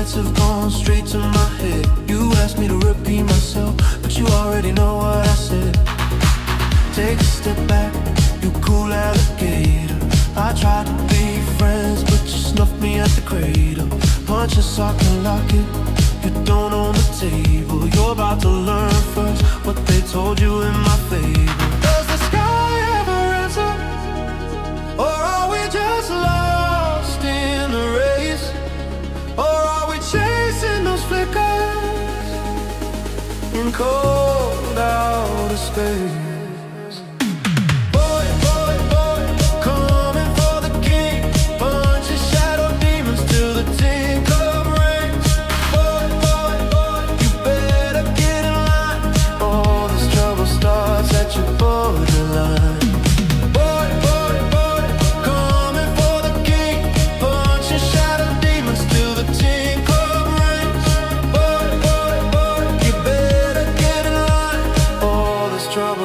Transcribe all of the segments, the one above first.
nights have gone straight to my head. You asked me to repeat myself, but you already know what I said. Take a step back, you cool alligator. I tried to be friends, but you snuffed me at the cradle. Punch a sock and lock it, you don't own the table. You're about to learn first what they told you in my favor. Does the sky ever answer? Or are we just lost in the race? Or are we chasing those flickers in cold outer space?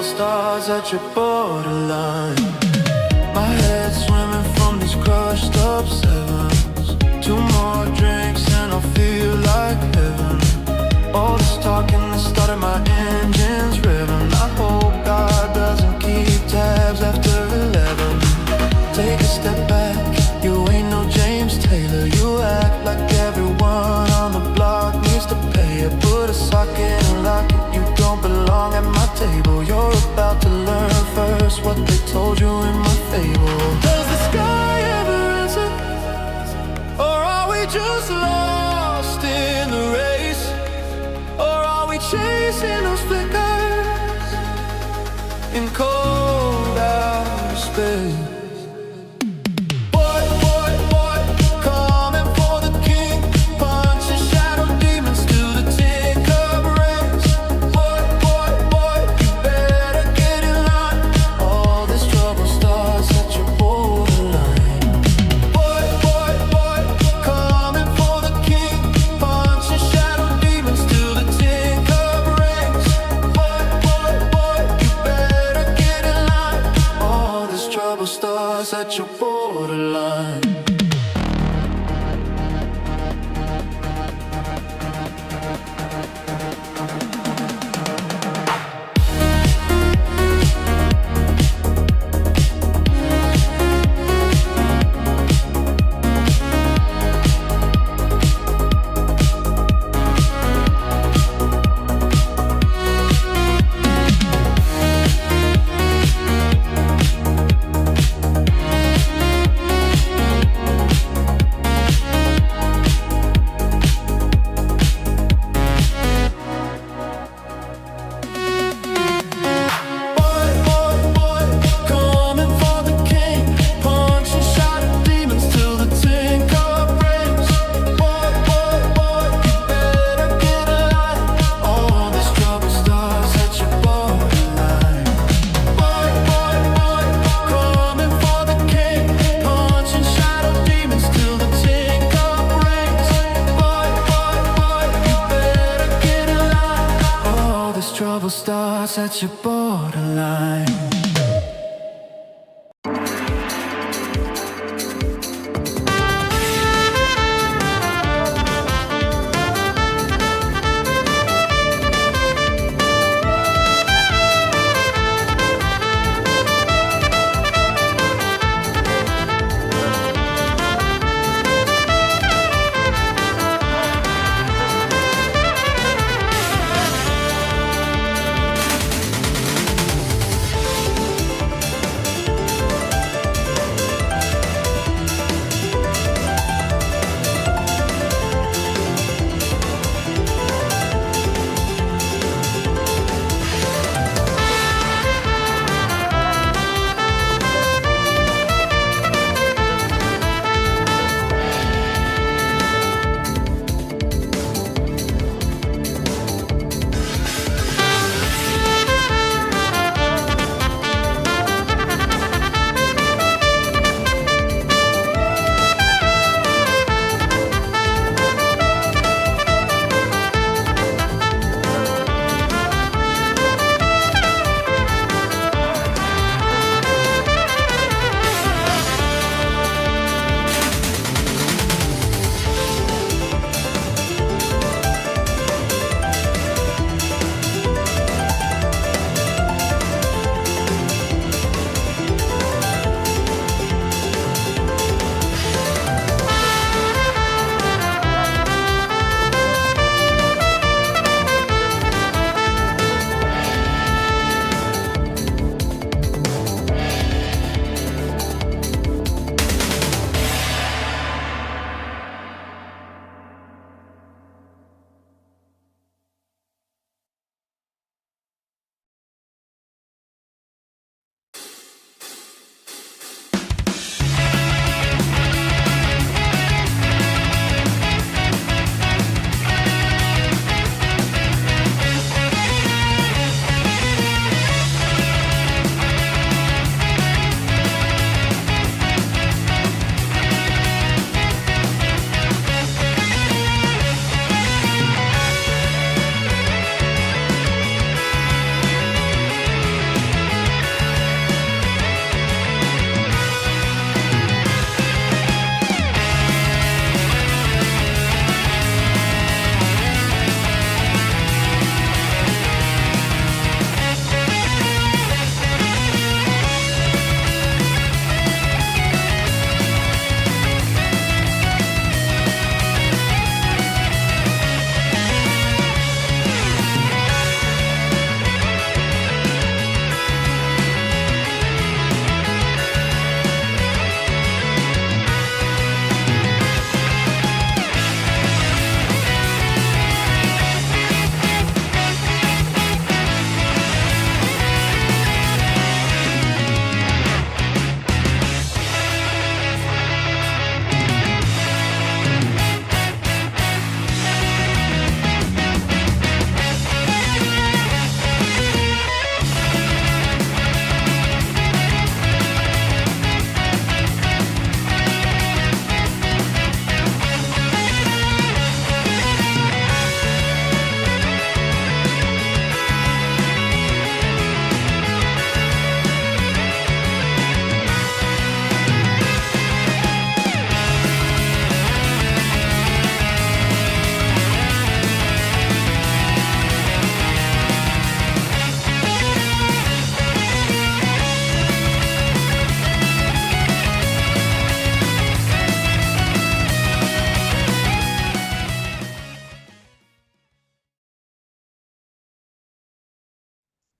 Stars at your borderline. My head swimming from these crushed up sevens. 2 more drinks and I'll feel like heaven. All this talking has started my engines revving. I hope God doesn't keep tabs after 11. Take a step back, you ain't no James Taylor. You act like everyone on the block needs to pay it. Put a socket and lock it, you don't belong at my table. You're about to learn first what they told you in my fable. Does the sky ever answer? Or are we just lost in the race? Or are we chasing those flickers in cold outer space? Stars at your borderline. Trouble starts at your borderline.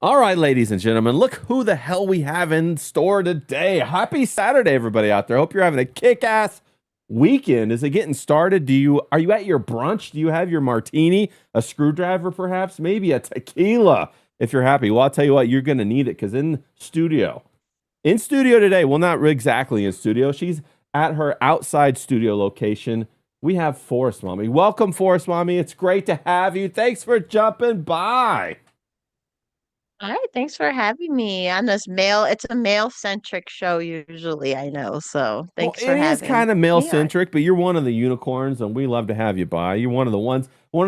All right, ladies and gentlemen, look who the hell we have in store today. Happy Saturday, everybody out there. Hope you're having a kick-ass weekend. Is it getting started? Are you at your brunch? Do you have your martini, a screwdriver perhaps, maybe a tequila if you're happy? Well, I'll tell you what, you're going to need it because in studio today, well, not exactly in studio. She's at her outside studio location. We have Forrest Mommy. Welcome, Forrest Mommy. It's great to have you. Thanks for jumping by. All right, thanks for having me on this it's a male-centric show usually, I know. So Well, thanks it for is having kind of male me on. centric, but you're one of the unicorns, and we love to have you by. You're one of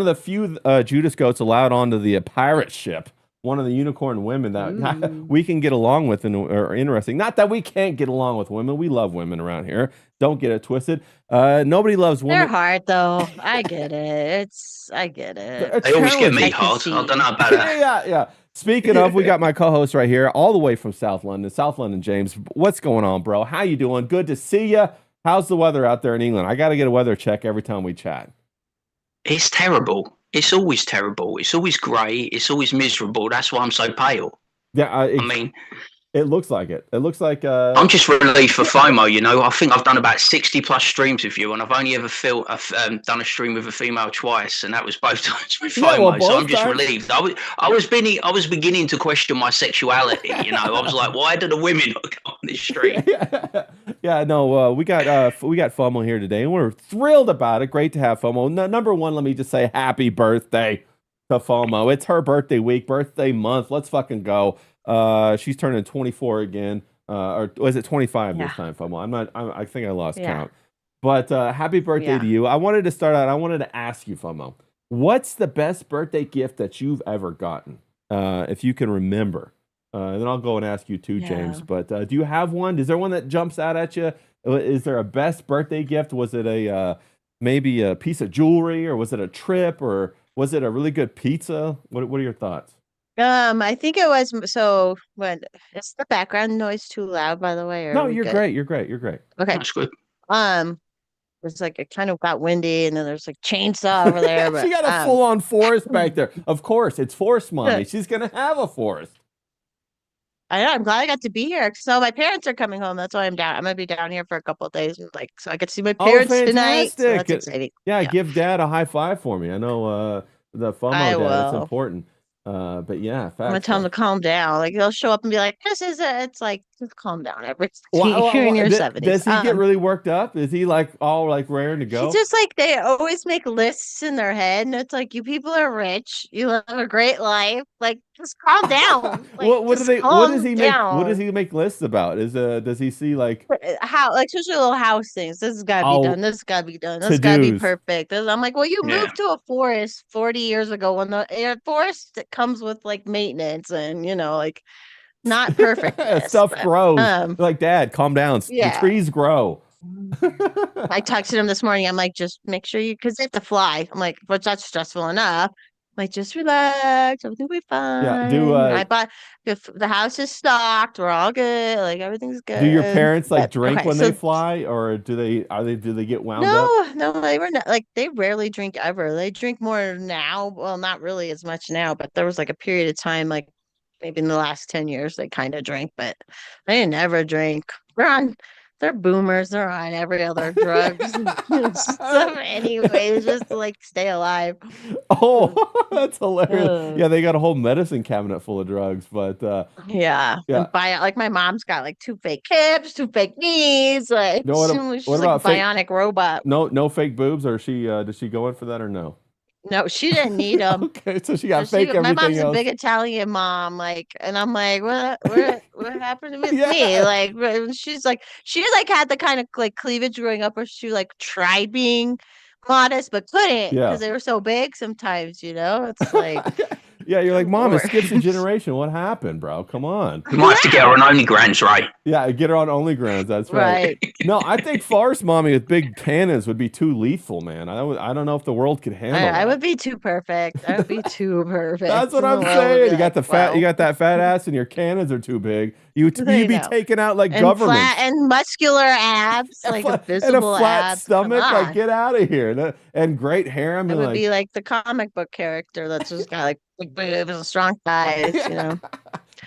the few Judas goats allowed onto the pirate ship. One of the unicorn women that Ooh. we can get along with and are interesting. Not that we can't get along with women. We love women around here. Don't get it twisted. Nobody loves They're women. hard though. I get it. I get it. They're They always get me I challenging. can hard. I don't see. know about that. Yeah, yeah. Speaking of, we got my co-host right here, all the way from South London. South London, James. What's going on, bro? How you doing? Good to see you. How's the weather out there in England? I got to get a weather check every time we chat. It's terrible. It's always terrible. It's always grey. It's always miserable. That's why I'm so pale. Yeah, I mean, it looks like it. It looks like I'm just relieved for FOMO. You know, I think I've done about 60 plus streams with you, and I've only ever done a stream with a female twice, and that was both times with yeah, well, FOMO. So I'm both just times. relieved. I was beginning to question my sexuality. You know, I was like, why do the women not go on this stream? Yeah, yeah, no, we got FOMO here today, and we're thrilled about it. Great to have FOMO. Number one, let me just say happy birthday to FOMO. It's her birthday week, birthday month. Let's fucking go. She's turning 24 again. Or was it 25 this Yeah. time, FOMO? I think I lost Yeah. count. But happy birthday to Yeah. you. I wanted to start out. I wanted to ask you, FOMO, what's the best birthday gift that you've ever gotten? If you can remember. Then I'll go and ask you too, James. Yeah. But do you have one? Is there one that jumps out at you? Is there a best birthday gift? Was it a maybe a piece of jewelry, or was it a trip, or was it a really good pizza? What are your thoughts? I think it was so when is the background noise too loud, by the way, or are No, we you're good? great. You're great. You're great. Okay. That's good. Um, it's like it kind of got windy and then there's like chainsaw over there, She but got a full-on forest back there. Of course, it's Forest Mommy. She's gonna have a forest. I know. I'm glad I got to be here. So my parents are coming home. That's why I'm down. I'm gonna be down here for a couple of days. Like, so I get to see my Oh, parents tonight. So fantastic! that's exciting. Yeah, Yeah, give Dad a high five for me. I know the I FOMO dad. It's will. important. But yeah, I'm gonna facts, tell them bro. to calm down. Like they'll show up and be like, "This is it." It's like, just calm down, everybody. You're in your 70s. Does he get really worked up? Is he like all like raring to It's go? just like they always make lists in their head, and it's like, you people are rich. You live a great life. Like, just calm down. Like, What do just they calm what does down. he make lists about? Does he see like How, like, especially little house things. This has got to be done. oh This has got to be done. This has got to be to-dos? perfect. I'm like, well, you Yeah. moved to a forest 40 years ago when the forest that comes with like maintenance and like not perfectness, Stuff but grows. Like, Dad, calm down. The yeah. trees grow. I texted him this morning. I'm like, just make sure because they have to fly. I'm like, but that's stressful enough. I'm like, just relax. Everything will be Yeah. fine. I bought if the house is stocked. We're all good. Like everything's Do your good. parents like But drink okay, when they so fly, or do they get wound up? no, they were not like they rarely drink ever. They drink more now. Well, not really as much now, but there was like a period of time, like maybe in the last 10 years, they kind of drink, but they didn't ever drink. They're boomers. They're on every other drugs and stuff anyways, just to like stay alive. Oh, that's hilarious. Uh, Yeah, they got a whole medicine cabinet full of drugs, but yeah. yeah. And like my mom's got like two fake hips, two fake knees. Like No, what she's like a about fake? bionic robot. No fake boobs, or she does she go in for that or no? No, she didn't need them. Okay, so she got fake My everything mom's a else. big Italian mom, like, and I'm like, what happened with me? Yeah. Like, she's like, she like had the kind of like cleavage growing up where she like tried being modest but couldn't Yeah. because they were so big sometimes, It's like, Yeah, you're like, Mom, it Lord. skips a generation. What happened, bro? Come on. You might have to get her on OnlyGrams, right? Yeah, get her on OnlyGrams. That's right. Right. No, I think Forest Mommy with big cannons would be too lethal, man. I don't know if the world could handle I would that. be too perfect. I would be too perfect. That's what And the I'm world would be saying. You got like, the well, you got that fat ass, and your cannons are too big. You'd I be know. taking out like And governments. flat and muscular abs, And like and a visible flat abs. Come stomach. Like, on. get out of here. And great hair. I I mean, would like, be like the comic book character that's just got like big boobs and strong thighs, you know.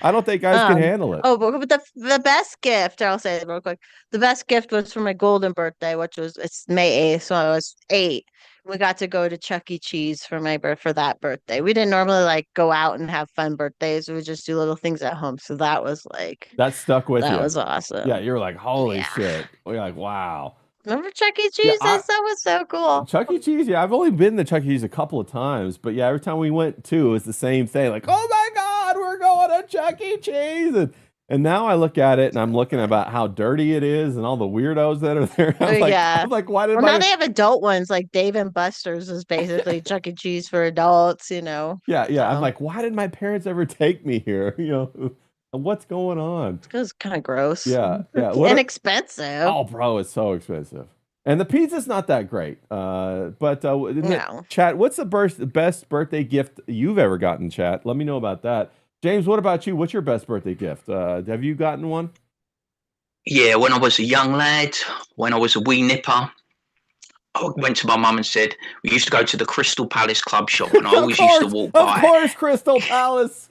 I don't think guys can handle it. Oh, but the best gift, I'll say it real quick. The best gift was for my golden birthday, which was it's May 8th, so I was 8. We got to go to Chuck E. Cheese for for that birthday. We didn't normally like go out and have fun birthdays. We would just do little things at home. So that was like That stuck with that you. was awesome. Yeah, you're like, holy Yeah. shit. You're like, wow. Remember Chuck E. Yeah, Cheese? That was so cool. Chuck E. Cheese, yeah, I've only been to Chuck E. Cheese a couple of times, but yeah, every time we went to, it was the same thing. Like, oh my God, we're going to Chuck E. Cheese. And now I look at it and I'm looking about how dirty it is and all the weirdos that are there. I'm like, why did well, now they have adult ones like Dave and Buster's is basically Chuck E. Cheese for adults, you know. Yeah. I'm like, why did my parents ever take me here? You know, what's going on? It's kind of gross. Yeah. Inexpensive. Oh, bro, it's so expensive. And the pizza's not that great. But No. Chat, what's the best birthday gift you've ever gotten, chat? Let me know about that. James, what about you? What's your best birthday gift? Have you gotten one? Yeah, when I was a young lad, when I was a wee nipper, I went to my mum and said, we used to go to the Crystal Palace club shop and I always used to walk by. Of course, Crystal Palace.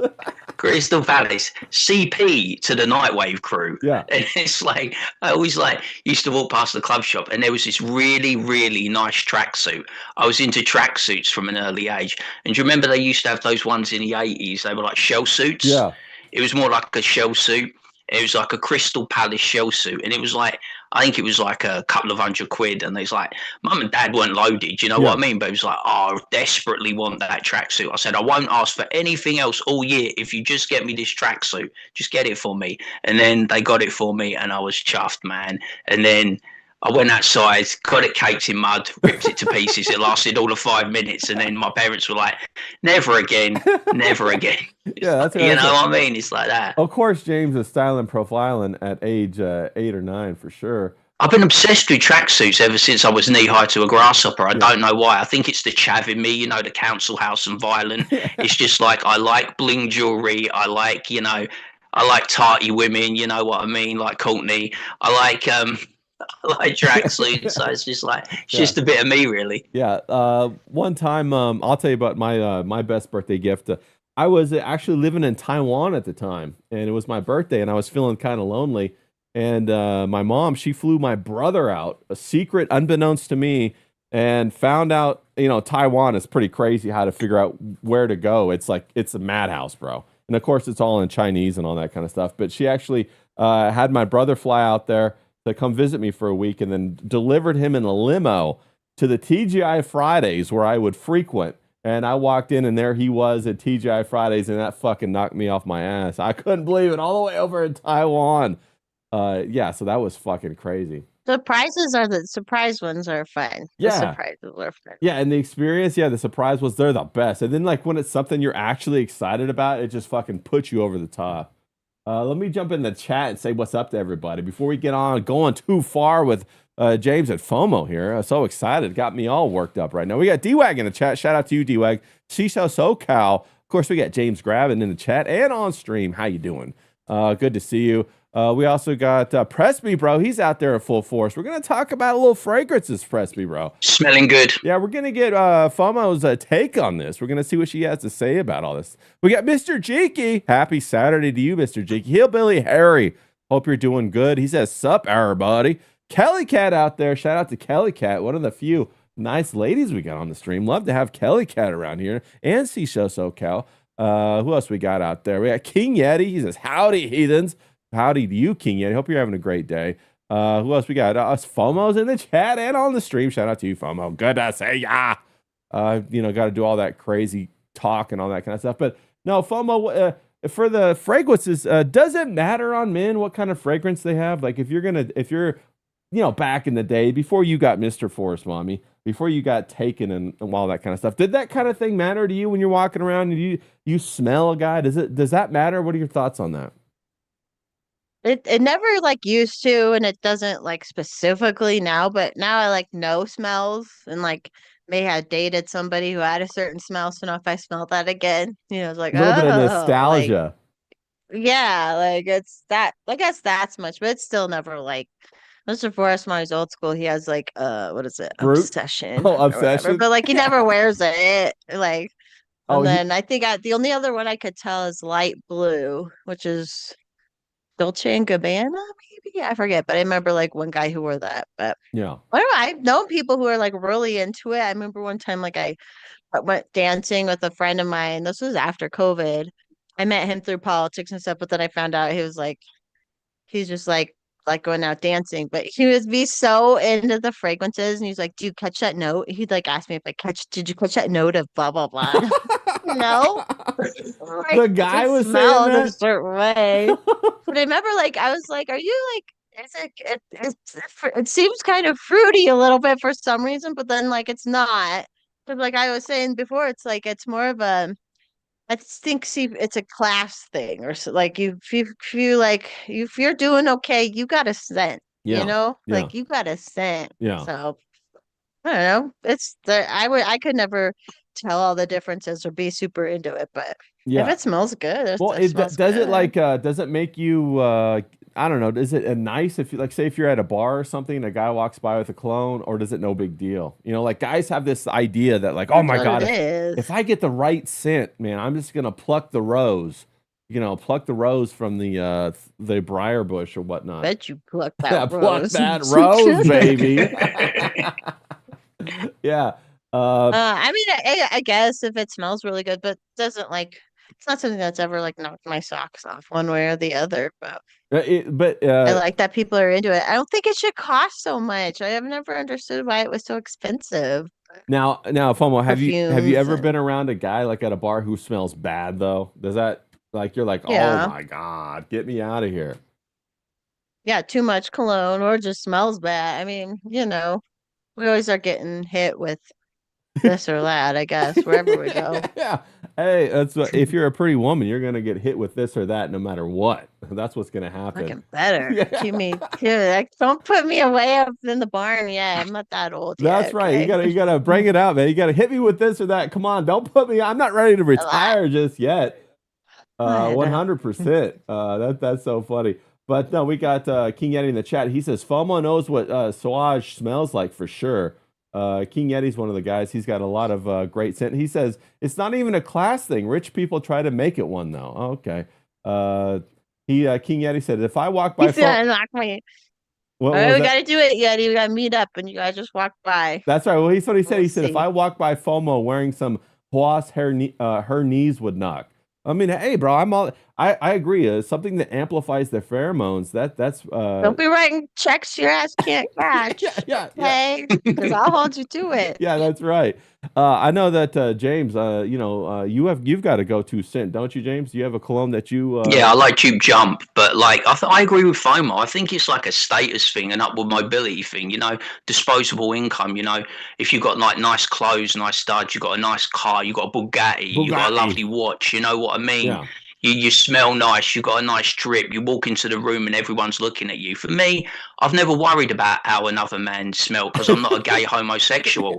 Crystal Palace, CP to the Nightwave crew. Yeah. And it's like, I always used to walk past the club shop and there was this really, really nice tracksuit. I was into tracksuits from an early age. And do you remember they used to have those ones in the 80s? They were like shell suits. Yeah. It was more like a shell suit. It was like a Crystal Palace shell suit. And it was like, I think it was like a couple of £100. And there's like, mum and dad weren't loaded. You know what I mean? But it was like, oh, I desperately want that tracksuit. I said, I won't ask for anything else all year. If you just get me this tracksuit, just get it for me. And then they got it for me and I was chuffed, man. And then I went outside, got it caked in mud, ripped it to pieces. It lasted all of 5 minutes. And then my parents were like, never again, never again. Yeah, that's you know what I mean? It's like that. Of course, James is styling profiling at age 8 or 9 for sure. I've been obsessed with tracksuits ever since I was knee-high to a grasshopper. I don't know why. I think it's the chav in me, you know, the council house and violent. It's just like I like bling jewelry. I like, you know, I like tarty women, you know what I mean, like Courtney. I like tracksuits. So it's just like just a bit of me, really. Yeah. One time, I'll tell you about my best birthday gift. I was actually living in Taiwan at the time, and it was my birthday, and I was feeling kind of lonely. And my mom, she flew my brother out, a secret, unbeknownst to me, and found out, you know, Taiwan is pretty crazy how to figure out where to go. It's like, it's a madhouse, bro. And of course, it's all in Chinese and all that kind of stuff. But she actually had my brother fly out there to come visit me for a week and then delivered him in a limo to the TGI Fridays where I would frequent. And I walked in and there he was at TGI Fridays, and that fucking knocked me off my ass. I couldn't believe it, all the way over in Taiwan. Yeah, so that was fucking crazy. The surprise ones are fun. Yeah. The surprises are fun. Yeah, and the experience, yeah, the surprise was they're the best. And then like when it's something you're actually excited about, it just fucking puts you over the top. Let me jump in the chat and say what's up to everybody before we get on going too far with James at FOMO here. I'm so excited. Got me all worked up right now. We got D-Wag in the chat. Shout out to you, D-Wag. Seashell SoCal. Of course, we got James Grabbin in the chat and on stream. How you doing? Good to see you. We also got Presby, bro. He's out there in full force. We're going to talk about a little fragrances, Presby, bro. Smelling good. Yeah, we're going to get FOMO's take on this. We're going to see what she has to say about all this. We got Mr. Jeeky. Happy Saturday to you, Mr. Jeeky. Hillbilly Harry. Hope you're doing good. He says, sup, everybody. Kelly Cat out there. Shout out to Kelly Cat. One of the few nice ladies we got on the stream. Love to have Kelly Cat around here. And Seashell SoCal. Who else we got out there? We got King Yeti. He says, howdy, heathens. Howdy to you, King Yeti. Hope you're having a great day. Who else we got? Us FOMO's in the chat and on the stream. Shout out to you, FOMO. Good to see ya. You know, got to do all that crazy talk and all that kind of stuff. But no, FOMO, for the fragrances, does it matter on men what kind of fragrance they have? Like if you're, you know, back in the day, before you got Mr. Forrest Mommy, before you got taken and all that kind of stuff, did that kind of thing matter to you when you're walking around and you smell a guy? Does that matter? What are your thoughts on that? It never like used to, and it doesn't like specifically now, but now I like know smells and like may have dated somebody who had a certain smell. So now if I smell that again, you know, it's like A little bit of nostalgia. Like, yeah, like it's that, I guess that's much, but it's still never like Mr. Forrest Mommy's old school. He has like what is it? Groot? Obsession. Oh, obsession. But like he never wears it. Like Oh, And then I think the only other one I could tell is light blue, which is Dolce and Gabbana, maybe I forget. But I remember like one guy who wore that. But yeah. I don't know, I've known people who are like really into it. I remember one time like I went dancing with a friend of mine. This was after COVID. I met him through politics and stuff, but then I found out he was like he's just like going out dancing, but he would be so into the fragrances, and he's like, "Do you catch that note?" He'd like ask me if I catch, "Did you catch that note of blah blah blah?" No, like The it guy just was saying smells a that. certain way. But I remember, like, I was like, "Are you like?" It's like it seems kind of fruity a little bit for some reason, but then like it's not. But like I was saying before, it's like it's more of a I think see it's a class thing or so, like if you like if you're doing okay, you got a scent, you Yeah. know? Yeah. Like you got a scent. Yeah. So I don't know. It's the I could never tell all the differences or be super into it, but if Yeah. it smells good, Well, it smells does it good. like does it make you I don't know, is it a nice if you like say if you're at a bar or something and a guy walks by with a cologne, or does it no big deal? You know, like guys have this idea that like, oh That's my what it God, is. if I get the right scent, man, I'm just gonna pluck the rose. You know, pluck the rose from the briar bush or whatnot. Bet you pluck that Yeah, pluck rose. that rose, baby. Yeah. I mean, I guess if it smells really good, but doesn't like it's not something that's ever like knocked my socks off one way or the other. But But I like that people are into it. I don't think it should cost so much. I have never understood why it was so expensive. now, FOMO, have you Perfumes ever and been around a guy like at a bar who smells bad though? Does that like you're like, oh yeah, my God, get me out of here. yeah, too much cologne or just smells bad. I mean, we always are getting hit with this or that, I guess, wherever we go. Yeah. Hey, that's what if you're a pretty woman, you're gonna get hit with this or that no matter what. That's what's gonna happen. Fucking better. Yeah. Keep me, like, don't put me away up in the barn yet. I'm not that old That's yet. right. Okay. You gotta bring it out, man. You gotta hit me with this or that. Come on, don't put me. I'm not ready to A lot. retire just yet. Good. 100%. That's so funny. But no, we got King Yeti in the chat. He says FOMO knows what Sauvage smells like for sure. King Yeti's one of the guys. He's got a lot of great scent. He says it's not even a class thing. Rich people try to make it one though. Oh, okay. He King Yeti said if I walk by He's gonna knock me. what All right, was we that? gotta do it, Yeti. We gotta meet up, and you guys just walk by. That's right. Well, he's what he said. We'll He said if see. I walk by FOMO wearing some Haas, her knees would knock. I mean, hey, bro, I agree. Something that amplifies the pheromones. That's Don't be writing checks your ass can't catch. yeah. Okay, because I'll hold you to it. Yeah, that's right. I know that James, you've got a go-to scent, don't you, James? Do you have a cologne that you Yeah, I like Tube Jump, but like I agree with FOMO. I think it's like a status thing, an upward mobility thing. Disposable income. If you've got like nice clothes, nice studs, you've got a nice car, you've got a Bugatti, you've got a Bugatti? lovely watch. You know what I mean? Yeah. You smell nice. You got a nice drip. You walk into the room and everyone's looking at you. For me, I've never worried about how another man smell because I'm not a gay homosexual.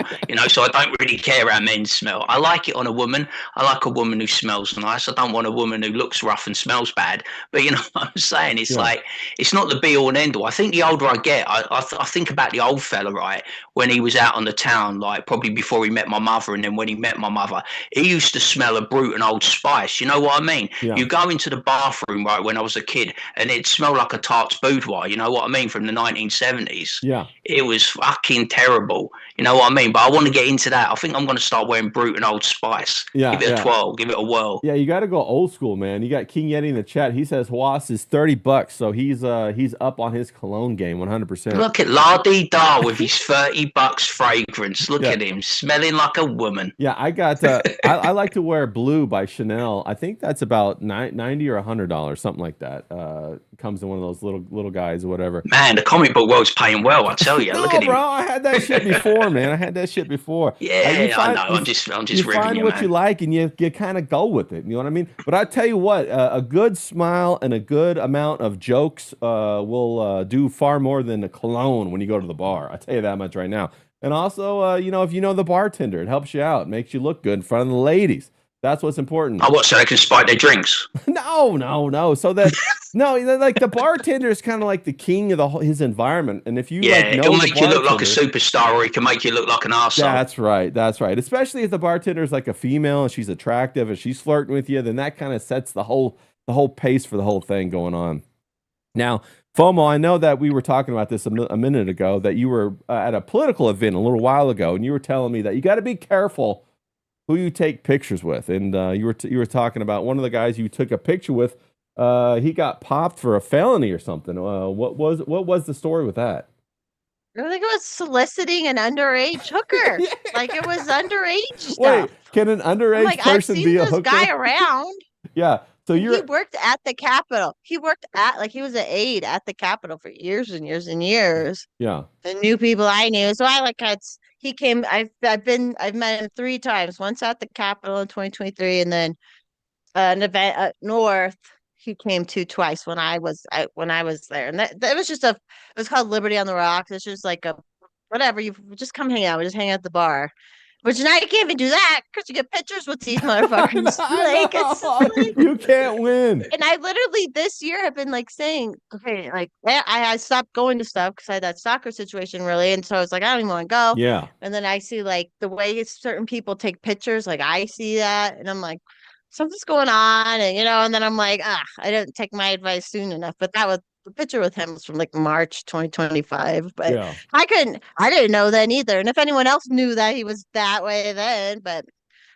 So I don't really care how men smell. I like it on a woman. I like a woman who smells nice. I don't want a woman who looks rough and smells bad. But you know what I'm saying? It's Yeah. like it's not the be all and end all. I think the older I get, I think about the old fella, right? When he was out on the town, like probably before he met my mother, and then when he met my mother, he used to smell a brute and Old Spice. You know what I mean? Yeah. You go into the bathroom, right, when I was a kid, and it smelled like a tart's boudoir. You know what I mean? From the 1970s. Yeah. It was fucking terrible. You know what I mean? But I want to get into that. I think I'm going to start wearing Brute and Old Spice. Yeah, Give it yeah. a twirl. Give it a whirl. Yeah, you got to go old school, man. You got King Yeti in the chat. He says Haas is $30, so he's up on his cologne game 100%. Look at Lardy Dar with his $30 fragrance. Look Yeah. at him, smelling like a woman. Yeah, I got. I like to wear Blue by Chanel. I think that's about $90 or $100, something like that. Comes in one of those little guys or whatever. Man, the comic book world's paying well. I tell you. No, Look at him. bro, I had that shit before, man. I had that shit before. Yeah, You I find- know. you- I'm just You ribbing find you, what man. you like, and you kind of go with it. You know what I mean? But I tell you what, a good smile and a good amount of jokes will do far more than a cologne when you go to the bar. I tell you that much right now. And also, if you know the bartender, it helps you out, makes you look good in front of the ladies. That's what's important. Oh, what? So they can spike their drinks? No. So that like the bartender is kind of like the king of his environment, and if you Yeah, like know it'll the make you look like a bartender- superstar, or he can make you look like an arsehole. That's right. That's right. Especially if the bartender is like a female and she's attractive and she's flirting with you, then that kind of sets the whole pace for the whole thing going on. Now, FOMO, I know that we were talking about this a minute ago, that you were at a political event a little while ago, and you were telling me that you got to be careful who you take pictures with. And you were talking about one of the guys you took a picture with. He got popped for a felony or something. What was the story with that? I think it was soliciting an underage hooker. Yeah. Like it was underage stuff. Wait, can an underage Like I've person seen be a this hooker? guy around. Yeah. So He you're worked at the Capitol. He worked at he was an aide at the Capitol for years and years and years. yeah. The new people I knew. So I he came. I've met him 3 times. Once at the Capitol in 2023, and then an event up north. He came to twice when I was there, and that was just it was called Liberty on the Rocks. It's just like a whatever. You just come hang out. We just hang out at the bar. Which now you can't even do that because you get pictures with these motherfuckers. I know. You can't win. And I literally this year have been like saying, okay, like I stopped going to stuff because I had that soccer situation really, and so I was like, I don't even want to go. Yeah. And then I see like the way certain people take pictures, like I see that, and I'm like, something's going on, and and then I'm like, I didn't take my advice soon enough. But that was the picture with him was from like March 2025. But Yeah. I didn't know then either. And if anyone else knew that he was that way then, but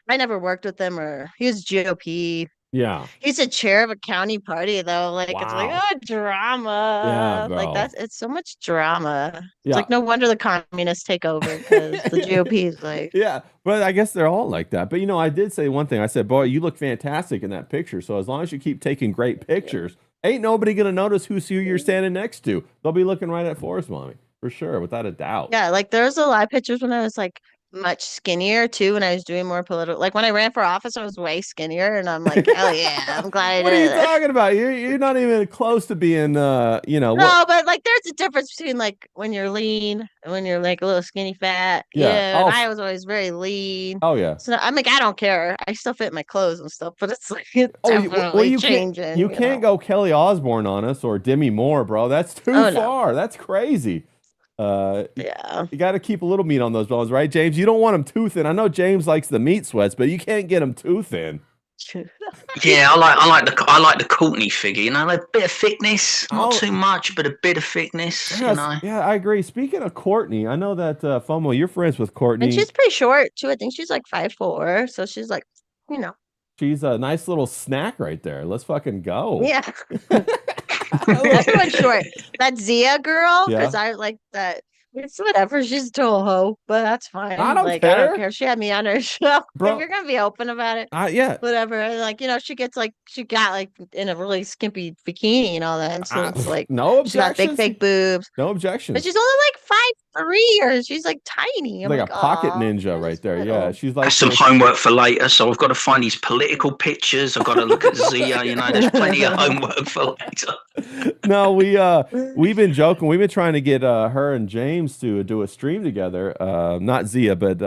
I never worked with him or he was GOP. Yeah. He's a chair of a county party though. Like it's like Wow. drama. Yeah, Like bro. it's so much drama. It's Yeah. like no wonder the communists take over because the GOP is like Yeah, but I guess they're all like that. But I did say one thing. I said, "Boy, you look fantastic in that picture." So as long as you keep taking great pictures, ain't nobody gonna notice who you're standing next to. They'll be looking right at Forrest Mommy for sure, without a doubt. yeah, like there's a lot of pictures when I was like much skinnier too when I was doing more political like when I ran for office I was way skinnier and I'm like hell yeah I'm glad I What are did you it. talking about? You're not even close to being No, but like there's a difference between like when you're lean and when you're like a little skinny fat. Yeah. And Oh, I was always very lean. oh yeah. So I'm like I don't care. I still fit my clothes and stuff, but it's like it's Oh, definitely you changing. can't. You can't go Kelly Osbourne on us or Demi Moore, bro. That's too Oh, no. far. That's crazy. Yeah. You got to keep a little meat on those bones, right, James? You don't want them too thin. I know James likes the meat sweats, but you can't get them too thin. Yeah, I like the Courtney figure. A bit of thickness, not Oh. too much, but a bit of thickness. Yes, yeah, I agree. Speaking of Courtney, I know that FOMO, you're friends with Courtney. And she's pretty short too. I think she's like 5'4", so she's like, She's a nice little snack right there. Let's fucking go. yeah. Everyone's short. That Zia girl, Yeah. because I like that. It's whatever. She's still a hoe, but that's fine. I don't I care. don't care. She had me on her show. Bro. If you're gonna be open about it, Yeah. whatever. And like she gets like she got like in a really skimpy bikini and all that. And so it's like No she's got objections. big fake boobs, No objections. but she's only like 5'3", or she's like tiny. I'm like a pocket "Aw, ninja you're right just there. little." Yeah, she's like That's some this- homework for later. So I've got to find these political pictures. I've got to look at Zia. There's plenty of homework for later. No, we've been joking. We've been trying to get her and James to do a stream together. Not Zia, but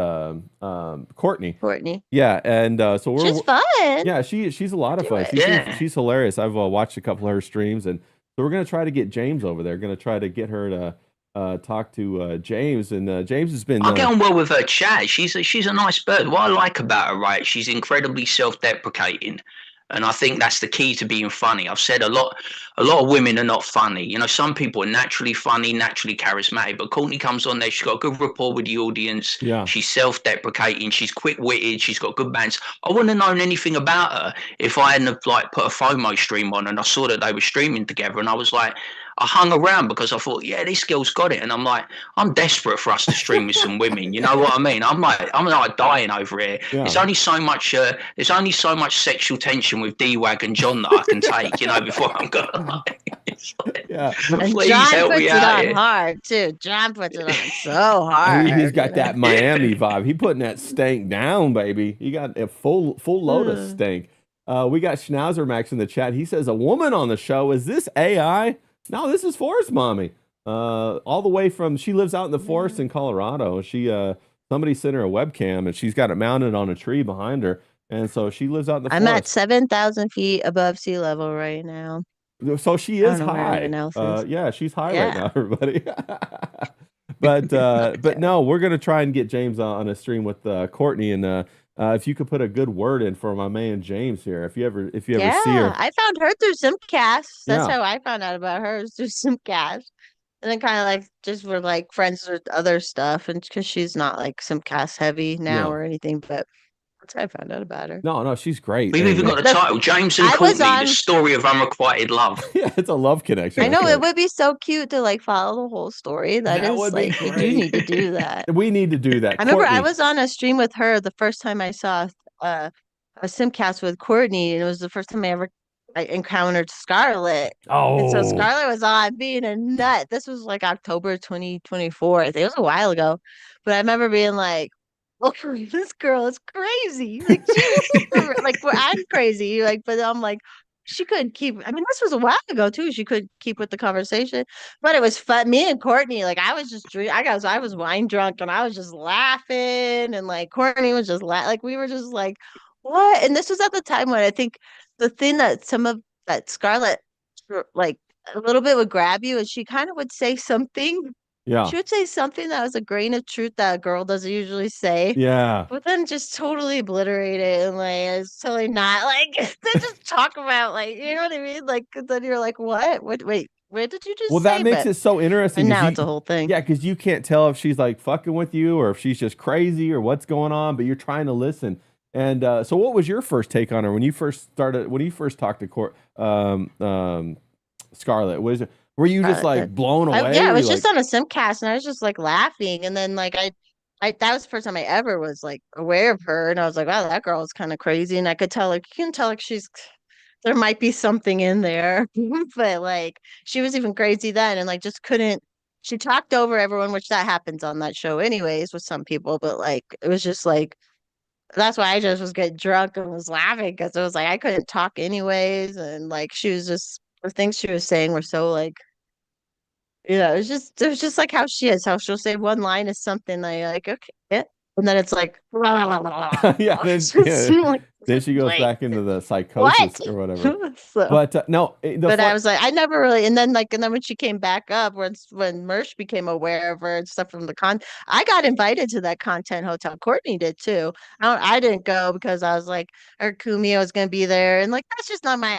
Courtney. Courtney. Yeah, and so we're She's fun. yeah, she's a lot of Do fun. it. She's hilarious. I've watched a couple of her streams, and so we're gonna try to get James over there. Gonna try to get her to talk to James, and James has been. I get on well with her chat. She's a nice bird. What I like about her, right? She's incredibly self-deprecating. And I think that's the key to being funny. I've said a lot of women are not funny. Some people are naturally funny, naturally charismatic. But Courtney comes on there, she's got a good rapport with the audience. Yeah. She's self-deprecating, she's quick-witted, she's got good bands. I wouldn't have known anything about her if I hadn't like put a FOMO stream on and I saw that they were streaming together, and I was like, I hung around because I thought, yeah, this girl's got it. And I'm like, I'm desperate for us to stream with some women. You know what I mean? I'm like dying over here. Yeah. There's only so much sexual tension with D-Wag and John that I can take, before I'm gonna Yeah. And please John help puts me it out on here. hard too. John puts it on so hard. He's got that Miami vibe. He putting that stank down, baby. He got a full load of stank. We got Schnauzer Max in the chat. He says, a woman on the show. Is this AI? No, this is Forrest Mommy. All the way from, she lives out in the forest in Colorado. She somebody sent her a webcam and she's got it mounted on a tree behind her. And so she lives out in the I'm at forest. 7,000 feet above sea level right now. So she I is don't know where high. anyone else is. Yeah, she's high right Yeah. now, everybody. But Okay. no, we're gonna try and get James on a stream with Courtney, and if you could put a good word in for my man James here, if you ever Yeah, see her, I found her through Simcast. That's yeah, how I found out about her, is through Simcast. And then kind of like just were like friends with other stuff, and because she's not like Simcast heavy now yeah, or anything, but that's how I found out about her. no, she's great, We've even and got the The title, James and I was Courtney, the on. story of unrequited love. yeah, it's a love connection, I I know it think. would be so cute to like follow the whole story. That That is would be like we do need great. to do that. We need to do that, I remember I Courtney. was on a stream with her the first time I saw uh, a Simcast with Courtney, and it was the first time I encountered Scarlett. And so Oh, Scarlett was on being a nut. This was like October 2024. I think it was a while ago. But I remember being like, oh, this girl is crazy. Like she's super, like well, I'm crazy. Like, but I'm like, she couldn't keep. I mean, this was a while ago too. She couldn't keep with the conversation, but it was fun. Me and Courtney, like, I was just I was wine drunk and I was just laughing, and like Courtney was just like we were just like, what? And this was at the time when I think the thing that some of that Scarlett like a little bit would grab you, and she kind of would say something. yeah, She would say something that was a grain of truth that a girl doesn't usually say, yeah. but then just totally obliterate it and like it's totally not like then just talk about like you know what I mean? Like then you're like, what? What wait, what did you Well, just that say? makes But it so interesting and because now it's a whole thing. yeah, because you can't tell if she's like fucking with you or if she's just crazy or what's going on, but you're trying to listen. And so, what was your first take on her when you first started? When you first talked to Scarlett? Were you just Uh, like blown away? yeah, I Were you was like, just on a Simcast and I was just like laughing. And then like I that was the first time I ever was like aware of her. And I was like, wow, that girl is kind of crazy. And I could tell like you can tell like she's there might be something in there. But like she was even crazy then and like just couldn't she talked over everyone, which that happens on that show anyways with some people, but like it was just like that's why I just was getting drunk and was laughing because it was like I couldn't talk anyways. And like she was just the things she was saying were so like yeah, it was just like how she is, how she'll say one line is something like, okay, yeah. And then it's like, yeah, it's just like, then she goes like, back into the what? psychosis or whatever. So, But no, the but I fun, was like, I never really, and then when she came back up, when Mersh became aware of her and stuff from the I got invited to that content hotel. Courtney did too. I didn't go because I was like, or Kumio was gonna be there, and like that's just not my.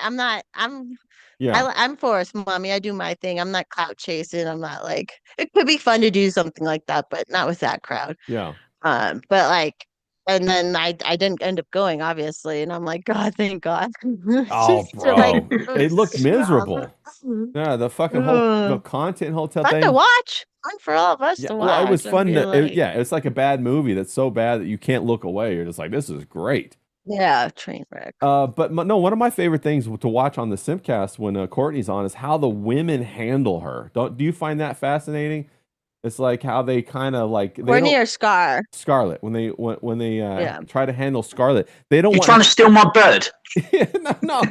yeah, I'm Forrest Mommy. I do my thing. I'm not clout chasing. I'm not like it could be fun to do something like that, but not with that crowd. yeah. But like, and then I didn't end up going, obviously, and I'm like, God, thank God. Oh, Just to like, bro, it looked miserable. Yeah, the fucking whole the uh, content hotel fun to thing. watch. Fun for all of us Yeah, to well, it was watch and fun be like, yeah, it's like a bad movie that's so bad that you can't look away. You're just like, this is great. yeah, train wreck. But no, one of my favorite things to watch on the Simcast when Courtney's on is how the women handle her. Do you find that fascinating? It's like how they kind of like they Courtney don't or Scar. Scarlet when they Yeah. try to handle Scarlet, they don't You want trying to steal my bird? no.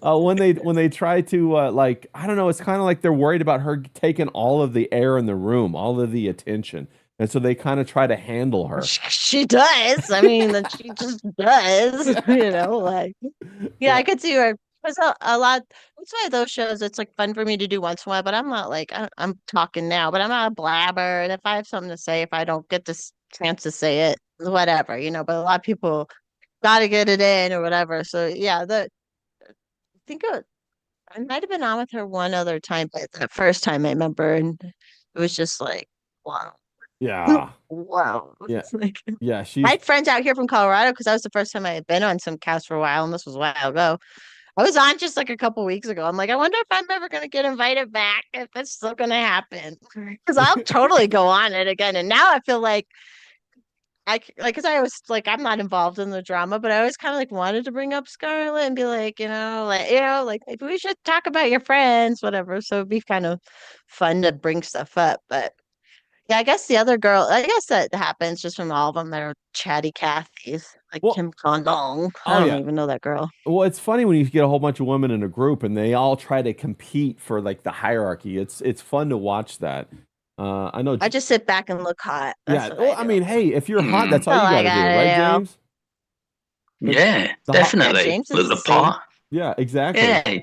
When they try to like I don't know, it's kind of like they're worried about her taking all of the air in the room, all of the attention, and so they kind of try to handle her. She does. I mean, that she just does. Like yeah, I Yeah, could see her. Because a lot. That's why those shows. It's like fun for me to do once in a while. But I'm not like I'm talking now. But I'm not a blabber. And if I have something to say, if I don't get this chance to say it, whatever. But a lot of people got to get it in or whatever. So yeah, I think I might have been on with her one other time, but the first time I remember, and it was just like wow, yeah, wow. yeah, It's like. yeah. I She's had friends out here from Colorado because that was the first time I had been on some cast for a while, and this was a while ago. I was on just like a couple weeks ago. I'm like, I wonder if I'm ever going to get invited back, if it's still going to happen. Because I'll totally go on it again. And now I feel like like, because I was like, I'm not involved in the drama, but I always kind of like wanted to bring up Scarlett and be like, like maybe we should talk about your friends, whatever. So it'd be kind of fun to bring stuff up. But yeah, I guess the other girl, I guess that happens just from all of them that are chatty Cathys, like well, Kim Condong. I oh don't yeah. even know that girl. Well, it's funny when you get a whole bunch of women in a group and they all try to compete for like the hierarchy. It's fun to watch that. I know. I just sit back and look hot. That's Yeah. what Well, I I do. mean, hey, if you're hot, that's That's all all you I got to do, right, gotta do. James? Yeah, The definitely. James is Look the the same. part. Yeah, exactly. Yeah,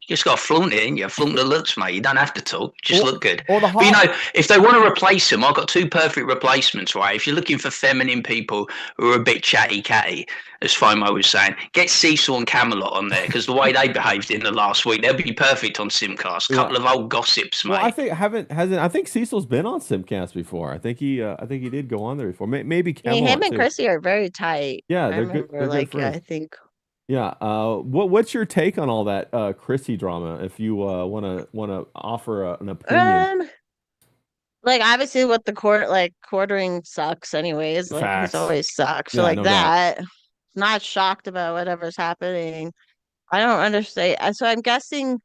just got to flaunt it, and you flaunt the looks, mate. You don't have to talk; just look good. Or the But you hot. know, if they want to replace them, I've got two perfect replacements, right? If you're looking for feminine people who are a bit chatty catty, as Fomo was saying, get Cecil and Camelot on there because the way they behaved in the last week, they'll be perfect on Simcast. Yeah. Couple of old gossips, Well, I mate. think I think Cecil's been on Simcast before. I think he did go on there before. Maybe Yeah, him Camelot and too. Chrissy are very tight. Yeah, I they're good. remember, They're good like, friends. I think. Yeah. What's your take on all that Chrissy drama? If you wanna offer an opinion. Like obviously, what the quartering sucks, anyways. Like he's Facts. always sucked. So Yeah, like no doubt. that, not shocked about whatever's happening. I don't understand. So I'm guessing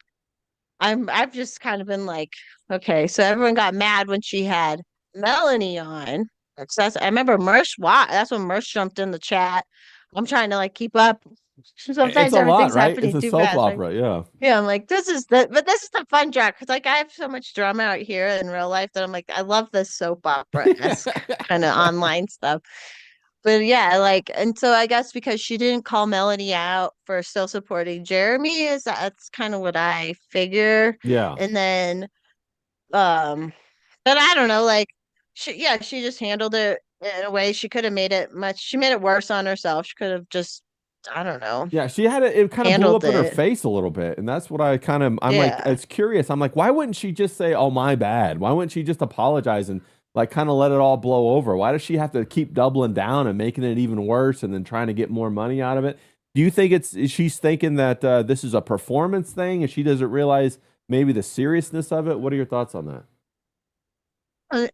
I've just kind of been like, okay, so everyone got mad when she had Melanie on. I remember Mersh. Why? That's when Mersh jumped in the chat. I'm trying to like keep up. It's Sometimes a lot, everything's right? It's happening a too soap fast, right? opera. Yeah. Yeah, I'm like, but this is the fun drama because like I have so much drama out here in real life that I'm like, I love this soap opera-esque kind of online stuff. But yeah, like, and so I guess because she didn't call Melanie out for still supporting Jeremy, that's kind of what I figure. Yeah. And then, um, but I don't know, like, she just handled it in a way she could have made it much. She made it worse on herself. She could have just, I don't know, Yeah, she had it kind of blew handled up in her it. face a little bit. And that's what I'm like, Yeah. it's curious. I'm like, why wouldn't she just say, "Oh, my bad"? Why wouldn't she just apologize and like kind of let it all blow over? Why does she have to keep doubling down and making it even worse and then trying to get more money out of it? Do you think she's thinking that this is a performance thing and she doesn't realize maybe the seriousness of it? What are your thoughts on that?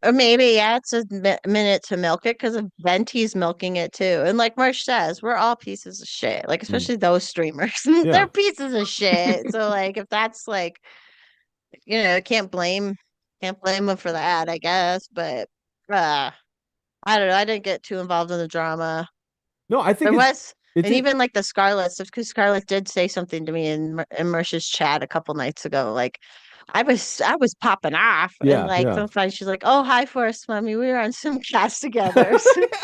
Or maybe, yeah, it's a minute to milk it because Venti's milking it too. And like Marsh says, we're all pieces of shit. Like, Mm. especially those streamers. Yeah. They're pieces of shit. So like if that's like, can't blame them for that, I guess. But I don't know. I didn't get too involved in the drama. No, I think There was, it's and even like the Scarlet stuff, because Scarlet did say something to me in Mersh's chat a couple nights ago. Like I was popping off, and yeah, like yeah. sometimes she's like, "Oh, hi, Forrest Mommy. We were on some cast together."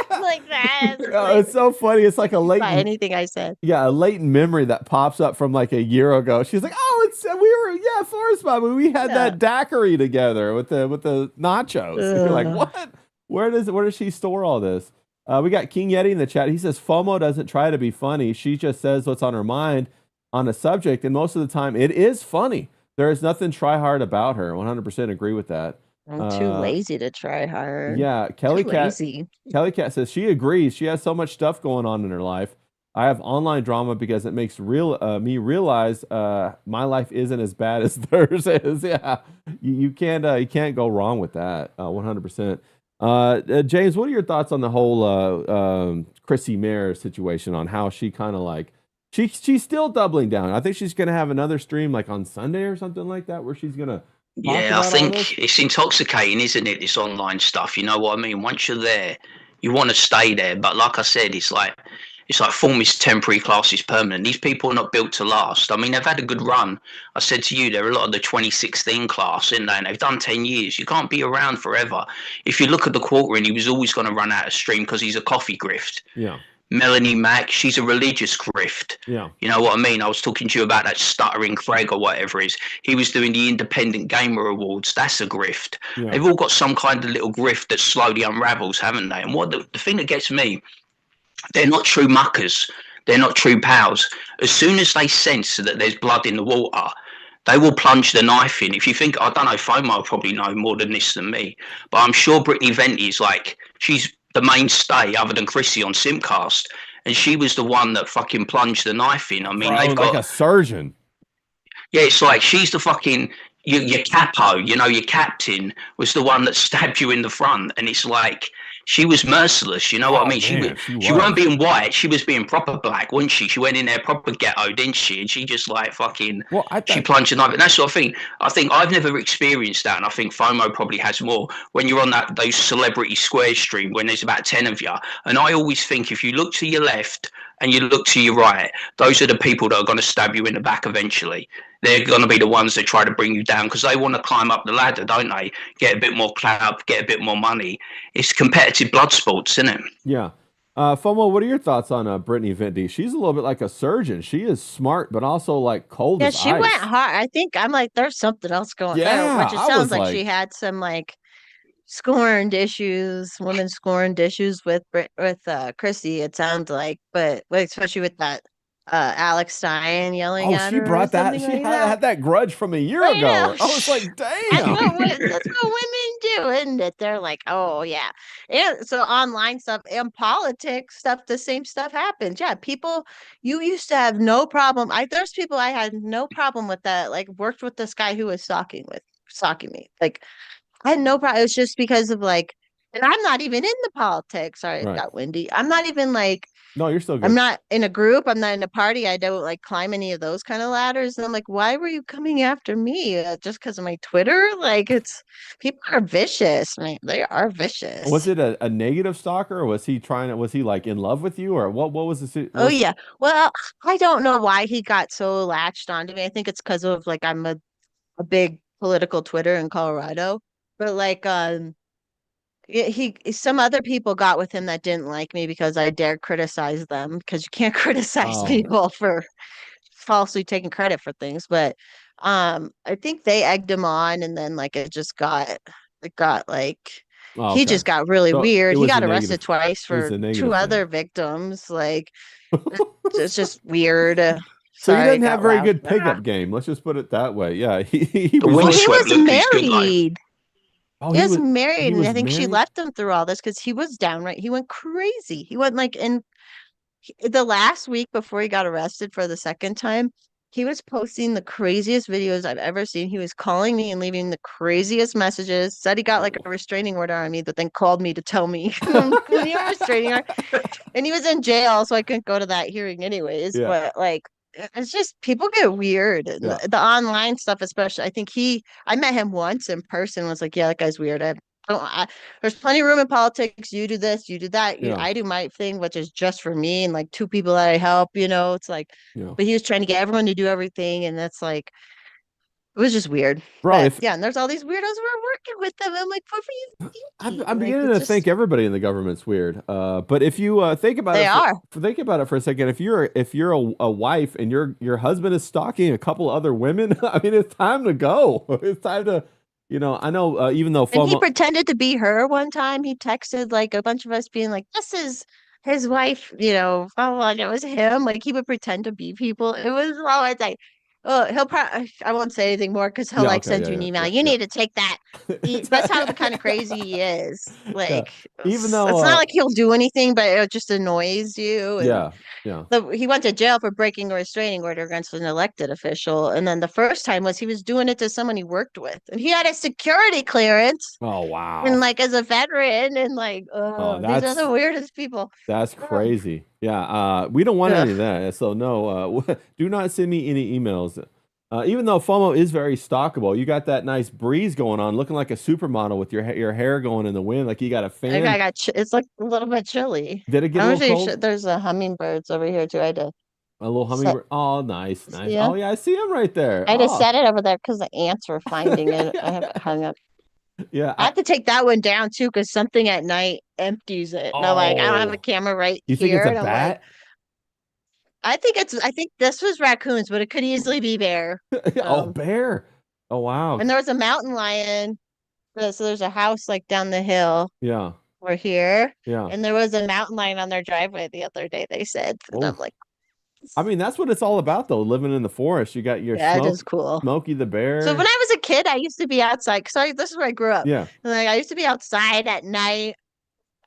Like that. It's Oh, like it's so funny. It's like a by latent, anything I said. yeah, a latent memory that pops up from like a year ago. She's like, "Oh, it's we were yeah, Forrest Mommy. We had Yeah. that daiquiri together with the nachos." You're like, Ugh. "What? Where does she store all this?" We got King Yeti in the chat. He says FOMO doesn't try to be funny. She just says what's on her mind on a subject, and most of the time it is funny. There is nothing try hard about her. 100% agree with that. I'm too lazy to try hard. Yeah, Too lazy. Kelly Cat says she agrees. She has so much stuff going on in her life. I have online drama because it makes me realize my life isn't as bad as theirs is. Yeah, you can't go wrong with that. 100%. James, what are your thoughts on the whole Chrissy Mayer situation on how she kind of like she's still doubling down? I think she's gonna have another stream like on Sunday or something like that where she's gonna talk Yeah, I about all this. think it's intoxicating, isn't it? This online stuff. You know what I mean? Once you're there, you want to stay there. But like I said, it's like form is temporary, class is permanent. These people are not built to last. I mean, they've had a good run. I said to you, they're a lot of the 2016 class, isn't they? And they've done 10 years. You can't be around forever. If you look at the quartering, he was always going to run out of stream because he's a coffee grift. Yeah. Melanie Mack, she's a religious grift. Yeah. You know what I mean? I was talking to you about that stuttering Craig or whatever it is. He was doing the Independent Gamer Awards. That's a grift. Yeah. They've all got some kind of little grift that slowly unravels, haven't they? And what the thing that gets me, they're not true muckers. They're not true pals. As soon as they sense that there's blood in the water, they will plunge the knife in. If you think, I don't know, FOMO will probably know more than this than me, but I'm sure Brittany Venti's like, she's the mainstay other than Chrissy on Simcast, and she was the one that fucking plunged the knife in. I mean, Bro, they've like got a surgeon. yeah, it's like she's the fucking your capo, your captain was the one that stabbed you in the front, and it's like she was merciless. You know what I Oh, mean? man, She weren't being white. She was being proper black, wasn't she? She went in there proper ghetto, didn't she? And she just like fucking Well, she plunged a knife. And that's what I think. I think I've never experienced that, and I think FOMO probably has more. When you're on those celebrity squares stream when there's about 10 of you, and I always think if you look to your left and you look to your right, those are the people that are going to stab you in the back eventually. They're going to be the ones that try to bring you down because they want to climb up the ladder, don't they? Get a bit more clout, get a bit more money. It's competitive blood sports, isn't it? Yeah. Fomo, what are your thoughts on Brittany Vindi? She's a little bit like a surgeon. She is smart, but also like cold Yeah, as she went ice. hard. I think I'm like, there's something else going there, Yeah, which it I sounds was like she like, had some like scorned issues, women scorned issues with Chrissy, it sounds like, but like, especially with that Alex Stein yelling oh, at she her or brought that. something She like had that. that grudge from a year I ago. know. I was like, That's damn. that's what women do, isn't it? They're like, oh yeah. And so online stuff and politics stuff, the same stuff happens. Yeah, people you used to have no problem. There's people I had no problem with that, like worked with this guy who was stalking me. Like I had no problem. It was just because of like, and I'm not even in the politics. Sorry, it Right. got windy. I'm not even like No, you're still I'm good. not in a group. I'm not in a party. I don't like climb any of those kind of ladders. And I'm like, why were you coming after me? Just because of my Twitter? Like, it's people are vicious. I mean, they are Was vicious. it a negative stalker, or was he trying to? Was he like in love with you, or what? Was the? Oh Was yeah. Well, I don't know why he got so latched onto me. I think it's because of like I'm a big political Twitter in Colorado. But like some other people got with him that didn't like me because I dared criticize them because you can't criticize oh, people for falsely taking credit for things, but I think they egged him on and then like it got like oh, he okay. just got really So it weird. He was got the arrested negative. twice It was for the two negative thing. other victims. Like it's just weird. So he Sorry, it doesn't have got very loud. good pickup game. Let's just put it that way. Yeah, he The Well, he resorts. windswept was look is good, though. married. Oh, He was married, he and I was think she married. left him through all this because he was downright. He went crazy. He went like in the last week before he got arrested for the second time, he was posting the craziest videos I've ever seen. He was calling me and leaving the craziest messages. Said he got like a restraining order on me, but then called me to tell me when you have a restraining order. And he was in jail, so I couldn't go to that hearing anyways. Yeah, But like, it's just people get weird. And yeah, the online stuff, especially. I think I met him once in person. Was like, yeah, that guy's weird. There's plenty of room in politics. You do this, you do that. yeah, I do my thing, which is just for me and like two people that I help. It's like, yeah. but he was trying to get everyone to do everything, and that's like, it was just weird. Bro, But if yeah, and there's all these weirdos who are working with them. I'm like, what were you thinking? I'm Like, beginning it's to think just everybody in the government's weird. But if you think about they it are. think about it for a second, if you're a wife and your husband is stalking a couple other women, I mean, it's time to go. It's time to, I know even though And he FOMO, pretended to be her one time. He texted like a bunch of us being like, this is his wife, blah, blah, blah, and it was him. Like he would pretend to be people. It was always like, oh, he'll probably, I won't say anything more because he'll yeah, like okay, send you an yeah, email. yeah, You yeah, need to take that. That's how the yeah. kind of crazy he is. Yeah. Like, Even though, it's not like he'll do anything, but it just annoys you. And yeah, yeah. he went to jail for breaking a restraining order against an elected official. And then the first time was he was doing it to someone he worked with. And he had a security clearance Oh, and wow. like as a veteran and like Oh, these are the weirdest people. that's Ugh. crazy. Yeah, we don't want Ugh. any of that. So no, do not send me any emails. Even though FOMO is very stalkable, you got that nice breeze going on, looking like a supermodel with your hair going in the wind, like you got a fan. It's like a little bit chilly. Did it get a I'm little actually cold? sure there's a hummingbirds over here too. A little Set hummingbird. Oh, nice, nice. yeah. Oh yeah, I see him right there. I had to Oh, set it over there because the ants were finding it. I have it hung up. yeah. I have to take that one down too because something at night empties it. And I'm like, I don't have a Oh, camera right you think it's here. a And I'm like, bat? I think this was raccoons, but it could easily be bear. Oh, Um, bear. Oh wow. and there was a mountain lion. So there's a house like down the hill. Yeah, We're here. yeah. And there was a mountain lion on their driveway the other day, they said. And I'm Oh, like, I mean, that's what it's all about, though. Living in the forest, you got your yeah, it is cool. Smokey the So when bear. I was a kid, I used to be outside. Sorry, this is where I grew up. Yeah, And like I used to be outside at night.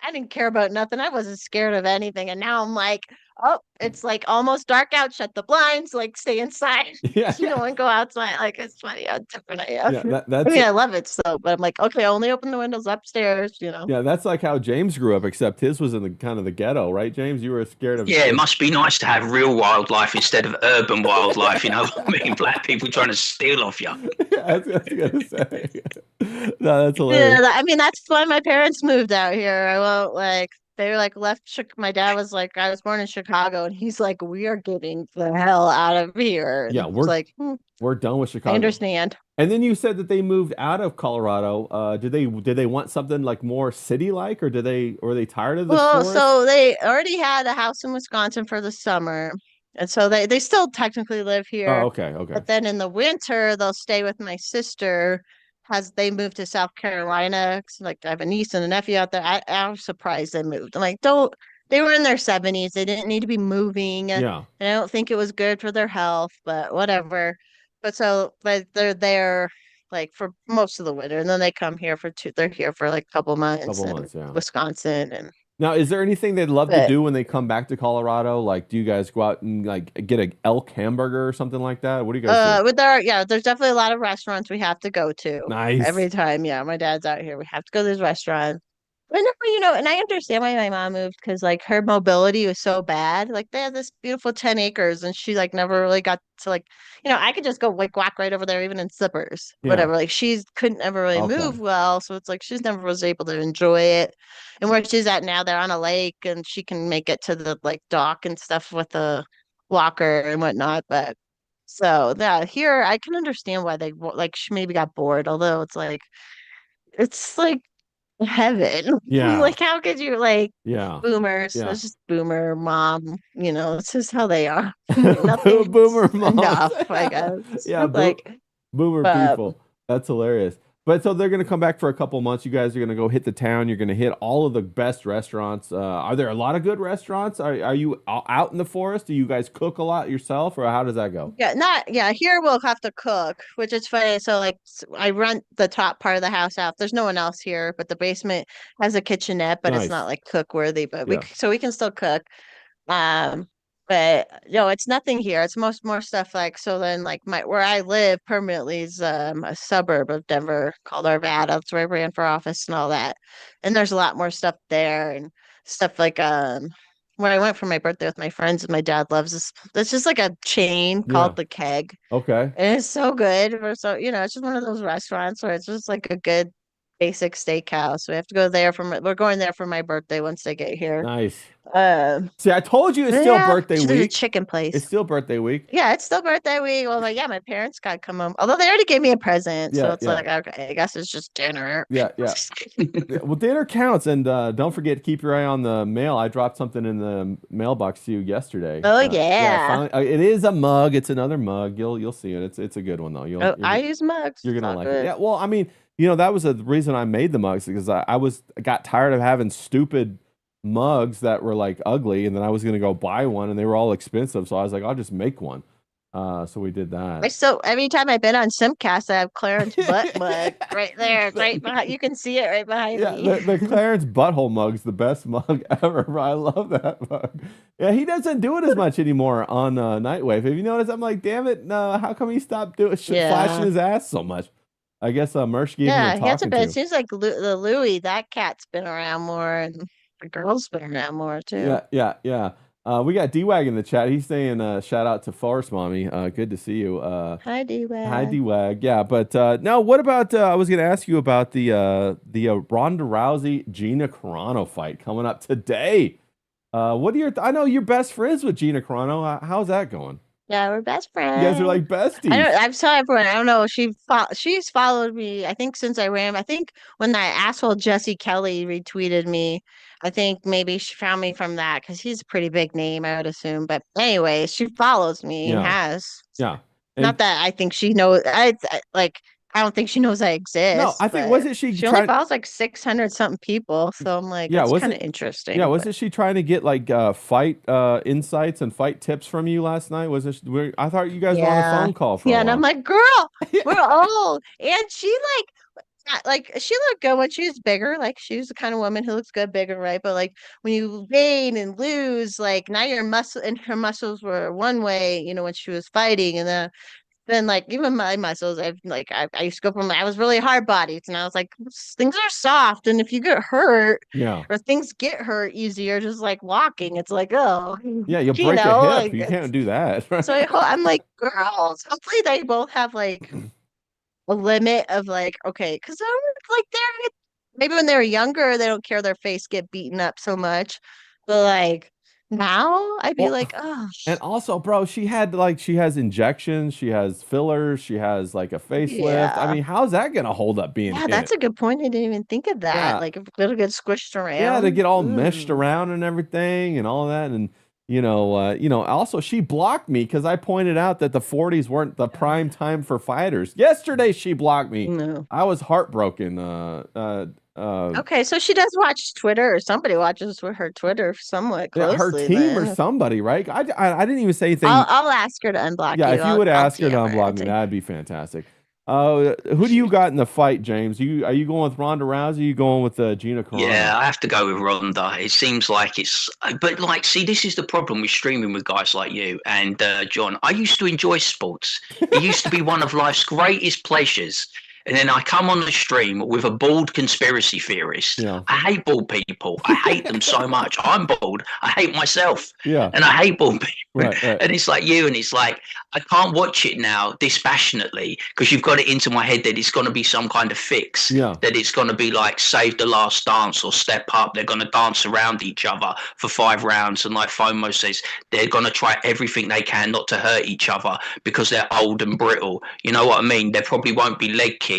I didn't care about nothing. I wasn't scared of anything. And now I'm like, oh, it's like almost dark out. Shut the blinds, like stay inside. yeah, And go outside. Like it's funny how different I am. yeah. I mean, I love it so, but I'm like, okay, only open the windows upstairs. Yeah, that's like how James grew up, except his was in the kind of the ghetto, right, James? You were scared of. Yeah, it must be nice to have real wildlife instead of urban wildlife, you know? I mean, black people trying to steal off you. I was gonna say. No, that's hilarious. Yeah, I mean, that's why my parents moved out here. I won't like they were like left. My dad was like, I was born in Chicago, and he's like, we are getting the hell out of here. Yeah, And it's like, we're done with I Chicago. understand. And then you said that they moved out of Colorado. Did they want something like more city like, or were they tired of the Well, forest? so they already had a house in Wisconsin for the summer. And so they still technically live Oh, here. okay, okay. But then in the winter, they'll stay with my sister. They moved to South Carolina. 'Cause, like I have a niece and a nephew out there. I was surprised they moved. I'm like, don't they were in their 70s. They didn't need to be moving. And Yeah, I don't think it was good for their health, but whatever. But they're there like for most of the winter. And then they come here for they're here for like a couple months couple in months. Yeah. Wisconsin and Now, is there anything they'd love to but do when they come back to Colorado? Like, do you guys go out and like get a elk hamburger or something like that? What do you guys do? there's definitely a lot of restaurants we have to go to Nice. every time. Yeah, my dad's out here. We have to go to this restaurant. But no, and I understand why my mom moved because like her mobility was so bad. Like they had this beautiful 10 acres and she like never really got to like, I could just go like walk right over there even in slippers, Yeah. whatever. Like she couldn't ever really Okay. move well. So it's like she's never was able to enjoy it. And where she's at now, they're on a lake and she can make it to the like dock and stuff with a walker and whatnot. But so yeah, here I can understand why like she maybe got bored, although it's like heaven. Yeah. Like, how could you like Yeah. boomers? Yeah. It's just boomer mom, it's just how they are. Nothing's Boomer moms. enough, I guess. Yeah, Like, boomer but people. That's hilarious. But so they're gonna come back for a couple months. You guys are gonna go hit the town. You're gonna hit all of the best restaurants. Are there a lot of good restaurants? Are you out in the forest? Do you guys cook a lot yourself, or how does that go? yeah, here we'll have to cook, which is funny. So like I rent the top part of the house out. There's no one else here, but the basement has a kitchenette, but it's not Nice. like cook worthy, but Yeah. we can still cook. Um, but no, it's nothing here. It's more stuff like so then like my where I live permanently is a suburb of Denver called Arvada. That's where I ran for office and all that. And there's a lot more stuff there and stuff like when I went for my birthday with my friends and my dad loves this. It's just like a chain Yeah. called the Keg. Okay. And it's so good. It's just one of those restaurants where it's just like a good basic steakhouse. We have to go there we're going there for my birthday once they get here. Nice. Um See, I told you it's still yeah, birthday there's a week. chicken It's place. still birthday week. Yeah, it's still birthday week. Well, like, yeah, my parents got to come home. Although they already gave me a present, so Yeah, it's yeah, like, okay, I guess it's just dinner. yeah, yeah. Yeah, well, dinner counts, and don't forget to keep your eye on the mail. I dropped something in the mailbox to you yesterday. Oh Yeah, yeah. finally, it is a mug. It's another mug. You'll see it. It's a good one though. Oh, I use mugs. You're It's gonna all like it. good. Yeah. Well, I mean, that was the reason I made the mugs because I got tired of having stupid mugs that were like ugly, and then I was gonna go buy one, and they were all expensive. So I was like, I'll just make one. So we did that. Every time I've been on Simcast, I have Clarence butt mug right there. It's right behind. You can see it right behind Yeah, me. the Clarence butthole mug's the best mug ever. I love that mug. Yeah, he doesn't do it as much anymore on Nightwave. Have you noticed? I'm like, damn it, no, how come he stopped doing flashing Yeah. his ass so much? I guess Mersh gave him a Yeah, he hasn't talking been. It to. seems like the Louis, that cat's been around more, and the girl's been around more too. Yeah, yeah, yeah. We got D-Wag in the chat. He's saying shout out to Forrest Mommy. Good to see you. Hi, Hi, D-Wag. D-Wag. Yeah, but no, what about I was going to ask you about the Ronda Rousey Gina Carano fight coming up today. What are I know you're best friends with Gina Carano. How's that going? Yeah, we're best You guys are friends. like besties. I've told everyone. I don't know. She's followed me. I think since I ran. I think when that asshole Jesse Kelly retweeted me, I think maybe she found me from that because he's a pretty big name, I would assume. But anyway, she follows me and Yeah, has. yeah. Not And that I think she knows. Like I don't think she knows I no, exist, I think but wasn't she she only trying? follows like 600 something people. So I'm like, Yeah, that's was kind it? of Yeah, interesting. But wasn't she trying to get like fight insights and fight tips from you last night? Wasn't I thought you guys were on a yeah, phone call for a yeah, and I'm while. like, girl, we're old, and she she looked good when she was bigger. Like she was the kind of woman who looks good bigger, right? But like when you gain and lose, like now your muscle and her muscles were one way, when she was fighting, and then like even my muscles, I used to go from I was really hard bodied, and I was like things are soft, and if you get hurt Yeah. or things get hurt easier, just like walking, it's like oh, Yeah, you'll break a hip. like You can't it's do that. so I'm like girls. Hopefully they both have like a limit of like okay, because I'm like they're maybe when they're younger they don't care their face get beaten up so much, but like Now I'd be Well, like, oh, and also, bro, she has injections, she has fillers, she has like a facelift. I yeah. mean, how's that gonna hold up being Yeah, that's hit? a good point. I didn't even think of that. Yeah, Like if it'll get squished yeah, to around. get all meshed Ooh. around and everything and all that. And also she blocked me because I pointed out that the 40s weren't the prime time for fighters. Yesterday she blocked me. No. I was heartbroken. Okay, so she does watch Twitter, or somebody watches her Twitter somewhat Yeah, her closely team or then. somebody, right? I didn't even say I'll anything. I'll ask her to unblock Yeah, you. if you I'll would I'll ask her to TM her unblock and me, say that'd be fantastic. Who do you she got in the fight, James? Are you going with Ronda Rousey? Or are you going with Gina Carano? Yeah, I have to go with Ronda. It seems like but like, see, this is the problem with streaming with guys like you and John. I used to enjoy sports. It used to be one of life's greatest pleasures. And then I come on the stream with a bald conspiracy theorist. Yeah, I hate bald people. I hate them so much. I'm bald. I hate myself. yeah, And I hate bald people. right, right. And it's like you, and it's like, I can't watch it now dispassionately because you've got it into my head that it's going to be some kind of fix, Yeah, that it's going to be like Save the Last Dance or Step Up. They're going to dance around each other for 5 rounds. And like FOMO says, they're going to try everything they can not to hurt each other because they're old and brittle. You know what I mean? There probably won't be leg kicks.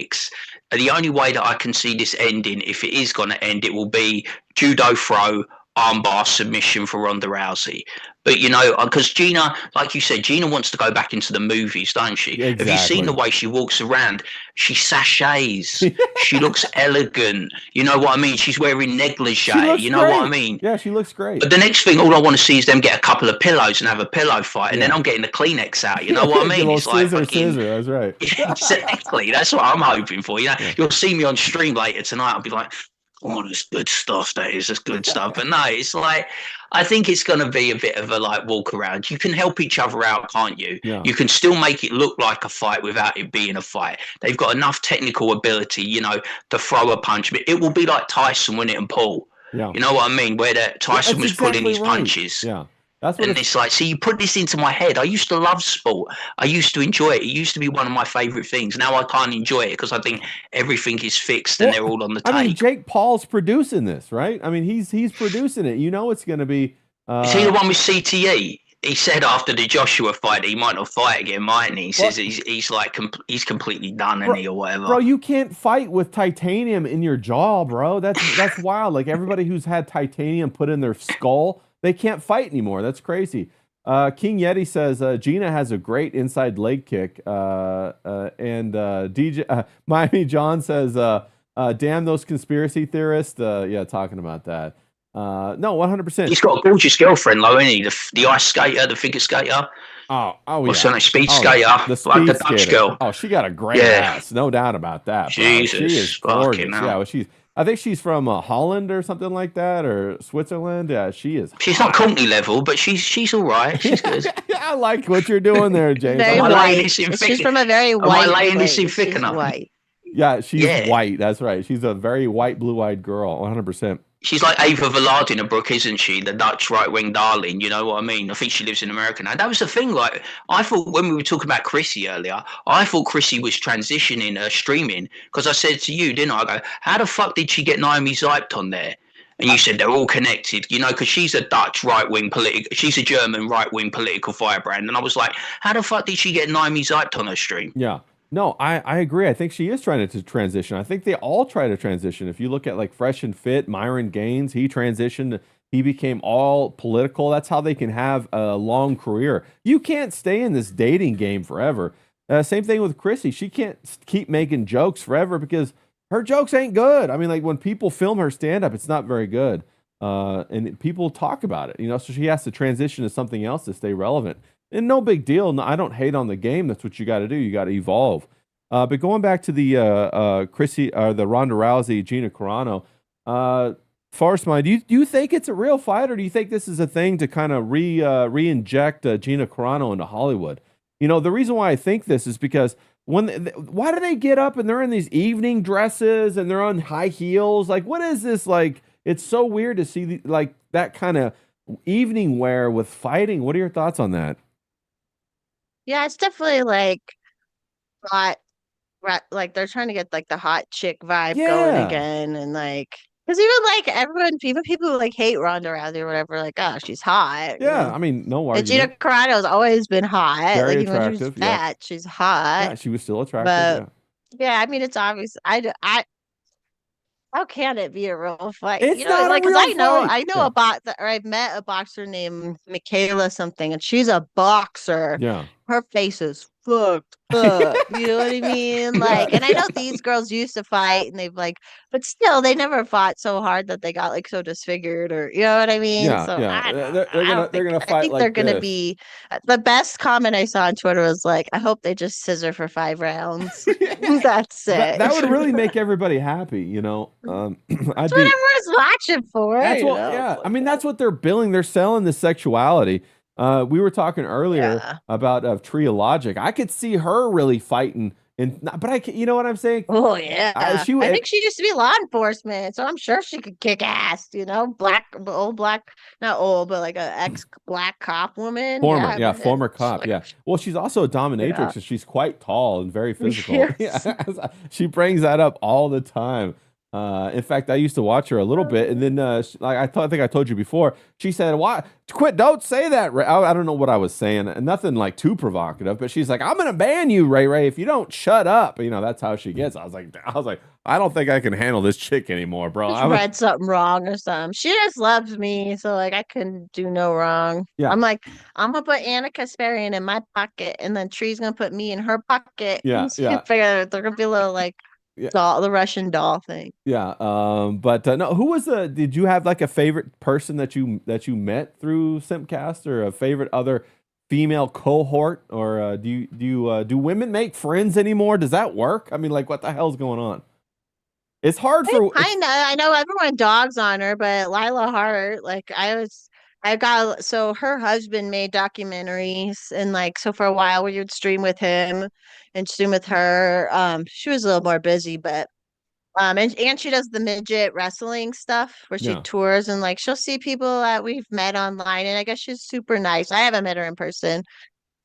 The only way that I can see this ending, if it is going to end, it will be judo throw, armbar submission for Ronda Rousey. But because Gina, like you said, Gina wants to go back into the movies, don't she? Have you seen the exactly. way she walks around? She sachets. She looks elegant. You know what I mean? She's wearing She negligee. looks You know what I great. mean? Yeah, she looks great. But the next thing, all I want to see is them get a couple of pillows and have a pillow fight, and then Yeah. I'm getting the Kleenex out. You know Get what I a mean? little It's like scissor, fucking. scissor. That's right. Exactly. That's what I'm hoping for. Yeah. You'll see me on stream later tonight. I'll be like, oh, that's good stuff. That is just good stuff. But no, it's like, I think it's going to be a bit of a like walk around. You can help each other out, can't you? Yeah. You can still make it look like a fight without it being a fight. They've got enough technical ability, to throw a punch. But it will be like Tyson, win it, and Paul. Yeah. You know what I mean? Where Yeah, Tyson that's was pulling exactly his right. punches. Yeah. That's what And it's like, see, you put this into my head. I used to love sport. I used to enjoy it. It used to be one of my favorite things. Now I can't enjoy it because I think everything is fixed and well, they're all on the I mean, tape. Jake Paul's producing this, right? I mean, he's producing it. You know it's gonna be Is he the one with CTE? He said after the Joshua fight he might not fight again, mightn't he? He says he's like he's completely done, and he or whatever. Bro, you can't fight with titanium in your jaw, bro. That's wild. Like everybody who's had titanium put in their skull, they can't fight anymore. That's crazy. King Yeti says Gina has a great inside leg kick, and DJ Miami John says, "Damn those conspiracy theorists." Yeah, talking about that. No, 100%. He's got a gorgeous girlfriend, though, isn't he? The ice skater, the figure skater. Oh What's yeah. her name? Speed Oh, skater, the like speed the Dutch skater. girl. Oh, she got a great Yeah. ass, no doubt about that, bro. Jesus, She is fucking gorgeous. hell. Yeah, well, I think she's from Holland or something like that, or Switzerland. Yeah, she is. She's not Courtney level, but she's all right. She's good. I like what you're doing there, James. very Am I laying white. this in She's thick? from a very Am I white laying this in place. thick She's enough? white. Yeah, she's Yeah. white. That's right. She's a very white, blue-eyed girl. 100%. She's like Ava Valadinabrook, isn't she? The Dutch right-wing darling, you know what I mean? I think she lives in America now. That was the thing. Like, I thought when we were talking about Chrissy earlier, I thought Chrissy was transitioning streaming because I said to you, didn't I? I go, how the fuck did she get Naomi Ziped on there? And you said they're all connected, because she's a Dutch right-wing political, she's a German right-wing political firebrand. And I was like, how the fuck did she get Naomi Ziped on her stream? Yeah. No, I agree. I think she is trying to transition. I think they all try to transition. If you look at like Fresh and Fit, Myron Gaines, he transitioned. He became all political. That's how they can have a long career. You can't stay in this dating game forever. Same thing with Chrissy. She can't keep making jokes forever because her jokes ain't good. I mean, like when people film her stand up, it's not very good. And people talk about it, so she has to transition to something else to stay relevant. And no big deal. No, I don't hate on the game. That's what you got to do. You got to evolve. But going back to the Chrissy, the Ronda Rousey, Gina Carano, Forrest Mommy, do you think it's a real fight, or do you think this is a thing to kind of re-inject Gina Carano into Hollywood? The reason why I think this is because why do they get up and they're in these evening dresses and they're on high heels? Like, what is this like? It's so weird to see like that kind of evening wear with fighting. What are your thoughts on that? Yeah, it's definitely like hot, like they're trying to get like the hot chick vibe going Yeah. again, and like Because even like everyone, even people who like hate Ronda Rousey or whatever, like, oh, she's hot, you Yeah, know. I mean, no And Gina argument. Carano's always been hot. Very Like even when she was attractive. Yeah. fat, she's hot. Yeah, she was still attractive. But Yeah. yeah, I mean, it's obvious. How can it be a real fight? It's You know, not a like, because real fight. I know Yeah. a or I've met a boxer named Michaela something, and she's a boxer. Yeah. Her face is fucked up. You know what I mean? Yeah. Like, and I Yeah. know these girls used to fight, and they've like, but still, they never fought so hard that they got like so disfigured, or you know what I mean? Yeah. So Yeah. I don't know. They're I gonna don't they're think. gonna I fight think they're like gonna this. be. The best comment I saw on Twitter was like, "I hope they just scissor for 5 rounds." That's That it. that would really make everybody happy, you know. That's I'd what be everyone's watching for, That's you what, know? It's yeah. I like, mean, that's what they're billing. They're selling the sexuality. We were talking earlier yeah. about Tria Logic. I could see her really fighting, and but you know what I'm saying? Oh yeah. She I think she used to be law enforcement, so I'm sure she could kick ass, you know? Old black, not old, but like a ex black cop woman. former, Yeah, yeah, but former it's cop, like, yeah. Well, she's also a yeah. dominatrix, and she's quite tall and very physical. Yes. Yeah, she brings that up all the time. In fact, I used to watch her a little bit, and then like I think I told you before, she said, "Why quit? Don't say that." I don't know what I was saying, and nothing like too provocative, but she's like, "I'm gonna ban you, Ray Ray, if you don't shut up." You know, that's how she gets. I was like, I don't think I can handle this chick anymore, bro. Just read something wrong or something. She just loves me, so like I couldn't do no wrong. Yeah, I'm like, I'm gonna put Anna Kasparian in my pocket, and then Tree's gonna put me in her pocket. yeah, And she yeah, figure they're gonna be a little like yeah. doll, the Russian doll thing. Yeah, but no, who was the? Did you have like a favorite person that you met through Simpcast, or a favorite other female cohort, or do women make friends anymore? Does that work? I mean, like, what the hell's going on? It's hard for it's I know everyone dogs on her, but Lila Hart, like I got so her husband made documentaries and like so for a while we would stream with him and stream with her. She was a little more busy, but and she does the midget wrestling stuff where she yeah, tours and like she'll see people that we've met online and I guess she's super nice. I haven't met her in person.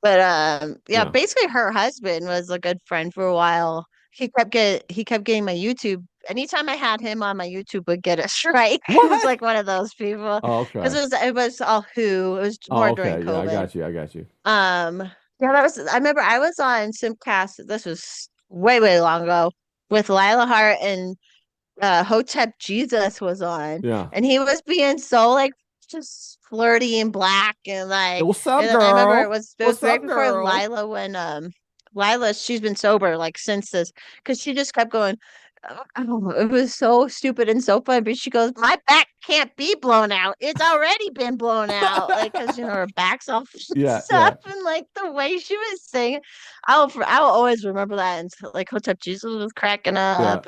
But yeah, yeah. basically her husband was a good friend for a while. He kept getting my YouTube. Anytime I had him on my YouTube would get a strike. He was What? like one of those people. Oh, Because okay. it was all who. It was Oh, more during okay. Yeah, I COVID. got you. I got you. Um yeah, that was I remember I was on Simcast. This was way, way long ago with Lila Hart and Hotep Jesus was on, Yeah. and he was being so like just flirty and black and Hey, like. what's And up, then I remember girl? it was What's right up, before girl? Lila when Lila she's been sober like since this because she just kept going. Oh, it was so stupid and so fun. But she goes, "My back can't be blown out. It's already been blown out." Like, because you know her back's all Yeah, stuff, yeah, and like the way she was singing, I'll always remember that. And like Hotep Jesus was cracking yeah. up.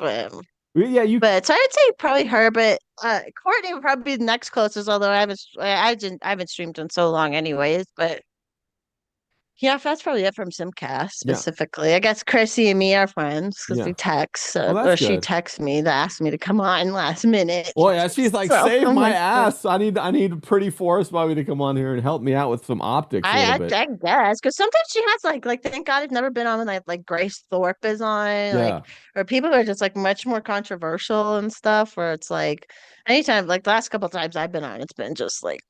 Yeah, you But so I'd say probably her, but Courtney would probably be the next closest, although I haven't streamed in so long anyways. But yeah, that's probably it from Simcast yeah, specifically. I guess Chrissy and me are friends because yeah. we text, Well, that's or she good. texts me to ask me to come on last minute. Well, yeah, she's like, So save I'm my like, ass. I need pretty Forrest Mommy to come on here and help me out with some optics a little bit. I guess because sometimes she has like thank God I've never been on when like Grace Thorpe is on like Yeah, or people who are just like much more controversial and stuff where it's like anytime like the last couple times I've been on it's been just like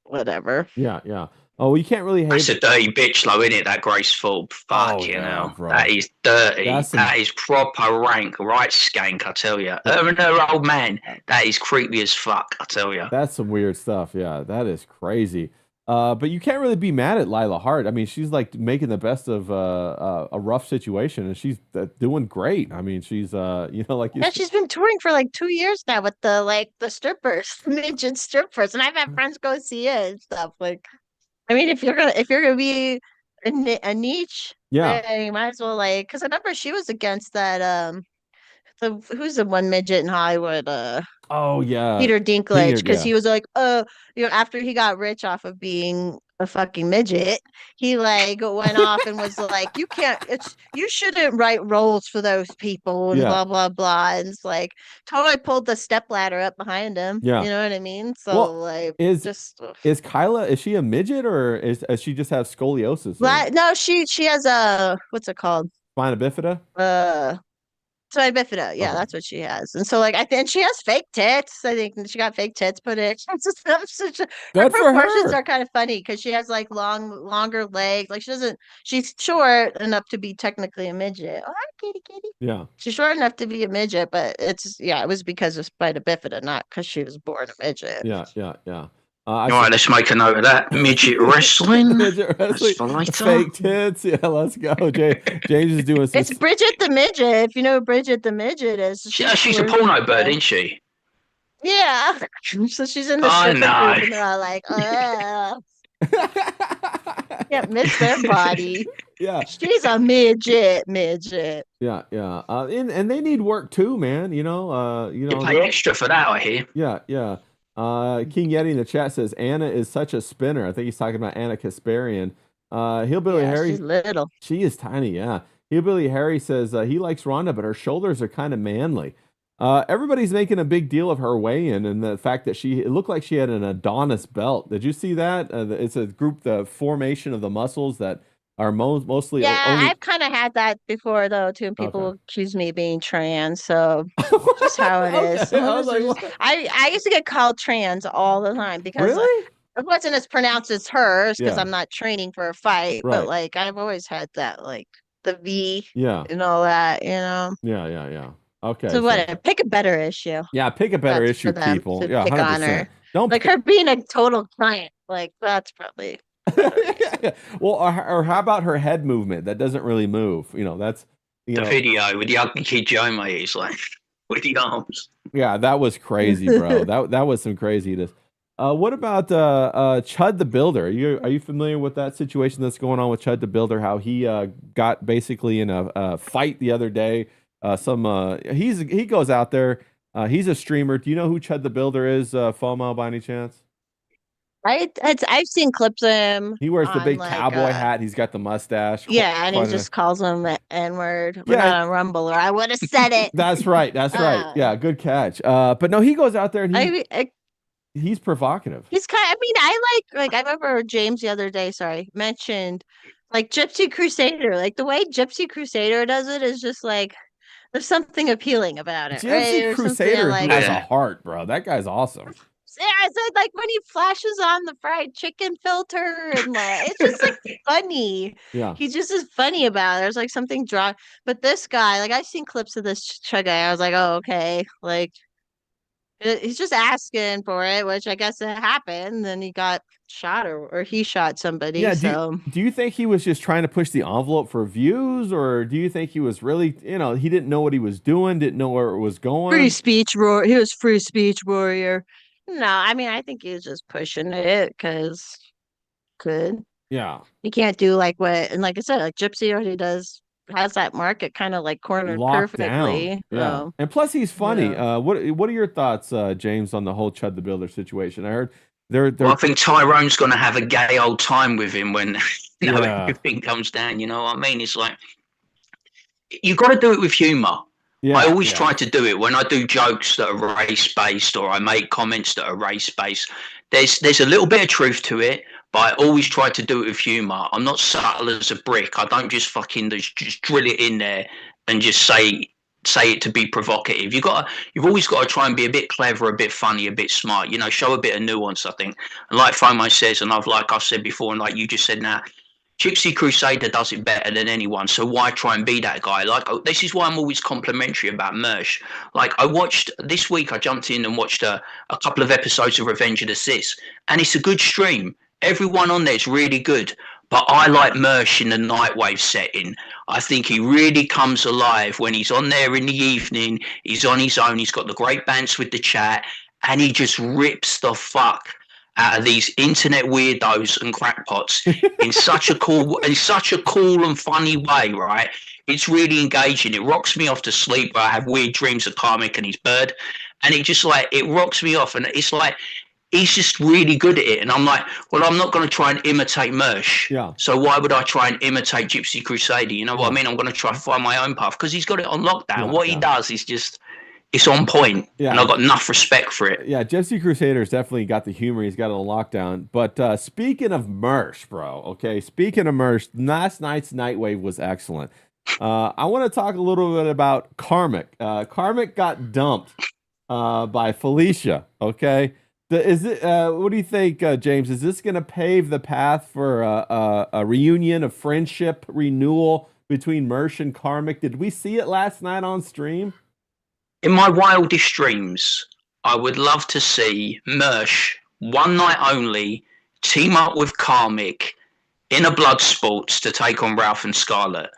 whatever. yeah, yeah. Oh, you can't really hate. That's a dirty bitch, though, isn't it? That Grace Forbes. Oh Fuck you yeah, know. That bro. is dirty. That's some. That is proper rank, right skank, I tell you. Her and her old man, that is creepy as fuck, I tell you. That's some weird stuff. Yeah, that is crazy. But you can't really be mad at Lila Hart. I mean, she's like making the best of a rough situation, and she's doing great. I mean, she's you know, like you. Yeah, she's been touring for like 2 years now with the like the strippers, midget strippers, and I've had friends go see it and stuff. Like, I mean, if you're gonna be a niche, Yeah. then you might as well like because I remember she was against that who's the one midget in Hollywood Oh yeah. Peter Dinklage Peter. because Yeah. he was like, you know, after he got rich off of being a fucking midget, he like went off and was like, you can't, you shouldn't write roles for those people and Yeah. blah blah blah. And it's like totally pulled the stepladder up behind him. Yeah. You know what I mean? So Well, like, is just is Kyla? Is she a midget, or is she just have scoliosis or no, she has a what's it called? spina bifida? Uh, Spina bifida, yeah, Okay. that's what she has. And so, like, I think she has fake tits. I think she got fake tits put in. Her Good for proportions her. are kind of funny because she has like longer legs. Like, she doesn't. She's short enough to be technically a midget. Oh, hi, kitty, kitty. Yeah. She's short enough to be a midget, but it was because of spina bifida, not because she was born a midget. Yeah. Yeah. Yeah. All right, let's make a note of that. Midget wrestling. Midget That's wrestling, for later. fake tits. Yeah, let's go. James is doing some. It's Bridget the midget. If you know who Bridget the midget is, She's a porno bird, isn't she? Yeah. So she's in the I stripper group, know. and they're all like, can't miss their body. Yeah. She's a midget, midget. Yeah. Yeah. And they need work too, man. You pay extra for that, I hear. Yeah. Yeah. King Yeti in the chat says Anna is such a spinner. I think he's talking about Anna Kasparian. Hillbilly Harry. She's little. She is tiny. Yeah. Hillbilly Harry says he likes Rhonda, but her shoulders are kind of manly. Everybody's making a big deal of her weigh-in and the fact that it looked like she had an Adonis belt. Did you see that? It's a group, the formation of the muscles that are mostly. Yeah, only... I've kind of had that before though too. And people accuse me of being trans, so just how it is. I was like, I used to get called trans all the time because really? It wasn't as pronounced as hers because Yeah. I'm not training for a fight, Right. but like I've always had that, like the V Yeah. and all that, you know. Yeah. Okay. So whatever, pick a better issue. Yeah, pick a better That's issue, for them people. to Yeah, pick 100%. on her. Don't Like her being a total client, like that's probably. Well, or how about her head movement? That doesn't really move. That's The video with the ugly kid Joe, mate. It's like with the arms. Yeah, that was crazy, bro. that was some craziness. What about Chud the Builder? Are you familiar with that situation that's going on with Chud the Builder? How he got basically in a fight the other day. He goes out there. He's a streamer. Do you know who Chud the Builder is, Fomo, by any chance? I've seen clips of him. He wears the big like, cowboy hat. He's got the mustache. Yeah, and he just calls him the N-word. We're Yeah. not on Rumble, or I would have said it. That's right. Yeah, good catch. But no, he goes out there and he's provocative. He's kind. I mean, I like. I remember James the other day. Sorry, mentioned like Gypsy Crusader. Like the way Gypsy Crusader does it is just like there's something appealing about it. Gypsy right? Crusader like, has a heart, bro. That guy's awesome. Yeah, I said like when he flashes on the fried chicken filter and like it's just like funny. Yeah, He just is funny about it. There's like something drawn. But this guy, like I've seen clips of this guy. I was like, oh okay, like he's just asking for it, which I guess it happened. Then he got shot or he shot somebody. Yeah. So Do you think he was just trying to push the envelope for views, or do you think he was really, he didn't know what he was doing, didn't know where it was going? free speech roar. He was free speech warrior. No, I mean I think he was just pushing it because Yeah. you can't do like what, and like I said, like Gypsy already has that market kind of like cornered Locked perfectly. down. Yeah. So, And plus he's funny. yeah. What are your thoughts, James, on the whole Chud the Builder situation? I heard Well, I think Tyrone's going to have a gay old time with him when Yeah. everything comes down. You know what I mean? It's like you got to do it with humor. Yeah, I always yeah. try to do it when I do jokes that are race based or I make comments that are race based. There's a little bit of truth to it, but I always try to do it with humor. I'm not subtle as a brick. I don't just fucking just drill it in there and just say it to be provocative. You've always got to try and be a bit clever, a bit funny, a bit smart. Show a bit of nuance. I think, and like Fomo says, and I've said before, and like you just said now. Gypsy Crusader does it better than anyone, so why try and be that guy? Like, this is why I'm always complimentary about Mersh. Like, this week I jumped in and watched a couple of episodes of Revenge of the Sith, and it's a good stream. Everyone on there is really good, but I like Mersh in the Nightwave setting. I think he really comes alive when he's on there in the evening, he's on his own, he's got the great bands with the chat, and he just rips the fuck out of these internet weirdos and crackpots in such a cool and funny way, right? It's really engaging. It rocks me off to sleep. I have weird dreams of Karmic and his bird, and it rocks me off. And it's like he's just really good at it. And I'm like, well, I'm not going to try and imitate Mersh. Yeah. So why would I try and imitate Gypsy Crusader? You know what I mean? I'm going to try to find my own path because he's got it on lockdown. What he does is just. It's on point, and I've got enough respect for it. Yeah, Gypsy Crusader's definitely got the humor. He's got it on lockdown. But speaking of Mersh, bro, okay, speaking of Mersh, last night's Nightwave was excellent. I want to talk a little bit about Karmic. Karmic got dumped by Felicia. Okay, is it? What do you think, James? Is this going to pave the path for a reunion, a friendship renewal between Mersh and Karmic? Did we see it last night on stream? In my wildest dreams, I would love to see Mersh, one night only, team up with Karmic in a blood sports to take on Ralph and Scarlett.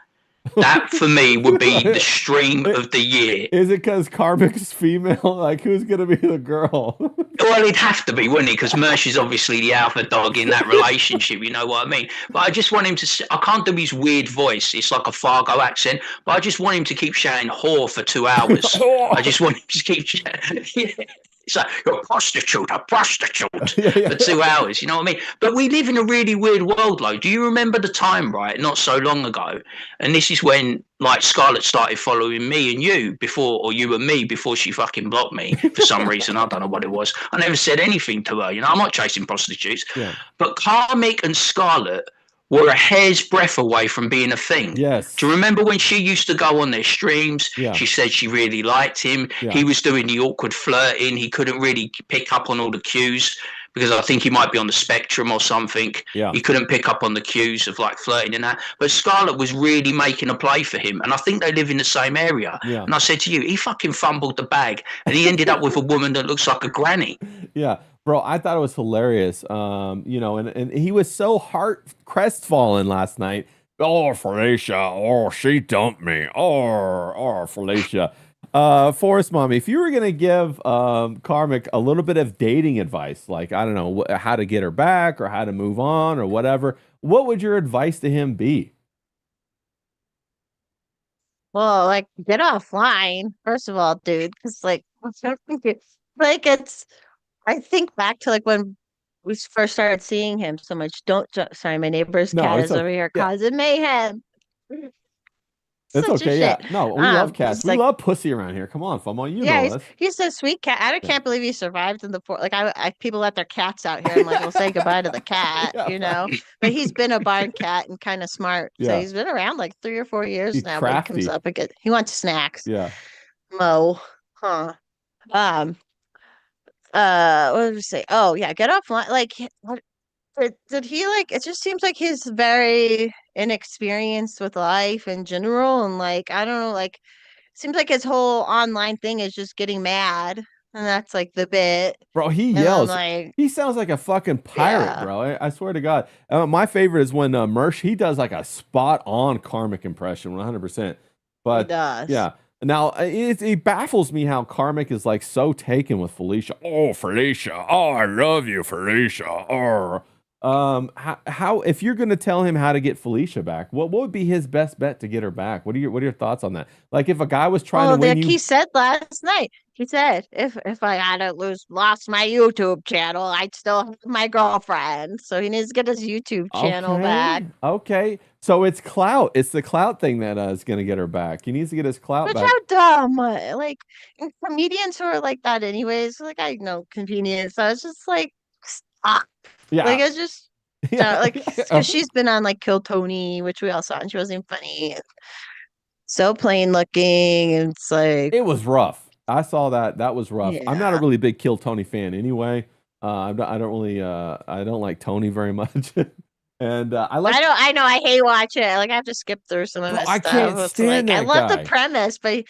That for me would be the stream of the year. Is it because Karmic's female? Like, who's gonna be the girl? Well, it'd have to be, wouldn't it? Because Mersh is obviously the alpha dog in that relationship. You know what I mean? But I just want him to. I can't do his weird voice. It's like a Fargo accent. But I just want him to keep shouting "whore" for 2 hours. I just want him to keep. Yeah. It's like, you're a prostitute for 2 hours, you know what I mean? But we live in a really weird world, though. Do you remember the time, right, not so long ago? And this is when, like, Scarlett started following me and you before, or you and me before she fucking blocked me for some reason. I don't know what it was. I never said anything to her, you know? I'm not chasing prostitutes. Yeah. But Karmic and Scarlett were a hair's breadth away from being a thing. Yes. Do you remember when she used to go on their streams? Yeah. She said she really liked him. Yeah. He was doing the awkward flirting. He couldn't really pick up on all the cues because I think he might be on the spectrum or something. Yeah. He couldn't pick up on the cues of like flirting and that. But Scarlett was really making a play for him. And I think they live in the same area. Yeah. And I said to you, he fucking fumbled the bag and he ended up with a woman that looks like a granny. Yeah. Bro, I thought it was hilarious. And he was so crestfallen last night. Oh, Felicia. Oh, she dumped me. Oh, Felicia. Forrest Mommy, if you were going to give Karmic a little bit of dating advice, like, I don't know, how to get her back or how to move on or whatever, what would your advice to him be? Well, like, get offline, first of all, dude, because, like, it's, I think back to, like, when we first started seeing him so much. Sorry, my neighbor's cat is over here causing mayhem. It's okay, yeah. No, we love cats. We love pussy around here. Come on, Fomo, you know us. He's a sweet cat. I can't believe he survived in the port. Like, I people let their cats out here. I'm like, we'll say goodbye to the cat, you know. But he's been a barn cat and kind of smart. So he's been around like 3 or 4 years now. But he comes up again. He wants snacks. Yeah. Mo. Huh. What did we say? Oh yeah, get offline. Like, did he, like, it just seems like he's very inexperienced with life in general, and, like, I don't know, like, seems like his whole online thing is just getting mad, and that's like the bit. Bro, he yells. Like, he sounds like a fucking pirate, bro. I swear to God. My favorite is when Mersh, he does like a spot on Karmic impression, 100%. But he does. Yeah. Now, it baffles me how Karmic is like so taken with Felicia. Oh, Felicia. Oh, I love you, Felicia. Oh. How if you're gonna tell him how to get Felicia back, what would be his best bet to get her back? What are your thoughts on that? Like, if a guy was trying to win you, he said last night. He said if I had lost my YouTube channel, I'd still have my girlfriend. So he needs to get his YouTube channel back. Okay, so it's clout. It's the clout thing that is gonna get her back. He needs to get his clout back. How dumb! Like, comedians who are like that, anyways. Like, I know convenience. So it's just like, stop. Yeah. Like, it's just like, because she's been on like Kill Tony, which we all saw, and she wasn't really funny. So plain looking, and it's like, it was rough. I saw that. That was rough. Yeah. I'm not a really big Kill Tony fan anyway. I don't like Tony very much. And I know I hate watching it. Like, I have to skip through some of it. I can't stand that I love guy. the premise, but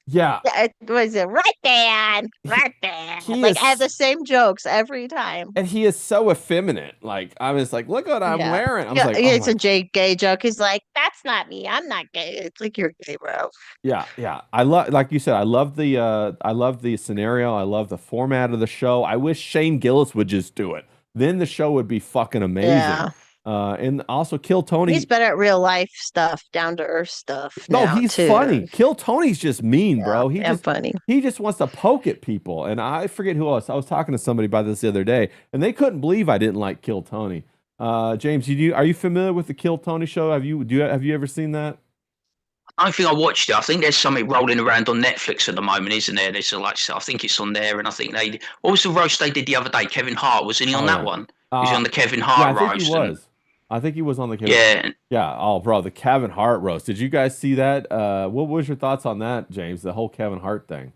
yeah, it was right there. Like, I have the same jokes every time. And he is so effeminate. Like, I was like, look what I'm wearing. I was like, it's a gay joke. He's like, that's not me. I'm not gay. It's like, you're gay, bro. Yeah. I love, like you said, I love the scenario. I love the format of the show. I wish Shane Gillis would just do it. Then the show would be fucking amazing. Yeah. And also Kill Tony. He's better at real life stuff, down to earth stuff. No, he's funny. Kill Tony's just mean, bro. Funny. He just wants to poke at people. And I forget who else. I was talking to somebody about this the other day, and they couldn't believe I didn't like Kill Tony. James, are you familiar with the Kill Tony show? Have you ever seen that? I don't think I watched it. I think there's something rolling around on Netflix at the moment, isn't there? There's I think it's on there, and I think what was the roast they did the other day? Kevin Hart, wasn't he on that one? Was he on the Kevin Hart roast? He was. I think he was on the Kevin. Yeah, Yeah. Oh, bro, the Kevin Hart roast. Did you guys see that? What was your thoughts on that, James? The whole Kevin Hart thing.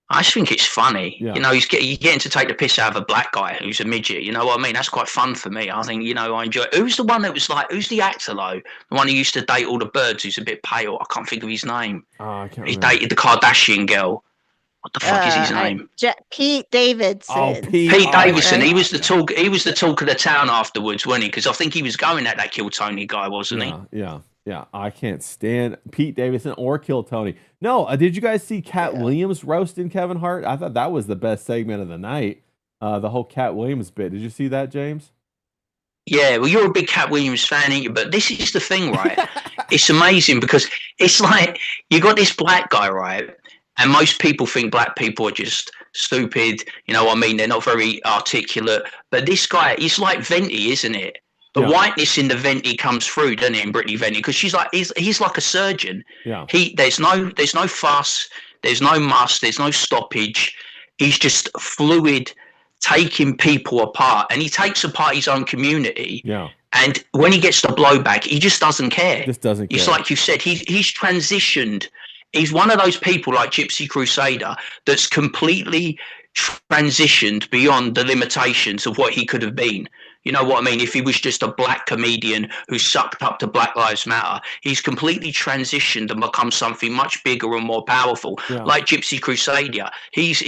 I just think it's funny. Yeah. You know, you're getting to take the piss out of a black guy who's a midget. You know what I mean? That's quite fun for me. I think, you know, I enjoy it. Who's the one that was like, who's the actor though? The one who used to date all the birds who's a bit pale. I can't think of his name. I can't He remember. dated the Kardashian girl. What the fuck is his name? Pete Davidson. Oh, Pete. Pete Davidson. right. He was the talk. He was the talk of the town afterwards, wasn't he? Because I think he was going at that Kill Tony guy, wasn't he? Yeah. I can't stand Pete Davidson or Kill Tony. No, did you guys see Cat Williams roasting Kevin Hart? I thought that was the best segment of the night. The whole Cat Williams bit. Did you see that, James? Yeah, well, you're a big Cat Williams fan, ain't you? But this is the thing, right? It's amazing because it's like you got this black guy, right? And most people think black people are just stupid. You know what I mean? They're not very articulate. But this guy, he's like Venti, isn't it? The whiteness in the Venti comes through, doesn't it, in Brittany Venti? Because she's like, he's like a surgeon. Yeah. There's no fuss, there's no muss, there's no stoppage. He's just fluid, taking people apart, and he takes apart his own community. Yeah. And when he gets the blowback, he just doesn't care. Just doesn't care. It's like you said, he's transitioned. He's one of those people like Gypsy Crusader that's completely transitioned beyond the limitations of what he could have been. You know what I mean? If he was just a black comedian who sucked up to Black Lives Matter, he's completely transitioned and become something much bigger and more powerful. Yeah. Like Gypsy Crusader, he's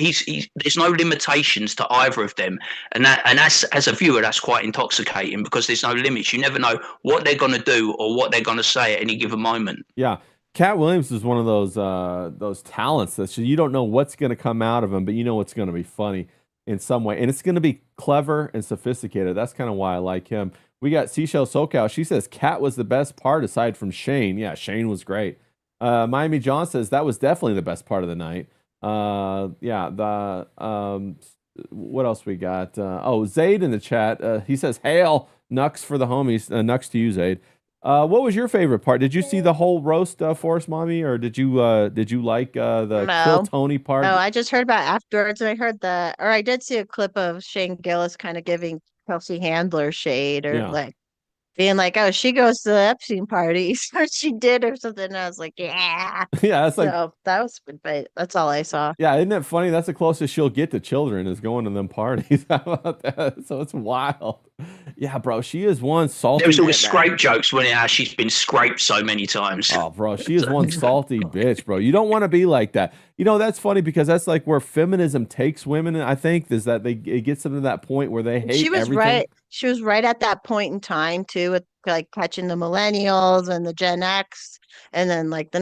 there's no limitations to either of them, and that's, as a viewer, that's quite intoxicating because there's no limits. You never know what they're going to do or what they're going to say at any given moment. Yeah. Cat Williams is one of those talents that you don't know what's going to come out of him, but you know what's going to be funny in some way, and it's going to be clever and sophisticated. That's kind of why I like him. We got Seashell SoCal. She says Cat was the best part aside from Shane. Yeah, Shane was great. Miami John says that was definitely the best part of the night. What else we got? Zaid in the chat. He says hail Nux for the homies. Nux to you, Zaid. What was your favorite part? Did you see the whole roast, Forrest Mommy, or did you like the Kill Tony part? No, I just heard about it afterwards, and I did see a clip of Shane Gillis kind of giving Kelsey Handler shade, or like being like, "Oh, she goes to the Epstein parties," or she did, or something. And I was like, "Yeah, yeah." That's like, so that was, but that's all I saw. Yeah, isn't it funny? That's the closest she'll get to children is going to them parties. How about that? So it's wild. Yeah, bro, she is one salty. There was all the scrape jokes when she's been scraped so many times. Oh, bro, she is one salty bitch, bro. You don't want to be like that. You know, that's funny because that's like where feminism takes women. I think is that it gets them to that point where they hate everything. Right. She was right at that point in time too, with like catching the millennials and the Gen X, and then like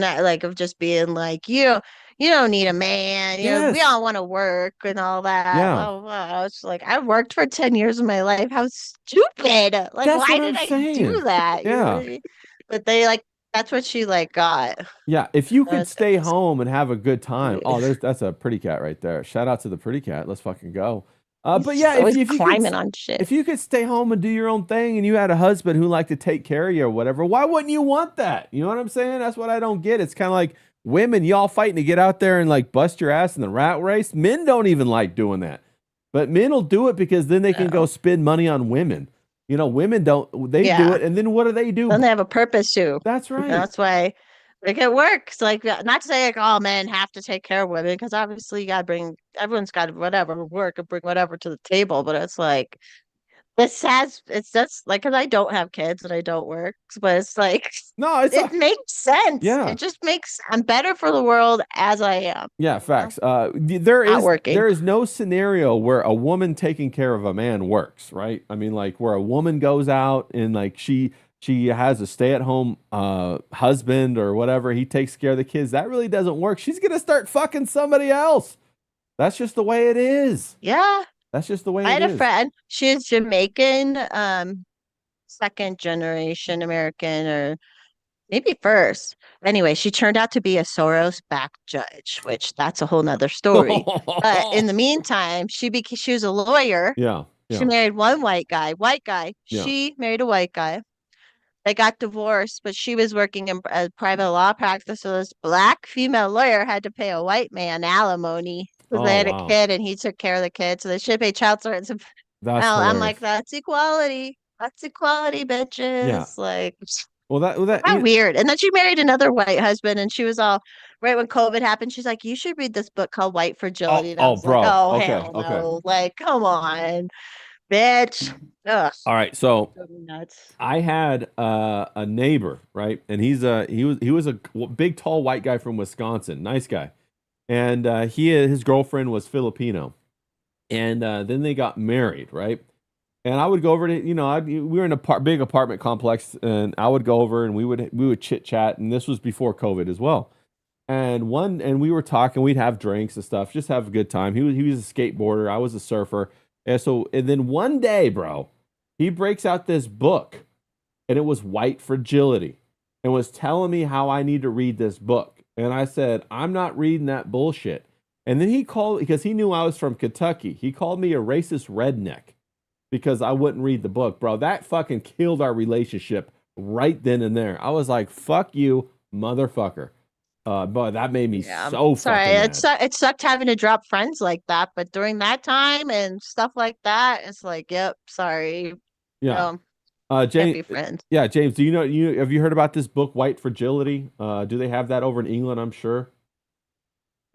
of just being like, you don't need a man. You know, we all want to work and all that. Yeah. Oh, wow. It's like, I worked for 10 years of my life. How stupid. Like, why did I do that? Yeah. You know? But that's what she got. Yeah. If you could stay home and have a good time. Oh, that's a pretty cat right there. Shout out to the pretty cat. Let's fucking go. But yeah, if you climbing on shit. If you could stay home and do your own thing and you had a husband who liked to take care of you or whatever, why wouldn't you want that? You know what I'm saying? That's what I don't get. It's kind of like women, y'all fighting to get out there and like bust your ass in the rat race. Men don't even like doing that. But men will do it because then they can go spend money on women. You know, women don't, they do it. And then what do? Then they have a purpose too. That's right. That's why it works. Like, not to say like all men have to take care of women, because obviously you got to everyone's got to work and bring whatever to the table. But it's like, it's just like, because I don't have kids and I don't work, but it's like, no, it makes sense. Yeah, it just makes, I'm better for the world as I am. Yeah, facts. There is no scenario where a woman taking care of a man works, right? I mean, like where a woman goes out and like she has a stay-at-home husband or whatever, he takes care of the kids. That really doesn't work. She's gonna start fucking somebody else. That's just the way it is. Yeah. That's just the way I had a friend. She's Jamaican, second generation American, or maybe first. Anyway, she turned out to be a Soros-backed judge, which that's a whole nother story. But in the meantime, she was a lawyer. Yeah. She married one white guy. Yeah. She married a white guy. They got divorced, but she was working in a private law practice. So this black female lawyer had to pay a white man alimony. Because they had a kid and he took care of the kid, so they should pay child support. I'm like, that's equality. That's equality, Yeah. bitches. Like, Well, how weird. And then she married another white husband, and she was all right when COVID happened. She's like, you should read this book called White Fragility. And I was like, bro. oh, Okay, hell okay. no. Like, come on, bitch. Ugh, All right. So drove me nuts. I had a neighbor, right? And he was a big, tall, white guy from Wisconsin, nice guy, and his girlfriend was Filipino, and then they got married, right? And I would go over to, we were in a big apartment complex, and I would go over and we would chit chat, and this was before COVID as well. And we were talking, we'd have drinks and stuff, just have a good time. He was a skateboarder, I was a surfer, and then one day, bro, he breaks out this book, and it was White Fragility, and was telling me how I need to read this book, and I said, I'm not reading that bullshit. And then he called, because he knew I was from Kentucky, he called me a racist redneck because I wouldn't read the book, bro. That fucking killed our relationship right then and there. I was like, fuck you, motherfucker. But that made me Yeah, so sorry. fucking mad. It sucked having to drop friends like that, but during that time and stuff like that, it's like, yep, sorry. Yeah. No, can't James, be friends. yeah, James, do have you heard about this book, White Fragility? Do they have that over in England, I'm sure?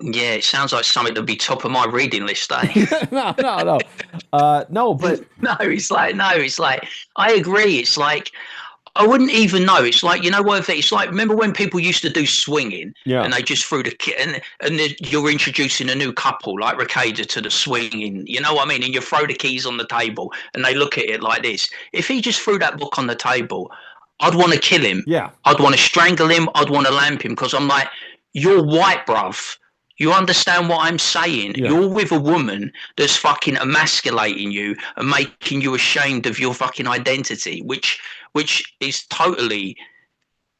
Yeah, it sounds like something to be top of my reading list, eh? No. No, but No, it's like I agree. It's like I wouldn't even know. It's like you know what? It's like remember when people used to do swinging yeah. and they just threw the kit and you're introducing a new couple like Ricada to the swinging. You know what I mean? And you throw the keys on the table and they look at it like this. If he just threw that book on the table, I'd want to kill him. Yeah. I'd want to strangle him. I'd want to lamp him because I'm like, you're white, bruv. You understand what I'm saying? Yeah. You're with a woman that's fucking emasculating you and making you ashamed of your fucking identity, which is totally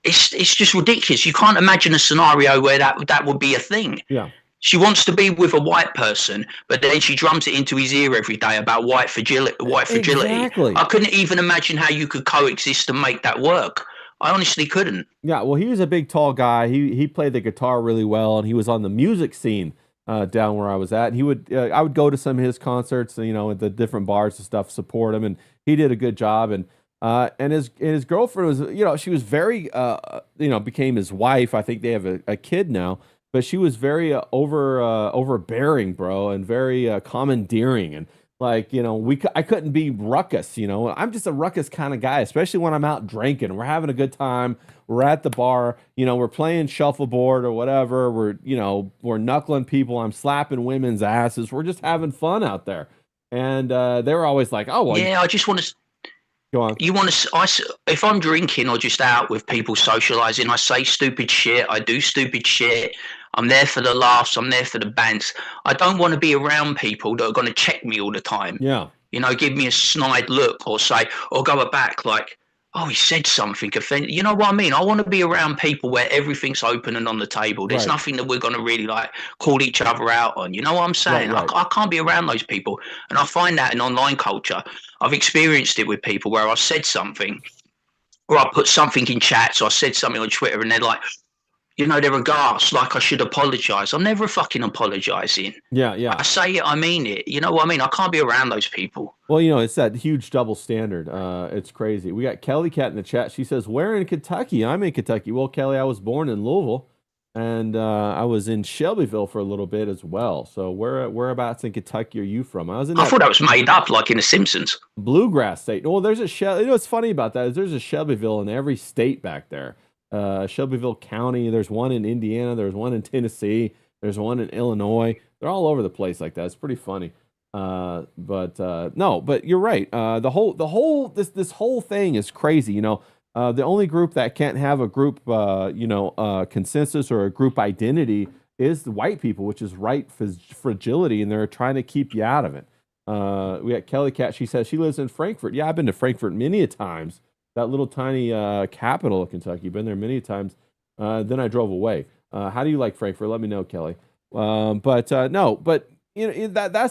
it's just ridiculous. You can't imagine a scenario where that would be a thing. Yeah. She wants to be with a white person, but then she drums it into his ear every day about white fragility. Exactly. I couldn't even imagine how you could coexist and make that work. I honestly couldn't. Yeah, well, he was a big, tall guy. He played the guitar really well, and he was on the music scene down where I was at. And I would go to some of his concerts, at the different bars and stuff, support him, and he did a good job. And his girlfriend was, she was very, became his wife. I think they have a kid now, but she was very overbearing, bro, and very commandeering, and like, I couldn't be ruckus, I'm just a ruckus kind of guy, especially when I'm out drinking. We're having a good time. We're at the bar, we're playing shuffleboard or whatever. We're knuckling people. I'm slapping women's asses. We're just having fun out there. And they were always like, oh, well, yeah, I just want to. Go on. You want to? If I'm drinking or just out with people socializing, I say stupid shit. I do stupid shit. I'm there for the laughs. I'm there for the bands. I don't want to be around people that are going to check me all the time. Yeah. Give me a snide look or say, or go back like, oh, he said something offensive. You know what I mean? I want to be around people where everything's open and on the table. There's Right. nothing that we're going to really like call each other out on. You know what I'm saying? Right. I can't be around those people. And I find that in online culture. I've experienced it with people where I said something or I put something in chats or I said something on Twitter and they're like, they're aghast, like I should apologize. I'm never fucking apologizing. Yeah. I say it, I mean it. You know what I mean? I can't be around those people. Well, it's that huge double standard. It's crazy. We got Kelly Cat in the chat. She says, "Where in Kentucky?" I'm in Kentucky. Well, Kelly, I was born in Louisville, and I was in Shelbyville for a little bit as well. So whereabouts in Kentucky are you from? I thought that was made up, like in The Simpsons. Bluegrass state. Well, there's a what's funny about that is there's a Shelbyville in every state back there. Shelbyville County. There's one in Indiana. There's one in Tennessee. There's one in Illinois. They're all over the place like that. It's pretty funny. But you're right. This whole thing is crazy. The only group that can't have a group, consensus or a group identity is the white people, which is fragility, and they're trying to keep you out of it. We got Kelly Cat. She says she lives in Frankfurt. Yeah, I've been to Frankfurt many a times. That little tiny capital of Kentucky. Been there many times. Then I drove away. How do you like Frankfurt? Let me know, Kelly. That's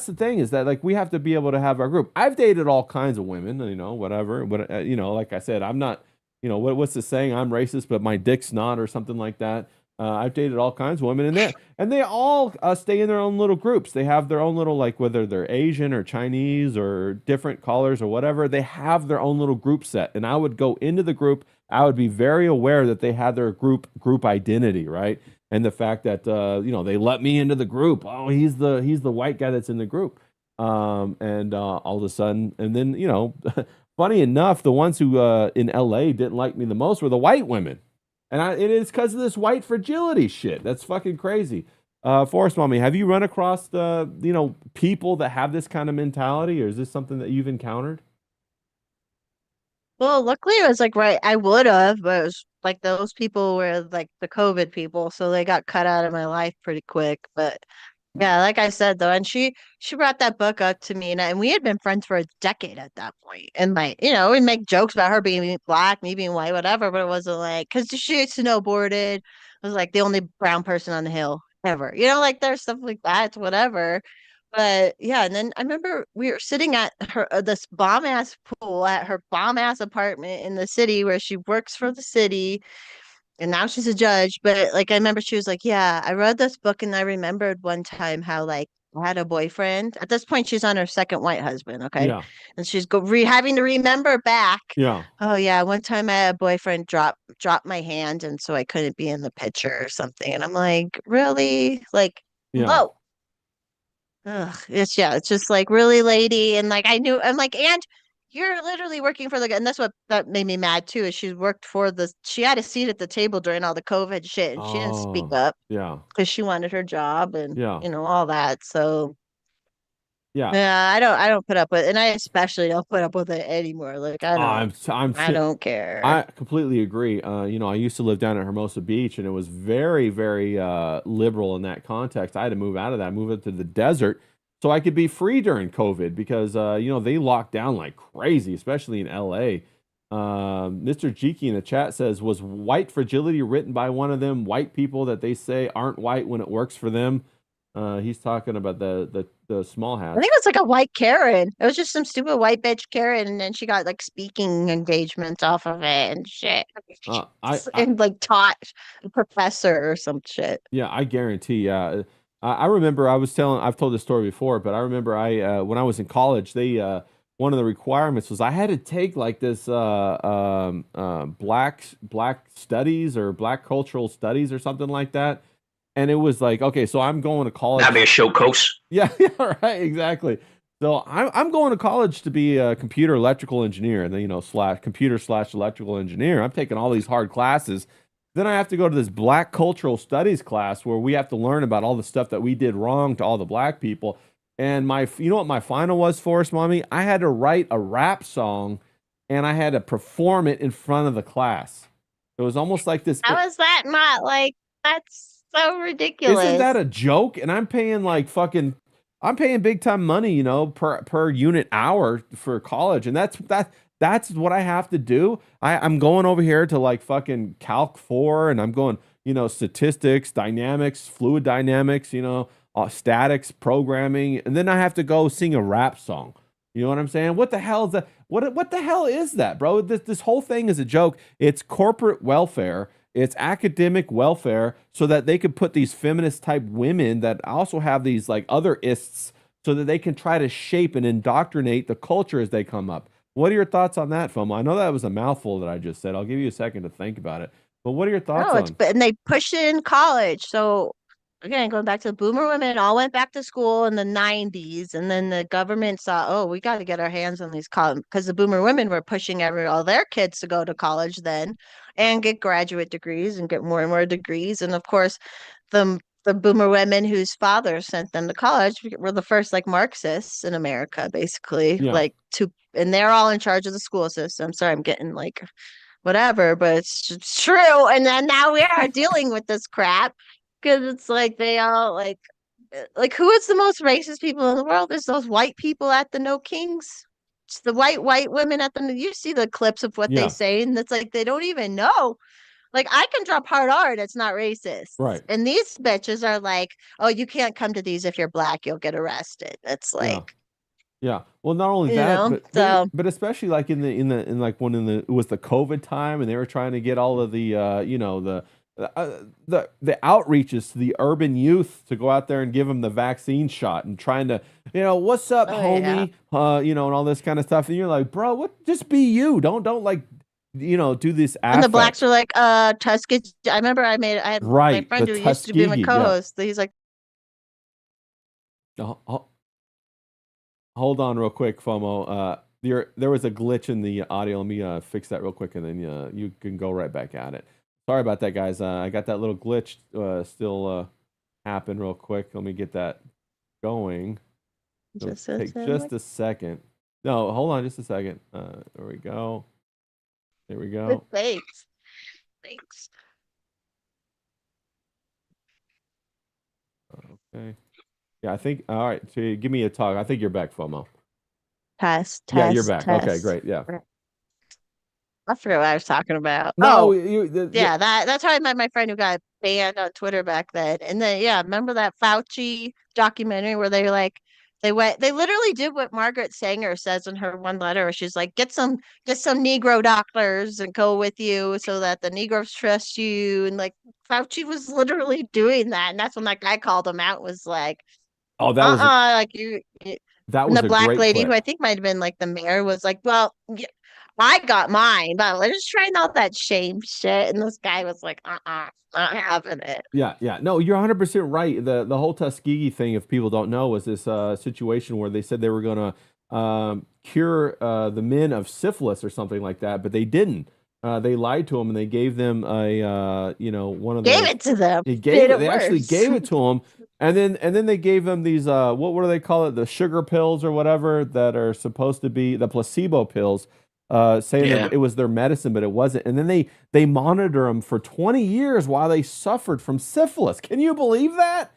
the thing is that like we have to be able to have our group. I've dated all kinds of women, whatever. But like I said, I'm not, what's the saying? I'm racist, but my dick's not, or something like that. I've dated all kinds of women, and they all stay in their own little groups. They have their own little, like, whether they're Asian or Chinese or different colors or whatever, they have their own little group set. And I would go into the group. I would be very aware that they had their group identity, right? And the fact that they let me into the group. Oh, he's the white guy that's in the group. And all of a sudden, and then funny enough, the ones who in LA didn't like me the most were the white women. And it is because of this white fragility shit. That's fucking crazy. Forrest Mommy, have you run across the people that have this kind of mentality, or is this something that you've encountered? Well, luckily it was like right, I would have, but it was like those people were like the COVID people, so they got cut out of my life pretty quick. But yeah, like I said though, and she brought that book up to me, and we had been friends for a decade at that point, and like we make jokes about her being black, me being white, whatever, but it wasn't like because she snowboarded, was like the only brown person on the hill ever, like there's stuff like that, it's whatever. But yeah, and then I remember we were sitting at her this bomb ass pool at her bomb ass apartment in the city where she works for the city, and now she's a judge. But like I remember she was like, "Yeah, I read this book and I remembered one time how like I had a boyfriend." At this point, she's on her second white husband, okay, Yeah, and she's having to remember back. yeah, Oh yeah, one time I had a boyfriend drop my hand, and so I couldn't be in the picture or something. And I'm like, really? Like, yeah. whoa. Ugh, it's just like really lady, and like I'm like, and you're literally working for the, and that's what that made me mad too, is she had a seat at the table during all the COVID shit, and she didn't speak Oh, up yeah, because she wanted her job and yeah, all that. So yeah. yeah, I don't put up with, and I especially don't put up with it anymore. Like I don't care. I completely agree. I used to live down at Hermosa Beach, and it was very, very liberal in that context. I had to move out of that, move it to the desert, so I could be free during COVID because they locked down like crazy, especially in LA. Mr. Jiki in the chat says, "Was white fragility written by one of them white people that they say aren't white when it works for them?" He's talking about the small I hats. think it was like a white Karen. It was just some stupid white bitch Karen, and then she got like speaking engagements off of it and shit, I and like taught a professor or some shit. Yeah, I guarantee. Yeah, I remember I've told this story before, but I remember when I was in college, one of the requirements was I had to take like this black studies or black cultural studies or something like that, and it was like, okay, so I'm going to That'd be college. a short course. Yeah, yeah, right, exactly. So I'm going to college to be a computer electrical engineer, and then slash computer slash electrical engineer. I'm taking all these hard classes. Then I have to go to this black cultural studies class where we have to learn about all the stuff that we did wrong to all the black people. And you know what my final was, Forrest Mommy? I had to write a rap song, and I had to perform it in front of the class. It was almost like this. How is that not like that's so Isn't that ridiculous? a joke? And I'm paying big time money, per unit hour for college, and that's what I have to do. I'm going over here to like fucking Calc 4, and I'm going, statistics, dynamics, fluid dynamics, statics, programming, and then I have to go sing a rap song. You know what I'm saying? What the hell is that? What the hell is that, bro? This whole thing is a joke. It's corporate welfare. It's academic welfare so that they could put these feminist type women that also have these like other ists so that they can try to shape and indoctrinate the culture as they come up. What are your thoughts on that, Fomo? I know that was a mouthful that I just said. I'll give you a second to think about it. But what are your thoughts No, on? and they pushed it in college. So again, going back to the boomer women, all went back to school in the 90s, and then the government saw, oh, we got to get our hands on these college, because the boomer women were pushing all their kids to go to college then and get graduate degrees and get more and more degrees. And of course, the boomer women whose fathers sent them to college were the first like Marxists in America, basically, Yeah, like and they're all in charge of the school system. Sorry, I'm getting like whatever, but it's true. And then now we are dealing with this crap because it's like they all like who is the most racist people in the world? It's those white people at the No Kings. It's the white women at the. You see the clips of what they yeah, say, and it's like they don't even know. Like I can drop hard R, it's not racist. right. And these bitches are like, oh, you can't come to these if you're black, you'll get arrested. It's Yeah. like, Yeah. Well, not only that, so but especially like in like when it was the COVID time and they were trying to get all of the the outreaches to the urban youth to go out there and give them the vaccine shot and trying to, what's up, Oh yeah. homie, and all this kind of stuff. And you're like, bro, what? Just be you. Don't like, do this And the blacks affect. are like, Tuskegee. I remember I had my Right, the friend who used to be my Tuskegee, yeah. co-host. He's like, Hold on real quick, FOMO. There was a glitch in the audio. Let me fix that real quick, and then you can go right back at it. Sorry about that, guys. I got that little glitch still happen real quick. Let me get that going. It'll take just a second. No, hold on just a second. There we go. There we go. thanks. Okay. Yeah, I think. All right. So give me a talk. I think you're back, FOMO. Test. Yeah, you're back. Okay, great. Yeah. I forget what I was talking about. No, yeah, that's how I met my friend who got banned on Twitter back then. And then remember that Fauci documentary where they literally did what Margaret Sanger says in her one letter, where she's like, get some Negro doctors and go with you so that the Negroes trust you. And like Fauci was literally doing that. And that's when that guy called him out, was like, oh, that was like that and was the a black great lady, clip. who I think might have been like the mayor, was like, well, I got mine, but let's just trying all that shame shit. And this guy was like, not having it. Yeah. No, you're 100% right. The whole Tuskegee thing, if people don't know, was this situation where they said they were going to cure the men of syphilis or something like that, but they didn't. They lied to them and they gave them a one of Gave those. it to them. They actually gave it to them, and then they gave them these what do they call it, the sugar pills or whatever, that are supposed to be the placebo pills, saying that it was their medicine, but it wasn't. And then they monitor them for 20 years while they suffered from syphilis. Can you believe that?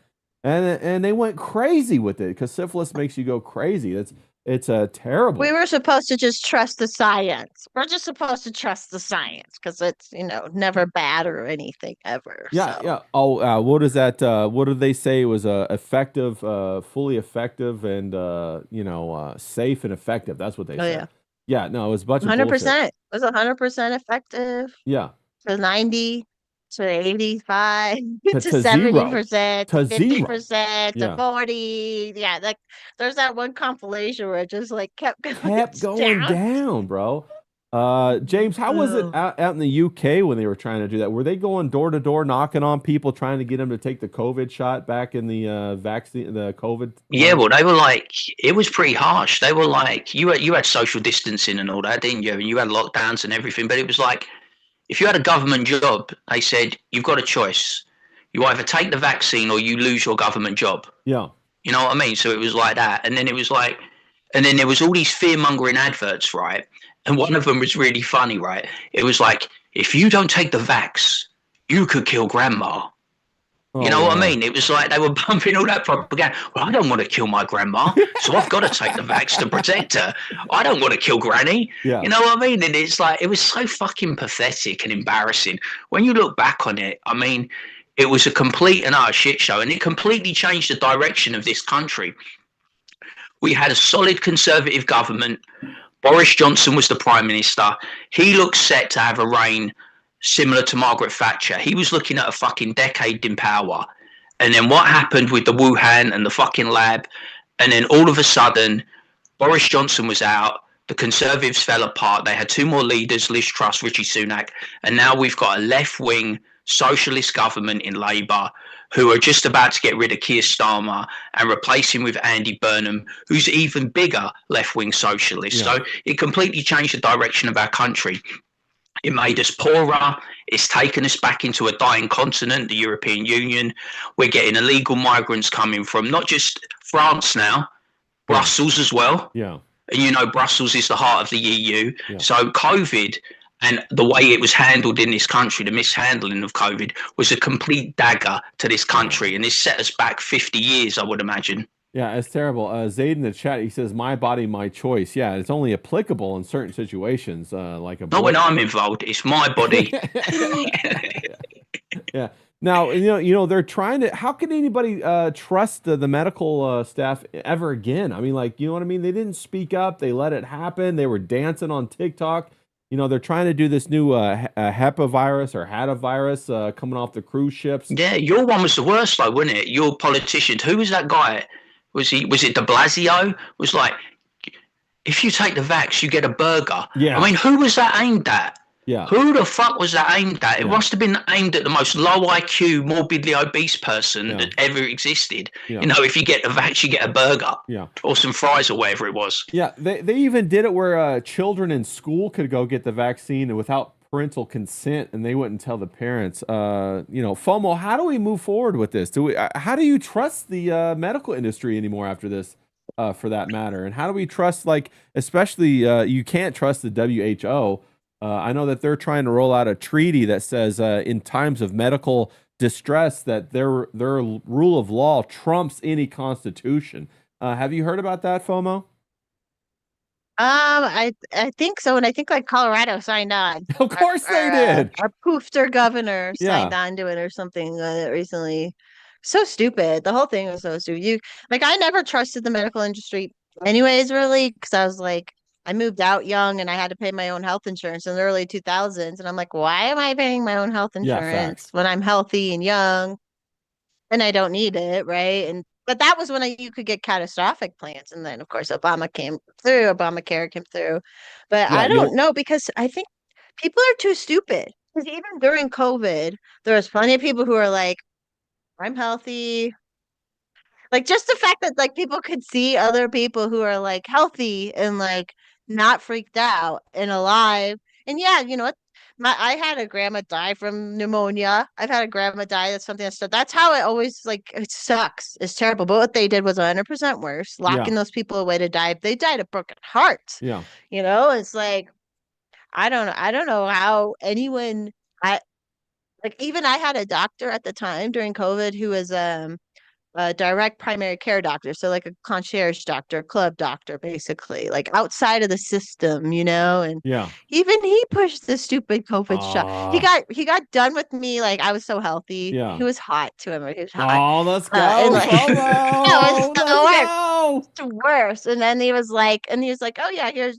And they went crazy with it, because syphilis makes you go crazy. It's a terrible. We were supposed to just trust the science. We're just supposed to trust the science because it's never bad or anything ever. Yeah, so. yeah. Oh, what is that? What did they say? It was effective, fully effective, and safe and effective. That's what they said. Yeah. Yeah, no, it was a bunch of 100%. It was 100% effective. Yeah. To 90, to 85, to 70%, to 50%, Yeah. to 40. Yeah, like there's that one compilation where it just like kept going down, bro. James, how was it out in the UK when they were trying to do that? Were they going door to door, knocking on people, trying to get them to take the COVID shot back in the vaccine, the COVID? Yeah, well, they were like, it was pretty harsh. They were like, you had social distancing and all that, didn't you? And you had lockdowns and everything. But it was like, if you had a government job, they said, you've got a choice. You either take the vaccine or you lose your government job. Yeah. You know what I mean? So it was like that. And then it was like, and then there was all these fear-mongering adverts, right? And one of them was really funny, right? It was like, if you don't take the vax, you could kill grandma. You know what I mean? It was like they were bumping all that propaganda. Well, I don't want to kill my grandma, so I've got to take the vax to protect her. I don't want to kill granny. Yeah. You know what I mean? And it's like, it was so fucking pathetic and embarrassing. When you look back on it, I mean, it was a complete and utter shit show, and it completely changed the direction of this country. We had a solid conservative government. Boris Johnson was the prime minister. He looked set to have a reign similar to Margaret Thatcher. He was looking at a fucking decade in power. And then what happened with the Wuhan and the fucking lab? And then all of a sudden, Boris Johnson was out. The Conservatives fell apart. They had two more leaders, Liz Truss, Rishi Sunak. And now we've got a left-wing socialist government in Labour who are just about to get rid of Keir Starmer and replace him with Andy Burnham, who's even bigger left-wing socialist. Yeah. So it completely changed the direction of our country. It made us poorer. It's taken us back into a dying continent, the European Union. We're getting illegal migrants coming from not just France now, Brussels as well. Yeah. And Brussels is the heart of the EU. Yeah. So COVID and the way it was handled in this country, the mishandling of COVID, was a complete dagger to this country. And this set us back 50 years, I would imagine. Yeah, it's terrible. Zayd in the chat, he says, my body, my choice. Yeah, it's only applicable in certain situations. Like a Not when I'm involved. It's my body. Yeah. Now, they're trying to, how can anybody trust the medical staff ever again? I mean, like, you know what I mean? They didn't speak up. They let it happen. They were dancing on TikTok. you know, they're trying to do this new HEPA virus or HADA virus coming off the cruise ships. Yeah, your one was the worst though, wasn't it? Your politician. Who was that guy? Was it De Blasio? Was like, if you take the vax, you get a burger. Yeah. I mean, who was that aimed at? Yeah. Who the fuck was that aimed at? It Yeah. must have been aimed at the most low IQ, morbidly obese person that ever existed. Yeah. You know, if you get the vax, you get a burger. Yeah. Or some fries or whatever it was. Yeah. They even did it where children in school could go get the vaccine without parental consent, and they wouldn't tell the parents. You know, FOMO, how do we move forward with this? How do you trust the medical industry anymore after this, for that matter? And how do we trust, like, especially you can't trust the WHO. I know that they're trying to roll out a treaty that says in times of medical distress that their rule of law trumps any constitution. Have you heard about that, FOMO? I think so, and I think like Colorado signed on. Of course they did. Our poofter governor Yeah. signed on to it or something recently. So stupid. The whole thing was so stupid. I never trusted the medical industry anyways, really, because I was like, I moved out young and I had to pay my own health insurance in the early 2000s. And I'm like, why am I paying my own health Yeah, insurance facts. when I'm healthy and young and I don't need it, right? But that was when you could get catastrophic plans. And then, of course, Obamacare came through. But Yeah, I don't know, because I think people are too stupid. Because even during COVID, there was plenty of people who are like, I'm healthy. Like, just the fact that like people could see other people who are like healthy and like not freaked out and alive. And yeah, you know what? I had a grandma die from pneumonia. I've had a grandma die. That's something that's how it always, like, it sucks. It's terrible. But what they did was 100% worse, locking those people away to die. They died of broken hearts. Yeah. You know, it's like, I don't know how anyone, even I had a doctor at the time during COVID who was a direct primary care doctor, so like a concierge doctor, club doctor, basically, like outside of the system, you know. And Yeah. even he pushed the stupid COVID shot. He got done with me, like I was so healthy. Yeah. He was hot to him. He was hot. Oh, let's go, and, like, FOMO. no, it's the worst. Let's go. It's the worst. And then he was like, oh yeah, here's,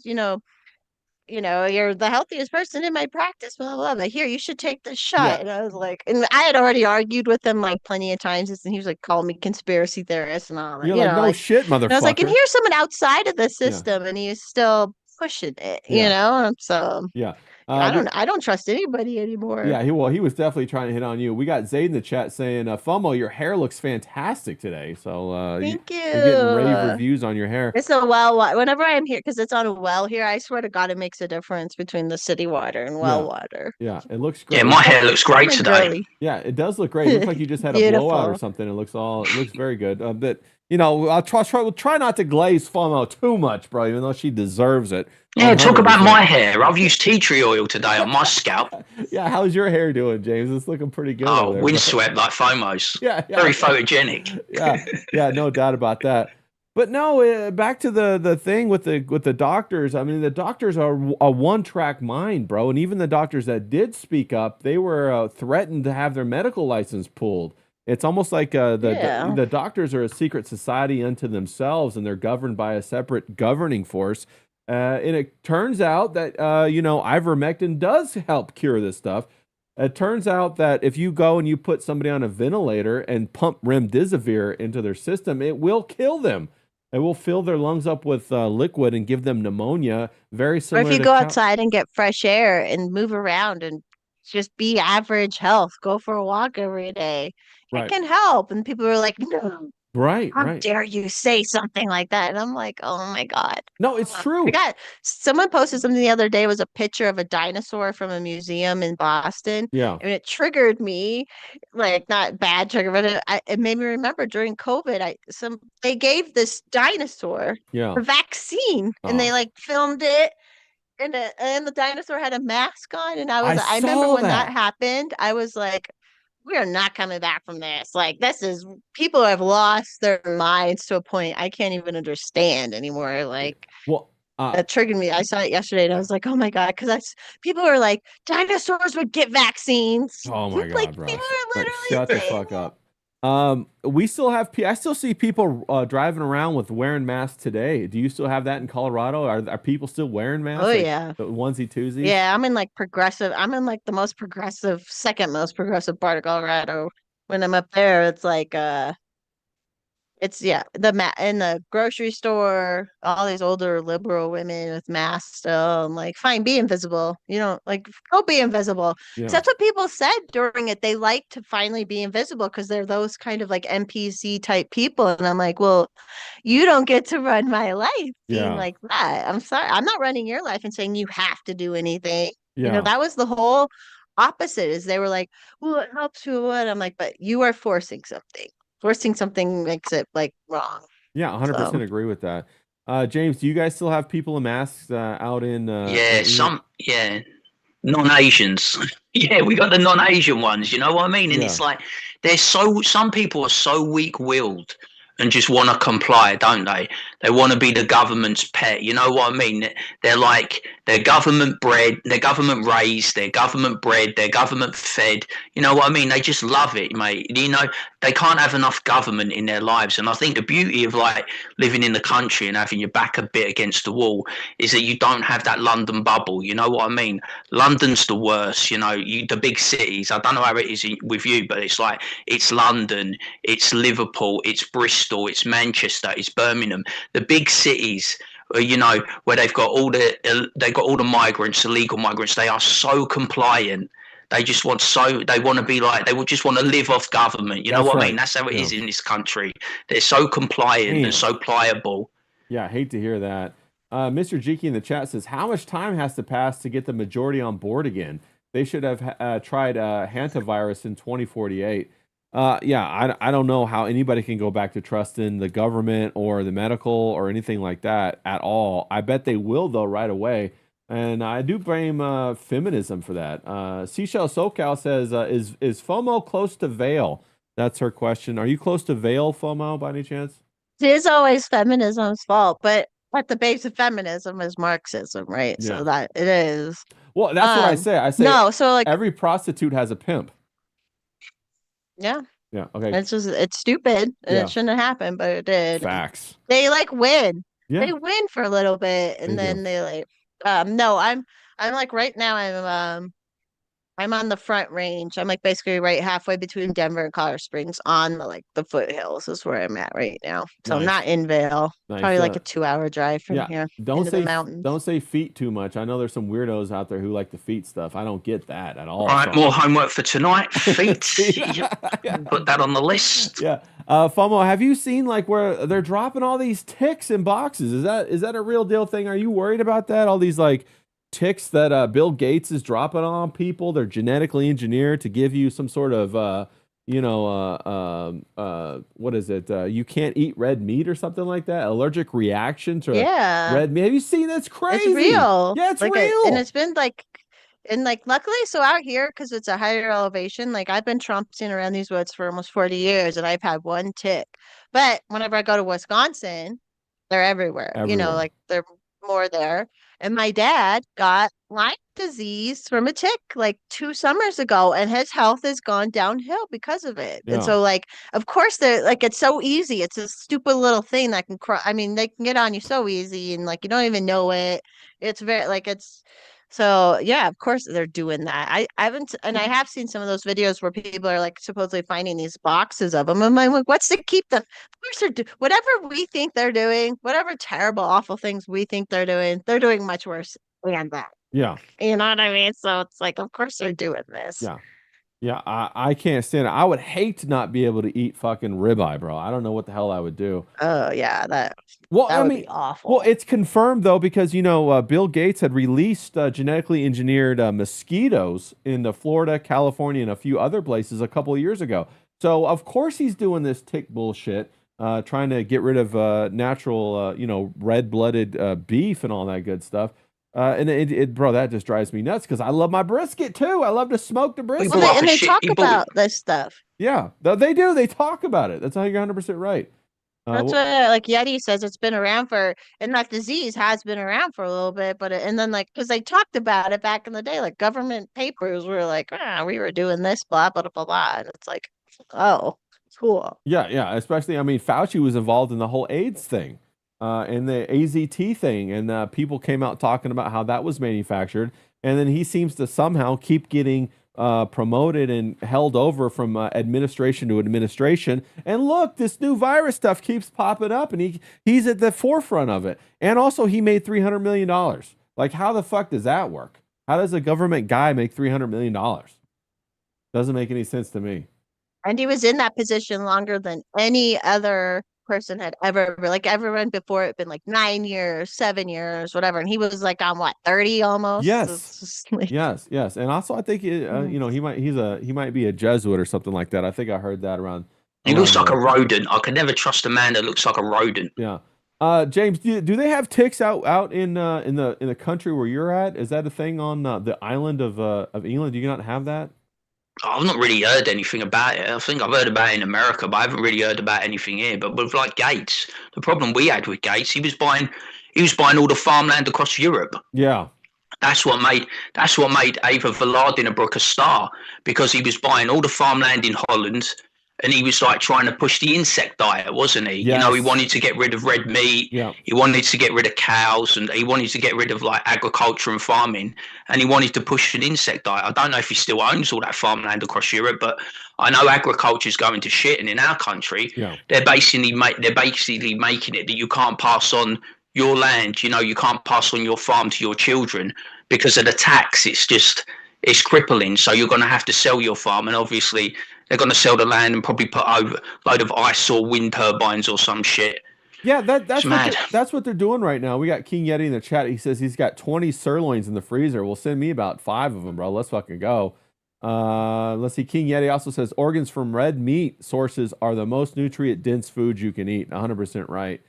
you're the healthiest person in my practice, blah, blah, blah. Here, you should take this shot. Yeah. And I was like, and I had already argued with him like plenty of times, and he was like, calling me conspiracy theorist and all that. You're like, no shit, motherfucker. And I was like, and here's someone outside of the system, and he's still pushing it, you know? And so yeah. I don't trust anybody anymore. Yeah, he was definitely trying to hit on you. We got Zayd in the chat saying, FOMO, your hair looks fantastic today. So Thank you. You're getting rave reviews on your hair. It's a well water. Whenever I'm here, because it's on a well here, I swear to God, it makes a difference between the city water and well water. Yeah, it looks great. Yeah, my hair looks great today. Girly. Yeah, it does look great. It looks like you just had a blowout or something. It looks very good. But you know, we'll try not to glaze FOMO too much, bro, even though she deserves it. Yeah, talk about my hair. I've used tea tree oil today on my scalp. Yeah, how's your hair doing, James? It's looking pretty good. Oh, there, windswept like FOMO's. Yeah. Very photogenic. Yeah, no doubt about that. But no, back to the thing with the doctors. I mean, the doctors are a one-track mind, bro. And even the doctors that did speak up, they were threatened to have their medical license pulled. It's almost like the doctors are a secret society unto themselves, and they're governed by a separate governing force. And it turns out that, ivermectin does help cure this stuff. It turns out that if you go and you put somebody on a ventilator and pump remdesivir into their system, it will kill them. It will fill their lungs up with liquid and give them pneumonia. Very similar. Or if you go outside and get fresh air and move around and just be average health, go for a walk every day. It can help. And people are like, no. Right. How dare you say something like that? And I'm like, oh my God. No, it's true. Someone posted something the other day. It was a picture of a dinosaur from a museum in Boston. Yeah. And it triggered me, like, not bad trigger, but it made me remember during COVID, they gave this dinosaur a vaccine, and they like filmed it. And the dinosaur had a mask on. And I remember when that happened, I was like, we are not coming back from this. Like, people have lost their minds to a point I can't even understand anymore. Like, that triggered me. I saw it yesterday and I was like, oh my God. Because people are like, dinosaurs would get vaccines. Oh my God, like, bro. They were literally Shut the fuck up. We still have. I still see people driving around with wearing masks today. Do you still have that in Colorado? Are people still wearing Oh masks, like yeah. the onesie twosies? Yeah, I'm in like progressive. I'm in like the most progressive, second most progressive part of Colorado. When I'm up there, it's like it's yeah, in the grocery store, all these older liberal women with masks still. I'm like, fine, be invisible. You know, like go be invisible. 'Cause Yeah, that's what people said during it. They like to finally be invisible because they're those kind of like NPC type people. And I'm like, well, you don't get to run my life being yeah, like that. I'm sorry. I'm not running your life and saying you have to do anything. You know, yeah, that was the whole opposite is they were like, well, it helps you what? I'm like, but you are forcing something. Forcing something makes it like wrong. yeah. So 100% agree with that. James, do you guys still have people in masks out Yeah, in your? non-Asians. Yeah, we got the non-Asian ones, you know what I mean? And Yeah, it's like some people are so weak-willed and just want to comply, don't they? They want to be the government's pet, you know what I mean? They're like they're government bred, they're government raised, they're government bred, they're government fed. You know what I mean? They just love it, mate. You know, they can't have enough government in their lives. And I think the beauty of like living in the country and having your back a bit against the wall is that you don't have that London bubble. You know what I mean? London's the worst, you know, the big cities. I don't know how it is with you, but it's like it's London, it's Liverpool, it's Bristol, it's Manchester, it's Birmingham. The big cities, you know, where they've got all the migrants, illegal migrants. They are so compliant. They want to be like they would just want to live off government. You know that's what I mean? right. That's how it Yeah. is in this country. They're so compliant and Damn. so pliable. Yeah, I hate to hear that. Mr. Jiki in the chat says, "How much time has to pass to get the majority on board again? They should have tried hantavirus in 2048." Yeah, I don't know how anybody can go back to trusting the government or the medical or anything like that at all. I bet they will though right away, and I do blame feminism for that. Seashell SoCal says, "Is FOMO close to Vale?" That's her question. Are you close to Vale, FOMO, by any chance? it is always feminism's fault, but at the base of feminism is Marxism, right? Yeah. So that it is. Well, that's what I say. I say No, so like every prostitute has a pimp. yeah, Yeah. Okay. it's stupid and it Yeah. shouldn't have happened, but it did. Facts. They like win. Yeah, They win for a little bit they and do. then they like no, I'm like right now I'm on the front range. I'm like basically right halfway between Denver and Colorado Springs on the foothills is where I'm at right now. So I'm Nice. not in Vale. Nice. Probably like a 2 hour drive from Yeah. here Don't into the say mountains. don't say feet too much. I know there's some weirdos out there who like the feet stuff. I don't get that at all. Right, more homework for tonight. Feet. Yeah. Put that on the list. Yeah. FOMO, have you seen like where they're dropping all these ticks in boxes? Is that a real deal thing? Are you worried about that? All these like ticks that Bill Gates is dropping on people. They're genetically engineered to give you some sort of what is it? You can't eat red meat or something like that. Allergic reaction to Yeah. red meat. Have you seen that's crazy? It's real. Yeah, it's Like real. and it's been like and like luckily so out here because it's a higher elevation, like I've been tromping around these woods for almost 40 years and I've had one tick. But whenever I go to Wisconsin, they're everywhere. You know, Everywhere. like they're more there. And my dad got Lyme disease from a tick like 2 summers ago, and his health has gone downhill because of it. And Yeah. so, like, of course, they're like, it's so easy. It's a stupid little thing that can cry. I mean, they can get on you so easy, and like, you don't even know it. It's very, like, it's so, yeah, of course, they're doing that. I haven't, and I have seen some of those videos where people are like supposedly finding these boxes of them. And I'm like, what's to keep them? Course they're whatever we think they're doing, whatever terrible, awful things we think they're doing much worse than that. Yeah. You know what I mean? So it's like, of course they're doing this. Yeah. Yeah, I can't stand it. I would hate to not be able to eat fucking ribeye, bro. I don't know what the hell I would do. Oh yeah, Well, that I would mean, be awful. well, it's confirmed though because Bill Gates had released genetically engineered mosquitoes in Florida, California, and a few other places a couple of years ago. So of course he's doing this tick bullshit, trying to get rid of natural, red-blooded beef and all that good stuff. And bro, that just drives me nuts because I love my brisket too. I love to smoke the brisket. Well, brought up and a they shit- talk he brought- about this stuff. Yeah, they do. They talk about it. That's how you're 100% right. That's Wh- what like Yeti says it's been around for, and that disease has been around for a little bit, but and then like because they talked about it back in the day, like government papers were like, we were doing this, blah blah blah blah, and it's like, oh, Cool. Yeah, yeah. Especially, I mean, Fauci was involved in the whole AIDS thing, and the AZT thing, and people came out talking about how that was manufactured, and then he seems to somehow keep getting promoted and held over from administration to administration. And look, this new virus stuff keeps popping up, and he's at the forefront of it. And also, he made $300 million. Like, how the fuck does that work? How does a government guy make $300 million? Doesn't make any sense to me. And he was in that position longer than any other person had ever, like everyone before it been like 9 years, 7 years, whatever. And he was like on what, 30 almost? Yes. It's just like, Yes, yes, and also I think you know, he might be a Jesuit or something like that. I think I heard that He looks like a there. rodent. I could never trust a man that looks like a rodent. Yeah. James, do they have ticks out in the country where you're at? Is that a thing on the island of England? Do you not have that? I've not really heard anything about it. I think I've heard about it in America, but I haven't really heard about anything here. But with like Gates, the problem we had with Gates, he was buying all the farmland across Europe. Yeah. That's what made Ava Vlaardinabroek a star, because he was buying all the farmland in Holland, and he was like trying to push the insect diet, wasn't he? Yes. You know, he wanted to get rid of red meat. Yeah. He wanted to get rid of cows, and he wanted to get rid of like agriculture and farming, and he wanted to push an insect diet. I don't know if he still owns all that farmland across Europe, but I know agriculture is going to shit, and in our country, Yeah. they're basically making it that you can't pass on your land. You know, you can't pass on your farm to your children because of the tax. It's crippling. So you're going to have to sell your farm, and obviously they're going to sell the land and probably put over a load of ice or wind turbines or some shit. Yeah, that's mad. That's what they're doing right now. We got King Yeti in the chat. He says he's got 20 sirloins in the freezer. Well, send me about 5 of them, bro. Let's fucking go. Let's see. King Yeti also says organs from red meat sources are the most nutrient dense foods you can eat. 100% right.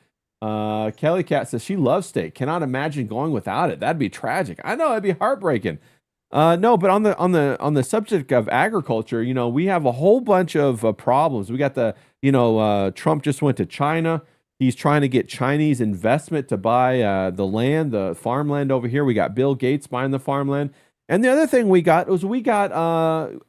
Kelly Cat says she loves steak. Cannot imagine going without it. That'd be tragic. I know, it'd be heartbreaking. No, but on the subject of agriculture, you know, we have a whole bunch of problems. We got Trump just went to China. He's trying to get Chinese investment to buy the farmland over here. We got Bill Gates buying the farmland. And the other thing we got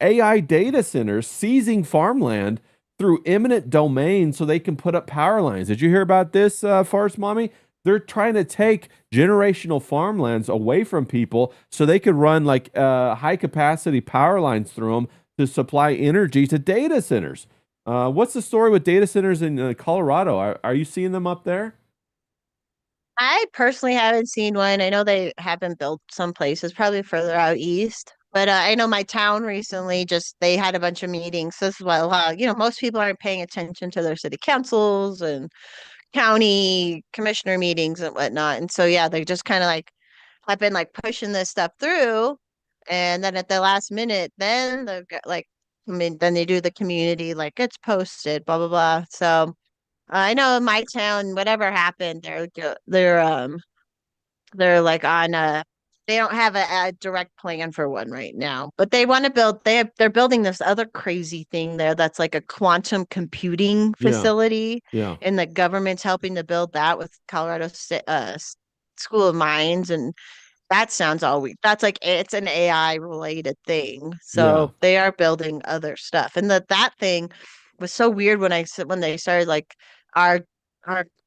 AI data centers seizing farmland through eminent domain so they can put up power lines. Did you hear about this, Forrest Mommy? They're trying to take generational farmlands away from people so they could run like high capacity power lines through them to supply energy to data centers. What's the story with data centers in Colorado? Are you seeing them up there? I personally haven't seen one. I know they have been built some places, probably further out east. But I know my town recently they had a bunch of meetings as well. Most people aren't paying attention to their city councils and county commissioner meetings and whatnot. And so, yeah, they just kind of like have been like pushing this stuff through. And then at the last minute, then then they do the community, like it's posted, blah, blah, blah. So I know in my town, whatever happened, they're like on they don't have a direct plan for one right now, but they want to they're building this other crazy thing there that's like a quantum computing facility. Yeah. And the government's helping to build that with Colorado School of Mines. And that sounds all weird. That's like it's an AI related thing. So they are building other stuff. And that thing was so weird when they started like our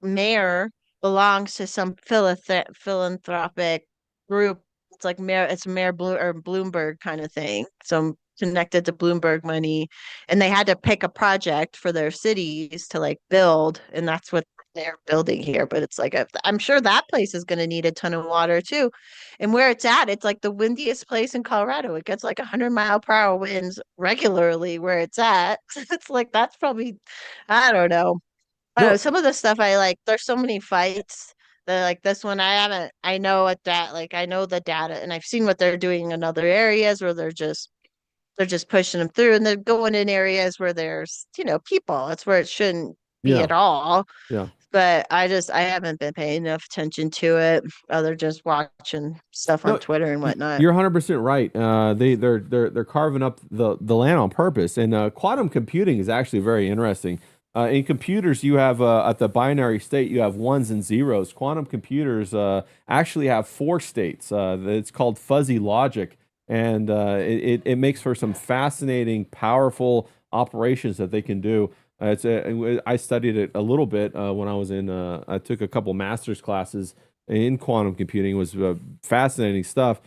mayor belongs to some philanthropic group. It's like Mayor Bloomberg kind of thing. So connected to Bloomberg money, and they had to pick a project for their cities to like build, and that's what they're building here. But it's like I'm sure that place is going to need a ton of water too. And where it's at, it's like the windiest place in Colorado. It gets like 100-mile-per-hour winds regularly where it's at. It's like that's probably, I don't know. I don't know. Some of the stuff I like, there's so many fights that like this one I know I know the data, and I've seen what they're doing in other areas where they're just pushing them through, and they're going in areas where there's, people. That's where it shouldn't be at all. Yeah. But I haven't been paying enough attention to it, other just watching stuff on Twitter and whatnot. You're 100% right. They're carving up the land on purpose, and quantum computing is actually very interesting. In computers, you have at the binary state, you have ones and zeros. Quantum computers actually have 4 states. It's called fuzzy logic, and it makes for some fascinating, powerful operations that they can do. I studied it a little bit when I was in. I took a couple master's classes in quantum computing. It was fascinating stuff.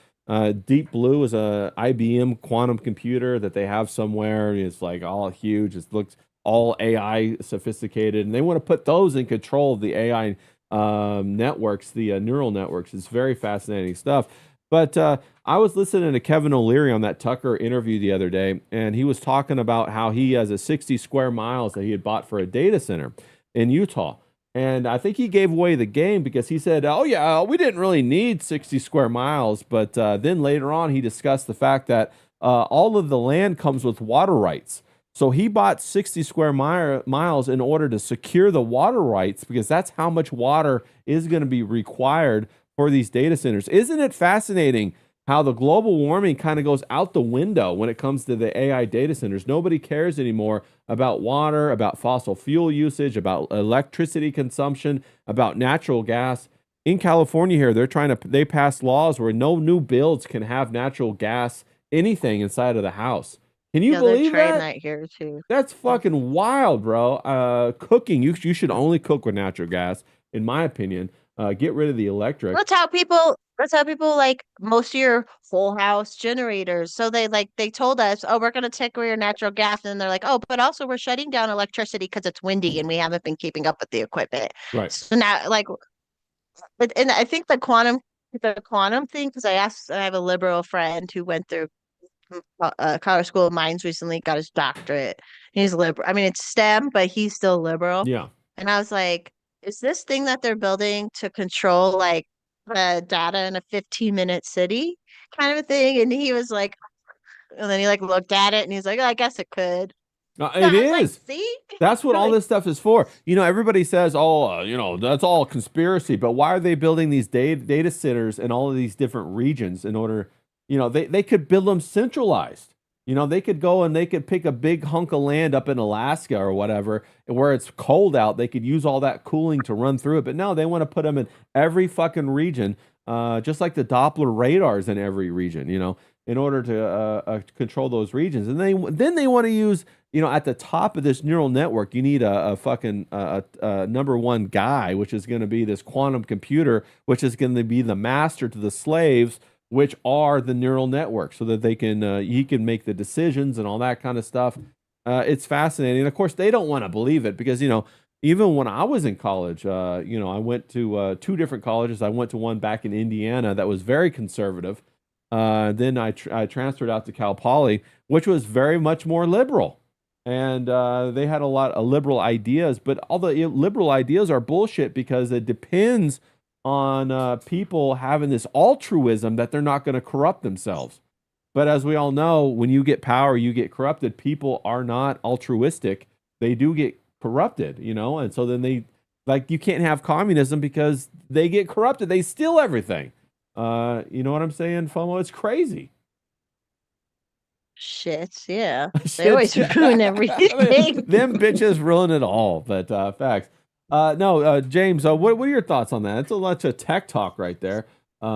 Deep Blue is a IBM quantum computer that they have somewhere. It's like all huge. It looks all AI sophisticated, and they want to put those in control of the AI networks, the neural networks. It's very fascinating stuff. But I was listening to Kevin O'Leary on that Tucker interview the other day, and he was talking about how he has a 60 square miles that he had bought for a data center in Utah. And I think he gave away the game because he said, oh, yeah, we didn't really need 60 square miles. But then later on, he discussed the fact that all of the land comes with water rights. So he bought 60 square miles in order to secure the water rights because that's how much water is going to be required for these data centers. Isn't it fascinating how the global warming kind of goes out the window when it comes to the AI data centers? Nobody cares anymore about water, about fossil fuel usage, about electricity consumption, about natural gas. In California here, they passed laws where no new builds can have natural gas, anything inside of the house. Can you believe they're trying that? that here too. That's fucking wild, bro. Cooking, you should only cook with natural gas, in my opinion. Get rid of the electric. That's how people like most of your whole house generators. So they told us, oh, we're gonna take away your natural gas, and they're like, oh, but also we're shutting down electricity because it's windy and we haven't been keeping up with the equipment. Right. So now, and I think the quantum thing, because I have a liberal friend who went through college school of mines recently, got his doctorate. He's liberal. I mean, it's STEM, but he's still liberal. Yeah. And I was like, is this thing that they're building to control like the data in a 15-minute city kind of a thing? And he was like, and then he like looked at it and he's like, oh, I guess it could. It is. Like, see? That's what all this stuff is for. Everybody says, oh, that's all conspiracy. But why are they building these data centers in all of these different regions in order, they could build them centralized. They could go and they could pick a big hunk of land up in Alaska or whatever, where it's cold out. They could use all that cooling to run through it. But no, they want to put them in every fucking region, just like the Doppler radars in every region, in order to control those regions. And then they want to use, at the top of this neural network, you need a fucking number one guy, which is going to be this quantum computer, which is going to be the master to the slaves, which are the neural network, so that he can make the decisions and all that kind of stuff. It's fascinating. And of course, they don't want to believe it because, even when I was in college, I went to two different colleges. I went to one back in Indiana that was very conservative. Then I transferred out to Cal Poly, which was very much more liberal. And they had a lot of liberal ideas, but all the liberal ideas are bullshit because it depends on people having this altruism that they're not going to corrupt themselves. But as we all know, when you get power, you get corrupted. People are not altruistic. They do get corrupted, and so then you can't have communism because they get corrupted. They steal everything. You know what I'm saying, FOMO? It's crazy. Shit, yeah. They always ruin everything. Them bitches ruin it all, but facts. No, James, what are your thoughts on that? It's a lot of tech talk right there. Yeah,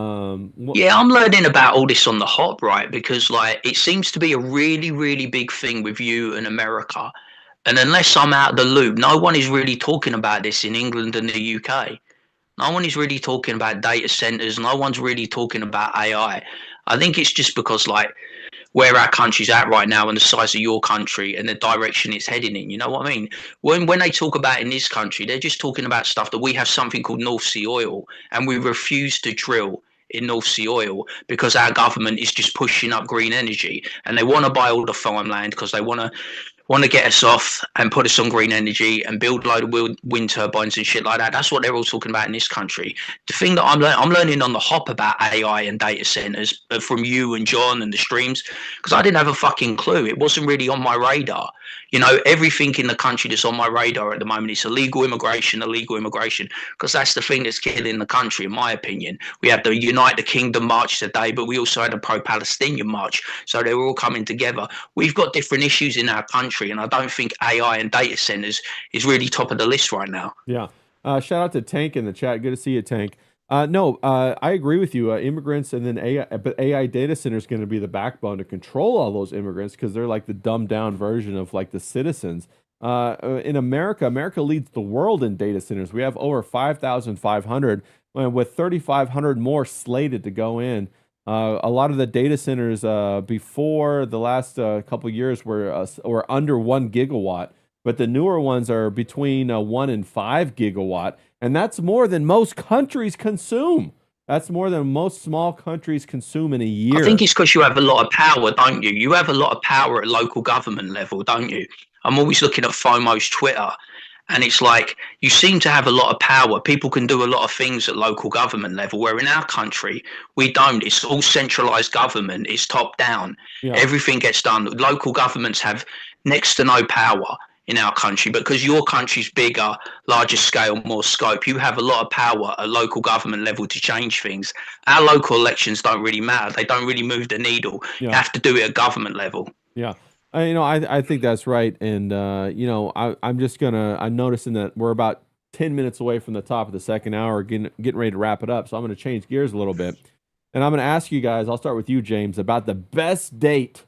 I'm learning about all this on the hop, right? Because it seems to be a really, really big thing with you and America. And unless I'm out of the loop, no one is really talking about this in England and the UK. No one is really talking about data centers. No one's really talking about AI. I think it's just because where our country's at right now and the size of your country and the direction it's heading in. You know what I mean? When they talk about in this country, they're just talking about stuff that we have something called North Sea oil, and we refuse to drill in North Sea oil because our government is just pushing up green energy, and they want to buy all the farmland because they want to get us off and put us on green energy and build a load of wind turbines and shit like that. That's what they're all talking about in this country. The thing that I'm learning on the hop about AI and data centers from you and John and the streams, because I didn't have a fucking clue. It wasn't really on my radar. Everything in the country that's on my radar at the moment is illegal immigration, because that's the thing that's killing the country, in my opinion. We have the United Kingdom march today, but we also had a pro-Palestinian march. So they were all coming together. We've got different issues in our country, and I don't think AI and data centers is really top of the list right now. Yeah. Shout out to Tank in the chat. Good to see you, Tank. No, I agree with you. Immigrants and then AI, but AI data center is going to be the backbone to control all those immigrants because they're like the dumbed down version of the citizens. In America, America leads the world in data centers. We have over 5,500, with 3,500 more slated to go in. A lot of the data centers before the last couple years were under 1 gigawatt, but the newer ones are between 1 and 5 gigawatt, and that's more than most countries consume. That's more than most small countries consume in a year. I think it's because you have a lot of power, don't you? You have a lot of power at local government level, don't you? I'm always looking at FOMO's Twitter, and it's like you seem to have a lot of power. People can do a lot of things at local government level, where in our country, we don't. It's all centralized government. It's top down. Yeah. Everything gets done. Local governments have next to no power in our country, because your country's bigger, larger scale, more scope. You have a lot of power at local government level to change things. Our local elections don't really matter. They don't really move the needle. Yeah. You have to do it at government level. Yeah. I think that's right. And, I'm noticing that we're about 10 minutes away from the top of the second hour, getting ready to wrap it up. So I'm going to change gears a little bit. And I'm going to ask you guys, I'll start with you, James, about the best date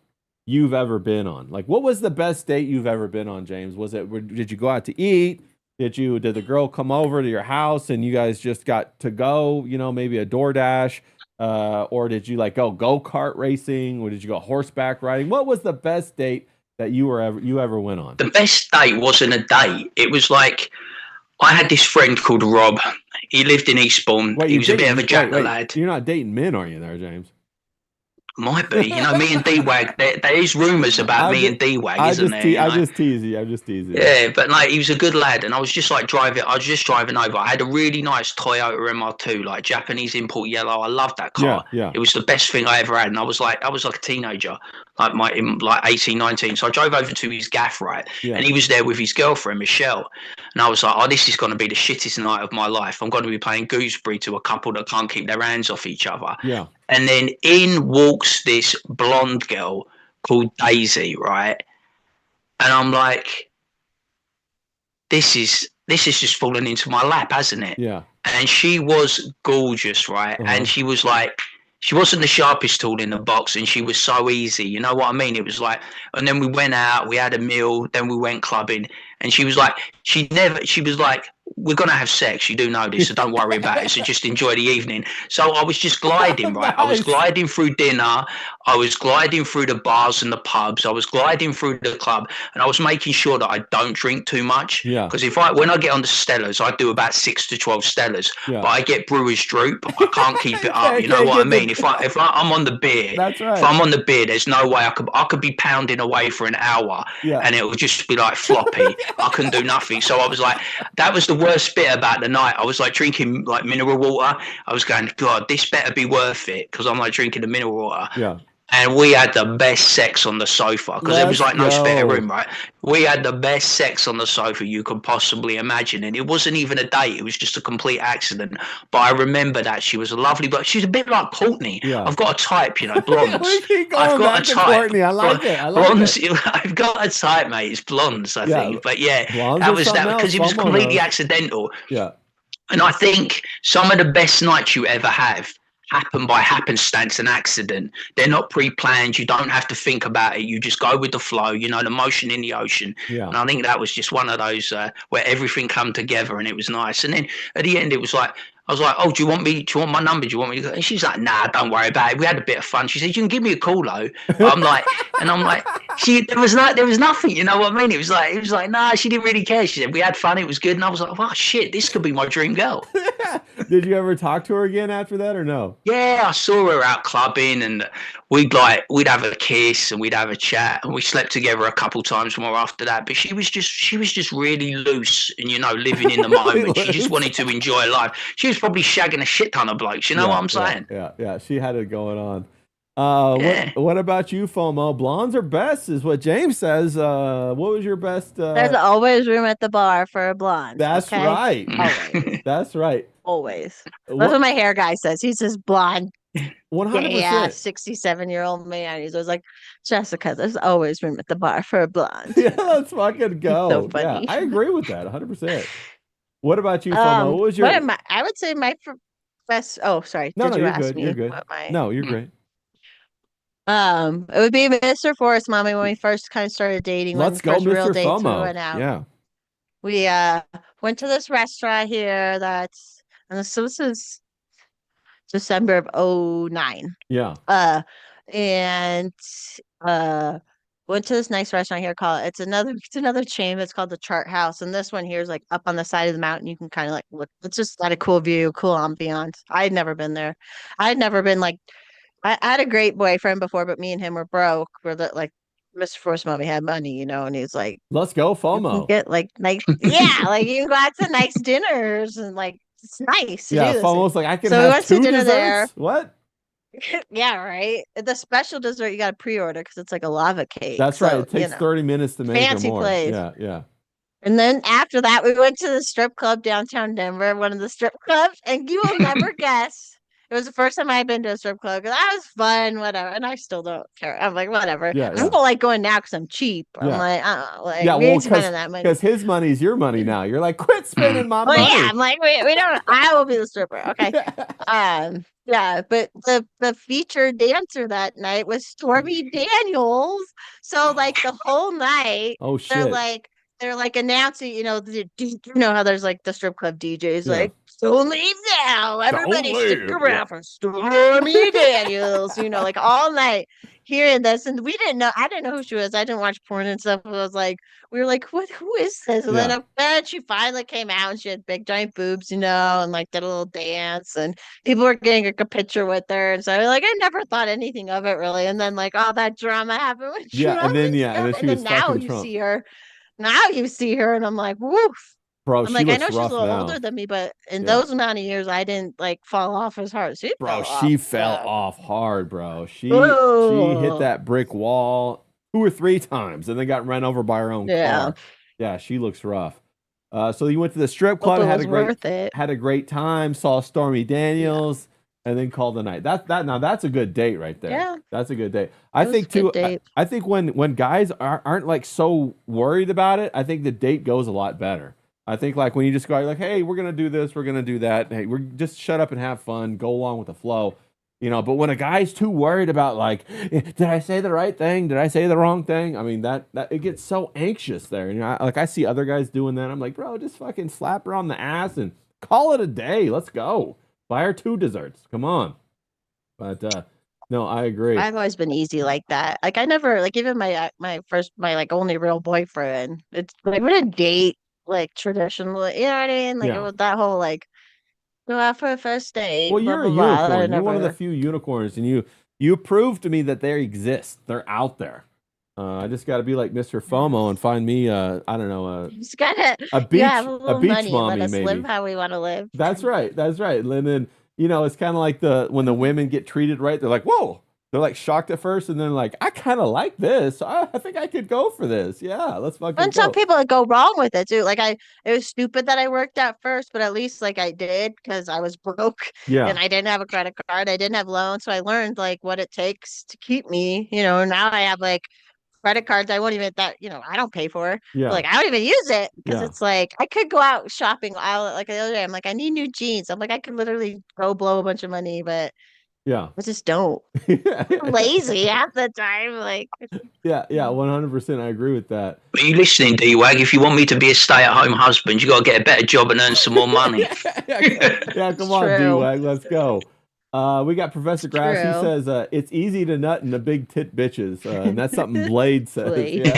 you've ever been on. Like, what was the best date you've ever been on, James? Did you go out to eat? Did the girl come over to your house and you guys just got to go, maybe a DoorDash? Or did you go-kart racing? Or did you go horseback riding? What was the best date that you ever went on? The best date wasn't a date. It was like, I had this friend called Rob. He lived in Eastbourne. He was a bit of a jackal lad. You're not dating men, are you there, James? Might be. Me and D-Wag, there is rumours about me and D-Wag, isn't there? I just tease you. Yeah, but he was a good lad, and I was just driving over. I had a really nice Toyota MR2, like Japanese import yellow. I loved that car. Yeah. It was the best thing I ever had, and I was like a teenager, like 18, 19. So I drove over to his gaff, right? Yeah. And he was there with his girlfriend, Michelle. And I was like, oh, this is going to be the shittest night of my life. I'm going to be playing gooseberry to a couple that can't keep their hands off each other. Yeah. And then in walks this blonde girl called Daisy, right? And I'm like, this is just fallen into my lap, hasn't it? Yeah. And she was gorgeous, right? Uh-huh. And she was like, she wasn't the sharpest tool in the box, and she was so easy. You know what I mean? It was like, and then we went out, we had a meal, then we went clubbing, and she was like, we're going to have sex. You do know this, so don't worry about it. So just enjoy the evening. So I was just gliding, right? I was gliding through dinner. I was gliding through the bars and the pubs. I was gliding through the club, and I was making sure that I don't drink too much. Yeah. Because when I get on the Stellas, I do about 6 to 12 Stellas. Yeah. But I get brewer's droop. I can't keep it up. You know what I mean? If I'm on the beer, that's right. If I'm on the beer, there's no way I could be pounding away for an hour, and it would just be like floppy. I couldn't do nothing. So I was like, that was the worst bit about the night. I was like drinking like mineral water. I was going, God, this better be worth it, because I'm like drinking the mineral water. Yeah. And we had the best sex on the sofa, because there was like no spare room, right? We had the best sex on the sofa you could possibly imagine. And it wasn't even a date. It was just a complete accident. But I remember that she was a lovely, but she's a bit like Courtney. Yeah. I've got a type, blondes. We keep going I've got back a to type. Courtney. I like it. Blondes, I've got a type, mate. It's blondes, I think. But yeah, blondes that are was that, something because it was else. completely accidental. Yeah. And I think some of the best nights you ever have happen by happenstance and accident. They're not pre-planned. You don't have to think about it. You just go with the flow, the motion in the ocean. Yeah. And I think that was just one of those where everything come together, and it was nice. And then at the end, it was like, I was like, oh, do you want my number? Do you want me to go? And she's like, nah, don't worry about it. We had a bit of fun. She said, you can give me a call though. I'm like, there was nothing, you know what I mean? It was like, nah, she didn't really care. She said, we had fun. It was good. And I was like, oh shit, this could be my dream girl. Did you ever talk to her again after that or no? Yeah, I saw her out clubbing, and we'd have a kiss and we'd have a chat, and we slept together a couple times more after that. But she was just really loose and living in the moment. She just wanted to enjoy life. She was probably shagging a shit ton of blokes. You know what I'm saying? Yeah. She had it going on. What about you, FOMO? Blondes are best, is what James says. What was your best? There's always room at the bar for a blonde. That's right. Always. That's right. Always. That's what my hair guy says. He says blonde. 100%. Yeah, 67-year-old man. He's always like, Jessica, there's always room at the bar for a blonde. Yeah, let's fucking go. So funny. Yeah, I agree with that 100%. What about you, FOMO? What was your? I would say my best. Oh, sorry. No, Did you you're ask good. me You're good. what my... No, you're great. It would be Mr. Forrest Mommy when we first kind of started dating, when Let's the go, first real Mr. dates we FOMO. went out. Yeah. We went to this restaurant here that's and this is December of '09. Yeah. Uh and uh went to this nice restaurant here called it's another chain that's called the Chart House. And this one here is like up on the side of the mountain. You can kind of like look, it's just got a cool view, cool ambiance. I had never been there. I had never been like I had a great boyfriend before, but me and him were broke. We're the like Mr. Force Mommy had money, and he's like, Let's go, you can FOMO. get like nice, yeah, like you can go out to nice dinners and like it's nice to Yeah, do this. FOMO's like, I can So we have went to two dinner there. desserts? What? Yeah, right. The special dessert you got to pre-order because it's like a lava cake. That's right. So, It takes 30 minutes to make or fancy more. place. Yeah, yeah. And then after that, we went to the strip club downtown Denver, one of the strip clubs, and you will never guess. It was the first time I had been to a strip club because that was fun, whatever. And I still don't care. I'm like, whatever. Yeah, I yeah. don't like going now because I'm cheap. I'm Yeah. like, Yeah, we well, ain't spending that money. because his money's your money now. You're like, quit spending my Well, money. yeah, I'm like, we don't. I will be the stripper. Okay. Yeah, but the featured dancer that night was Stormy Daniels. So like the whole night, Oh they're shit. like they're like announcing, you know how there's like the strip club DJs Yeah. like, don't leave now. Everybody stick leave. around Yeah. for Stormy Daniels, like all night hearing this. And I didn't know who she was. I didn't watch porn and stuff. I was like, we were like, who is this? And Yeah. then she finally came out and she had big giant boobs, and like did a little dance and people were getting like a picture with her. And so I never thought anything of it really. And then like all that drama happened with Yeah, Trump and then and yeah, and stuff. then she And then was fucking Trump. now you see her and I'm like, woof. Bro, I'm she like, I looks know she's a rough little now. older than me, but in Yeah. those amount of years, I didn't like fall off as hard. She Bro, fell she off. fell off hard, bro. She hit Oh, that brick wall 2 or 3 times and then got run over by her own yeah. car. Yeah, she looks rough. So you went to the strip Hope club, it was worth it. had a great time, saw Stormy Daniels, and then called the night. Now that's a good date right there. Yeah. That's a good date. It I was think a good too. date. I think when guys aren't like so worried about it, I think the date goes a lot better. I think like when you just go, you're like, hey, we're gonna do this, we're gonna do that. Hey, we're just shut up and have fun, go along with the flow. But when a guy's too worried about like, did I say the right thing? Did I say the wrong thing? I mean, that it gets so anxious there. I see other guys doing that. I'm like, bro, just fucking slap her on the ass and call it a day. Let's go. Buy her 2 desserts. Come on. But no, I agree. I've always been easy like that. Like I never like even my like only real boyfriend. It's like we didn't date like traditionally. You know what I mean? Like it Yeah. was that whole like go out for a first date. Well, Blah you're a blah blah. I unicorn. You're one of the never. few unicorns, and you prove to me that they exist. They're out there. I just got to be like Mr. FOMO and find me, I don't know, Just gotta a you beach, have a a little beach money and let mommy, us maybe. live how we want to live. That's right. That's right. And then, it's kind of like when the women get treated right, they're like, whoa. They're like shocked at first, and then like, I kind of like this. I think I could go for this. Yeah, let's fucking And some go. people like, go wrong with it too. Like it was stupid that I worked at first, but at least like I did because I was broke Yeah, and I didn't have a credit card. I didn't have loans, so I learned like what it takes to keep me. Now I have like credit cards. I won't even I don't pay for. yeah, Like I don't even use it because yeah, it's like I could go out shopping out like the other day. I'm like, I need new jeans. I'm like, I could literally go blow a bunch of money, but yeah. I just don't. I'm lazy half the time. Like Yeah, 100%. I agree with that. Are you listening, D-Wag? If you want me to be a stay-at-home husband, you got to get a better job and earn some more money. Yeah, come on, true. D-Wag, let's go. We got Professor Grass. He True. says it's easy to nut in the big tit bitches, and that's something Blade says. Blade. Yeah,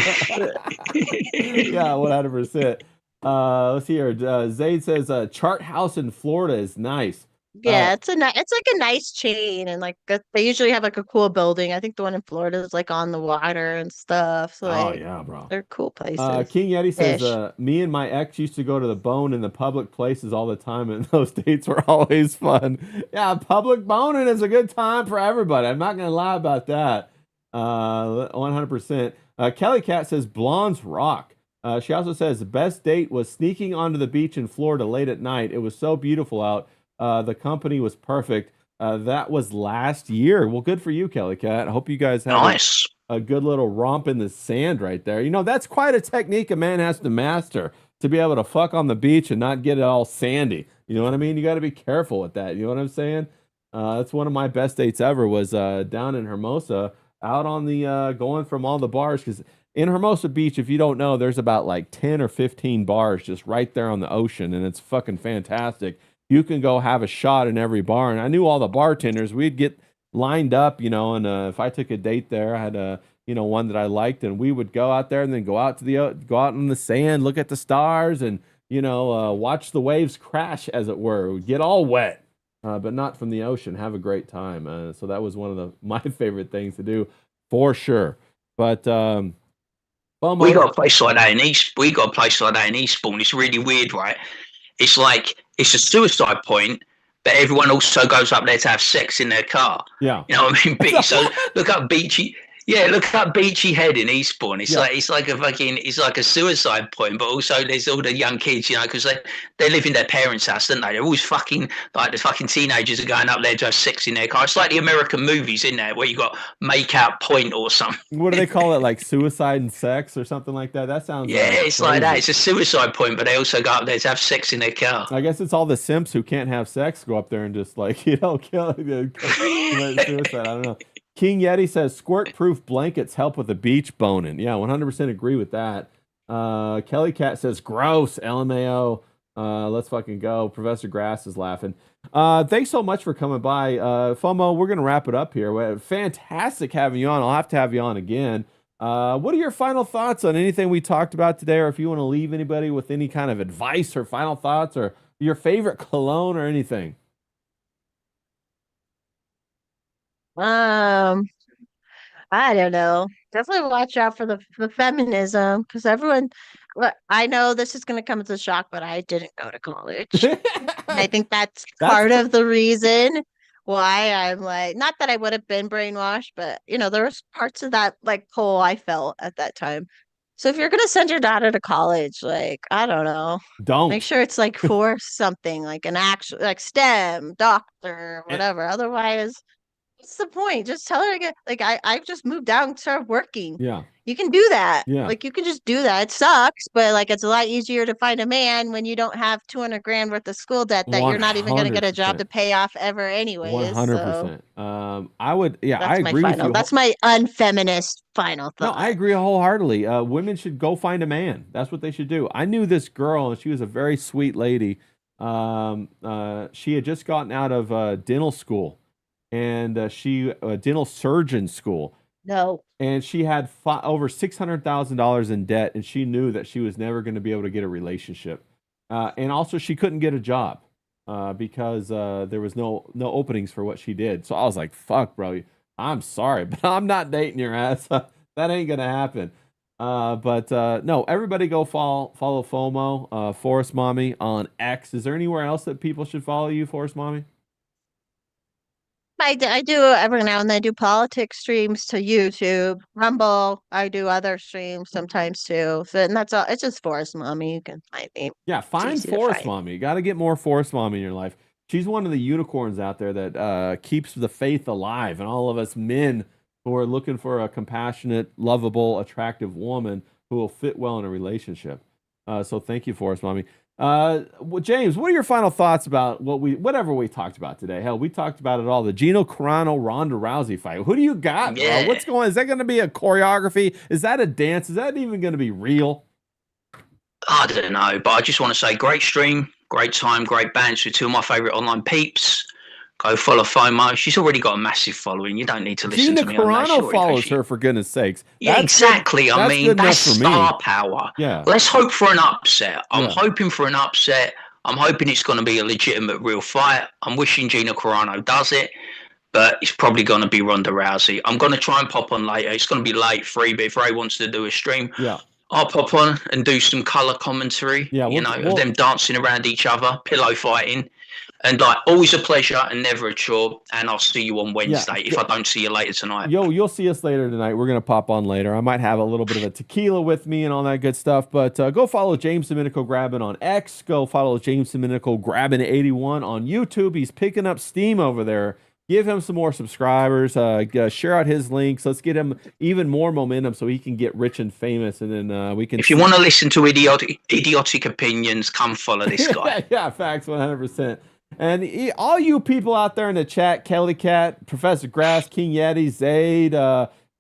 yeah, 100%. Let's see here. Zayd says Chart House in Florida is nice. Yeah, it's like a nice chain, and like they usually have like a cool building. I think the one in Florida is like on the water and stuff. So Oh like yeah, bro. they're cool places. King Yeti says, Ish. me and my ex used to go to the Bone in the public places all the time, and those dates were always fun. Yeah, public boning is a good time for everybody. I'm not gonna lie about that. 100%. Kelly Cat says blondes rock. She also says the best date was sneaking onto the beach in Florida late at night. It was so beautiful out. The company was perfect. That was last year. Well, good for you, Kelly Cat. I hope you guys have Nice. a good little romp in the sand right there. That's quite a technique a man has to master to be able to fuck on the beach and not get it all sandy. You know what I mean? You got to be careful with that. You know what I'm saying? That's one of my best dates ever was down in Hermosa. out on the going from all the bars, because in Hermosa Beach, if you don't know, there's about like 10 or 15 bars just right there on the ocean, and it's fucking fantastic. You can go have a shot in every bar, and I knew all the bartenders. We'd get lined up, you know, and if I took a date there, I had a one that I liked, and we would go out there and then go out to the go out in the sand, look at the stars, and watch the waves crash, as it were. We'd get all wet, but not from the ocean. Have a great time. So that was one of my favorite things to do, for sure. But we got a place like that in East. We got a place like that in Eastbourne. It's really weird, right? It's like it's a suicide point, but everyone also goes up there to have sex in their car. Yeah, you know what I mean. So look up Beachy. Yeah, look up Beachy Head in Eastbourne. It's like it's like a suicide point, but also there's all the young kids, because they live in their parents' house, don't they? They're always fucking like the fucking teenagers are going up there to have sex in their car. It's like the American movies, in there, where you got Make Out Point or something. What do they call it? Like suicide and sex or something like that? That sounds it's crazy. Like that. It's a suicide point, but they also go up there to have sex in their car. I guess it's all the simps who can't have sex go up there and just like kill suicide. I don't know. King Yeti says squirt-proof blankets help with the beach boning. Yeah, 100% agree with that. Kelly Cat says gross. LMAO. Let's fucking go. Professor Grass is laughing. Thanks so much for coming by. FOMO, we're going to wrap it up here. Fantastic having you on. I'll have to have you on again. What are your final thoughts on anything we talked about today, or if you want to leave anybody with any kind of advice or final thoughts, or your favorite cologne or anything? I don't know. Definitely watch out for the feminism, because everyone. Look, I know this is going to come as a shock, but I didn't go to college. I think that's part of the reason why I'm like, not that I would have been brainwashed, but there was parts of that like pull I felt at that time. So if you're going to send your daughter to college, like, I don't know, don't make sure it's like for something like an actual like STEM, doctor, whatever. Otherwise, what's the point? Just tell her to get like I've just moved out and started working. Yeah. You can do that. Yeah. Like you can just do that. It sucks, but like it's a lot easier to find a man when you don't have 200 grand worth of school debt that you're not even going to get a job to pay off ever anyways. 100%. I would, yeah, that's I agree with you. That's my unfeminist final thought. No, I agree wholeheartedly. Women should go find a man. That's what they should do. I knew this girl, and she was a very sweet lady. She had just gotten out of dental school, and dental surgeon school. No. And she had over $600,000 in debt, and she knew that she was never going to be able to get a relationship. And also, she couldn't get a job because there was no openings for what she did. So I was like, "Fuck, bro, I'm sorry, but I'm not dating your ass. That ain't gonna happen." But no, everybody go follow FOMO, Forrest Mommy on X. Is there anywhere else that people should follow you, Forrest Mommy? I do every now and then. I do politics streams to YouTube, Rumble. I do other streams sometimes too. So, and that's all. It's just Forrest Mommy. You can find me. Yeah, find Forrest Mommy. You got to get more Forrest Mommy in your life. She's one of the unicorns out there that keeps the faith alive, and all of us men who are looking for a compassionate, lovable, attractive woman who will fit well in a relationship. So thank you, Forrest Mommy. James, what are your final thoughts about whatever we talked about today? Hell, we talked about it all. The Gino Carano Ronda Rousey fight. Who do you got, bro? What's going on? Is that going to be a choreography? Is that a dance? Is that even going to be real? I don't know, but I just want to say great stream, great time, great bands with two of my favorite online peeps. Go follow FOMO. She's already got a massive following. You don't need to listen to me. Gina Carano follows her, for goodness sakes. Yeah, exactly. I mean, that's star power. Yeah. Let's hope for an upset. I'm hoping for an upset. I'm hoping it's going to be a legitimate, real fight. I'm wishing Gina Carano does it, but it's probably going to be Ronda Rousey. I'm going to try and pop on later. It's going to be late, free, but if Ray wants to do a stream, I'll pop on and do some color commentary. Yeah, of them dancing around each other, pillow fighting. And like, always a pleasure and never a chore. And I'll see you on Wednesday if I don't see you later tonight. You'll see us later tonight. We're going to pop on later. I might have a little bit of a tequila with me and all that good stuff. But go follow James Domenico Grabbin on X. Go follow James Domenico Grabbin 81 on YouTube. He's picking up steam over there. Give him some more subscribers. Share out his links. Let's get him even more momentum so he can get rich and famous. And then we can. If you want to listen to idiotic opinions, come follow this guy. Yeah, facts, 100%. And all you people out there in the chat, Kelly Cat, Professor Grass, King Yeti, Zaid,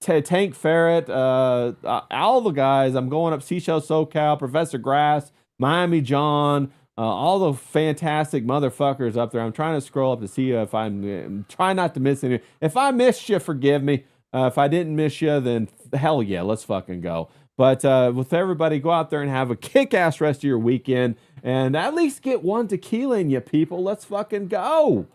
Tank Ferret, all the guys. I'm going up Seashell SoCal, Professor Grass, Miami John, all the fantastic motherfuckers up there. I'm trying to scroll up to see if I'm trying not to miss any. If I missed you, forgive me. If I didn't miss you, then hell yeah, let's fucking go. But with everybody, go out there and have a kick-ass rest of your weekend and at least get one tequila in you, people. Let's fucking go.